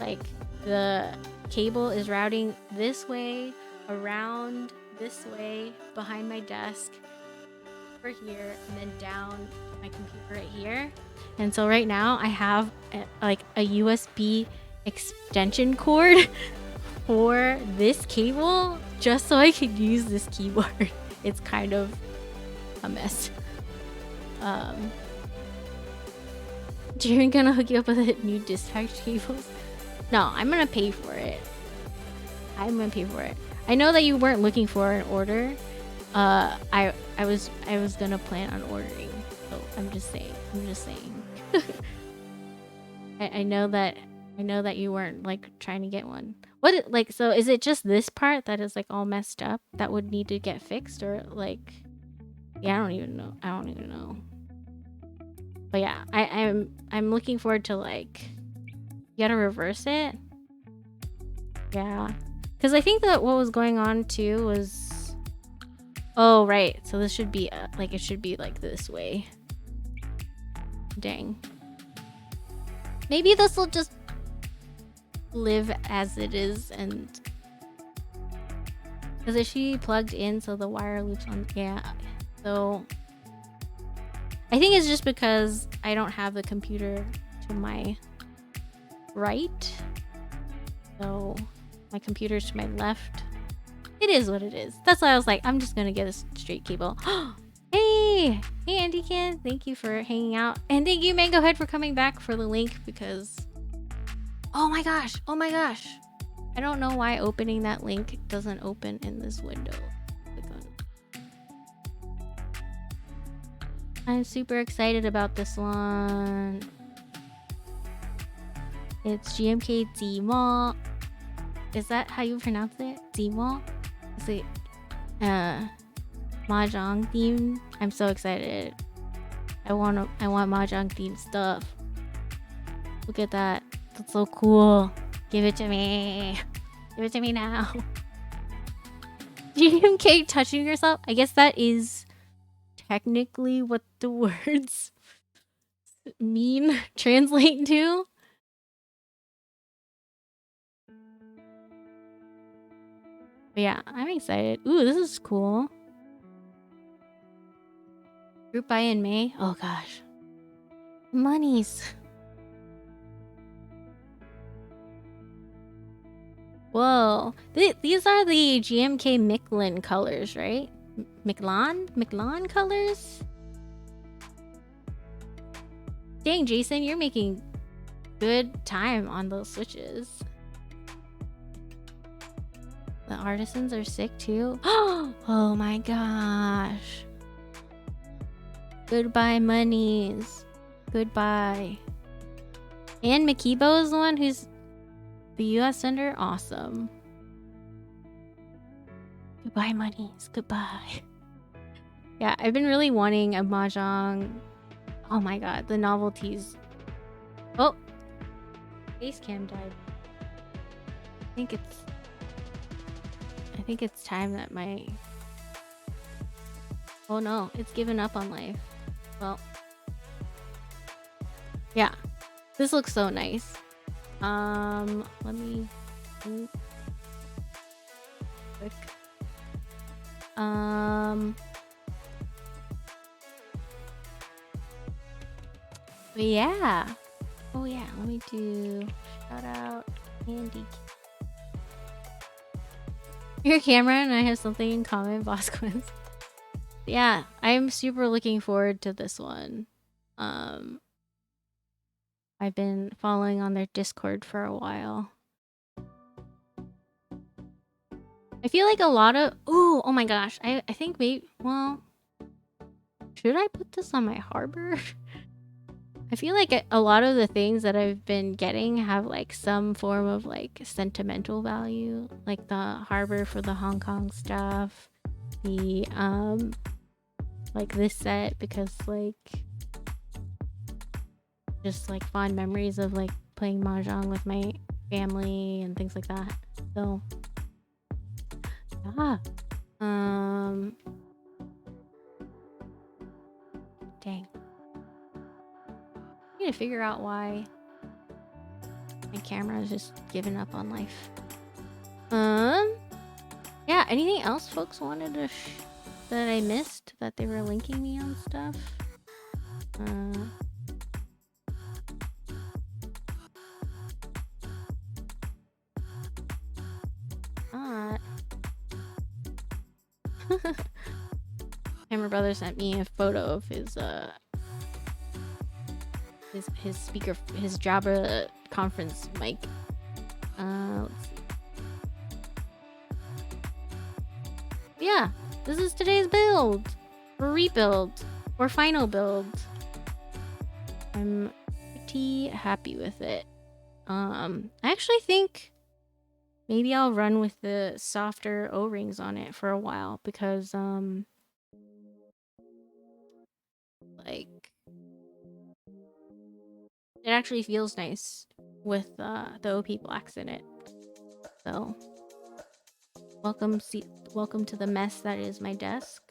[SPEAKER 1] like the cable is routing this way, around this way, behind my desk, over here, and then down my computer right here. And so right now I have like a USB extension cord for this cable just so I could use this keyboard. It's kind of a mess. Jiren gonna hook you up with a new dispatch cables? No, I'm gonna pay for it. I'm gonna pay for it. I know that you weren't looking for an order, I was gonna plan on ordering, so I'm just saying. I know that you weren't like trying to get one. What, like, so is it just this part that is like all messed up that would need to get fixed, or like, yeah, I don't even know. But yeah, I'm looking forward to, like, you gotta reverse it. Yeah, because I think that what was going on too was, oh right, so this should be like, it should be like this way. Dang. Maybe this will just live as it is, and because is she plugged in so the wire loops on? Yeah, so I think it's just because I don't have the computer to my right, so my computer's to my left. It is what it is. That's why I was like, I'm just gonna get a straight cable. Hey Andy Ken, thank you for hanging out, and thank you Mango Head for coming back for the link, because oh my gosh, I don't know why opening that link doesn't open in this window. Click on. I'm super excited about this one. It's GMK Zemo. Is that how you pronounce it? Zemo? Is it Mahjong themed? I'm so excited. I want Mahjong themed stuff. Look at that. That's so cool. Give it to me. Give it to me now. GMK touching yourself? I guess that is technically what the words mean, translate to. But yeah, I'm excited. Ooh, this is cool. Group buy in May. Oh gosh. Monies. Whoa. These are the GMK Michelin colors, right? Michelin colors? Dang, Jason, you're making good time on those switches. The artisans are sick too. Oh my gosh. Goodbye, monies. Goodbye. And Makibo is the one who's the US vendor. Awesome. Goodbye, monies. Goodbye. Yeah, I've been really wanting a Mahjong. Oh my god, the novelties. Oh, face cam died. I think it's time that my... Oh no, it's given up on life. Well, yeah, this looks so nice. Let me quick. Yeah. Oh yeah, let me do shout out Andy. Your camera and I have something in common, Bosquins. Yeah, I'm super looking forward to this one. I've been following on their Discord for a while. I feel like a lot of... oh my gosh. I think maybe... Well... Should I put this on my harbor? I feel like a lot of the things that I've been getting have like some form of like sentimental value. Like the harbor for the Hong Kong stuff. The... like this set, because like... just like fond memories of like playing Mahjong with my family and things like that. So... yeah. Dang. I need to figure out why my camera is just giving up on life. Yeah, anything else folks wanted to that I missed that they were linking me on stuff? Hammer Brother sent me a photo of his speaker, his Jabra conference mic. Let's see. Yeah, This is today's build. Or rebuild. Or final build. I'm pretty happy with it. I actually think maybe I'll run with the softer O-rings on it for a while because like it actually feels nice with the OP blacks in it. So welcome to the mess that is my desk.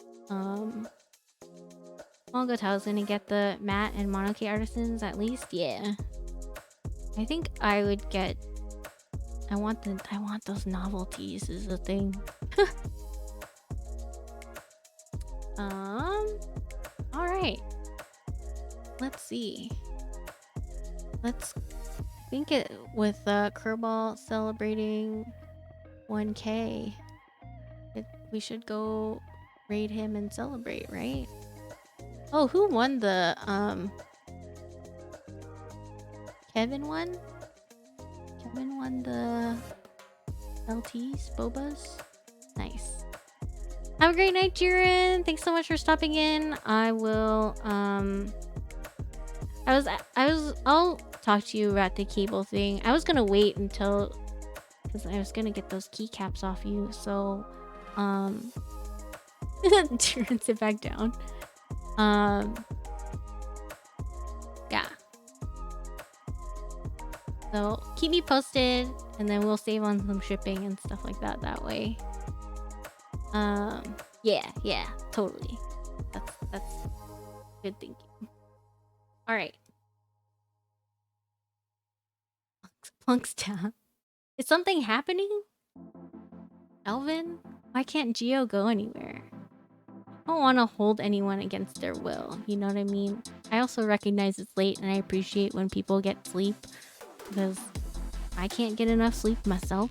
[SPEAKER 1] I'll go tell I was gonna get the matte and monoke artisans at least. Yeah. I think I would get I want those novelties is the thing. Alright. Let's see. Let's think it with Kerbal celebrating 1K. We should go raid him and celebrate, right? Oh, who won the Kevin won? Kevin won the LTs, Bobas. Nice. Have a great night, Jiren. Thanks so much for stopping in. I will I'll talk to you about the cable thing. I was gonna wait until because I was gonna get those keycaps off you, so Jiren, sit back down. Yeah. So keep me posted and then we'll save on some shipping and stuff like that way. Yeah, totally. That's good thinking. All right. Plunk's down. Is something happening? Elvin? Why can't Geo go anywhere? I don't want to hold anyone against their will, you know what I mean? I also recognize it's late and I appreciate when people get sleep because I can't get enough sleep myself,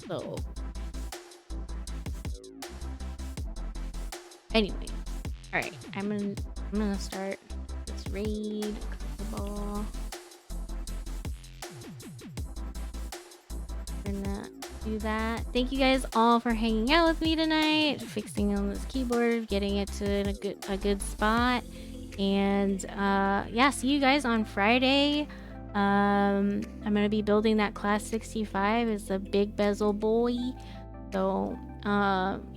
[SPEAKER 1] so... Anyway, alright, I'm gonna start this raid. Ball. Gonna do that. Thank you guys all for hanging out with me tonight, fixing on this keyboard, getting it to a good spot, and yeah, see you guys on Friday. I'm gonna be building that class 65. It's a big bezel boy, so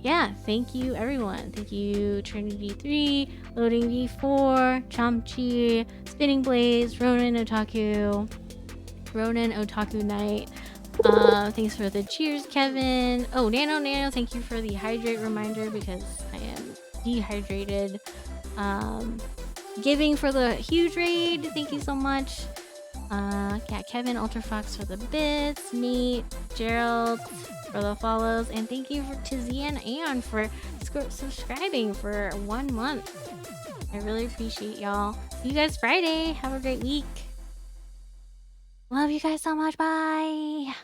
[SPEAKER 1] yeah, thank you everyone. Thank you Trinity 3, Loading V4, Chomchi, Spinning Blaze, Ronan Otaku Night. Thanks for the cheers, Kevin. Oh, Nano, thank you for the hydrate reminder because I am dehydrated. Giving for the huge raid, thank you so much. Yeah, Kevin, UltraFoxx for the bits, Nate, Gerald for the follows, and thank you to Zian Aeon for subscribing for 1 month. I really appreciate y'all. See you guys Friday. Have a great week. Love you guys so much. Bye.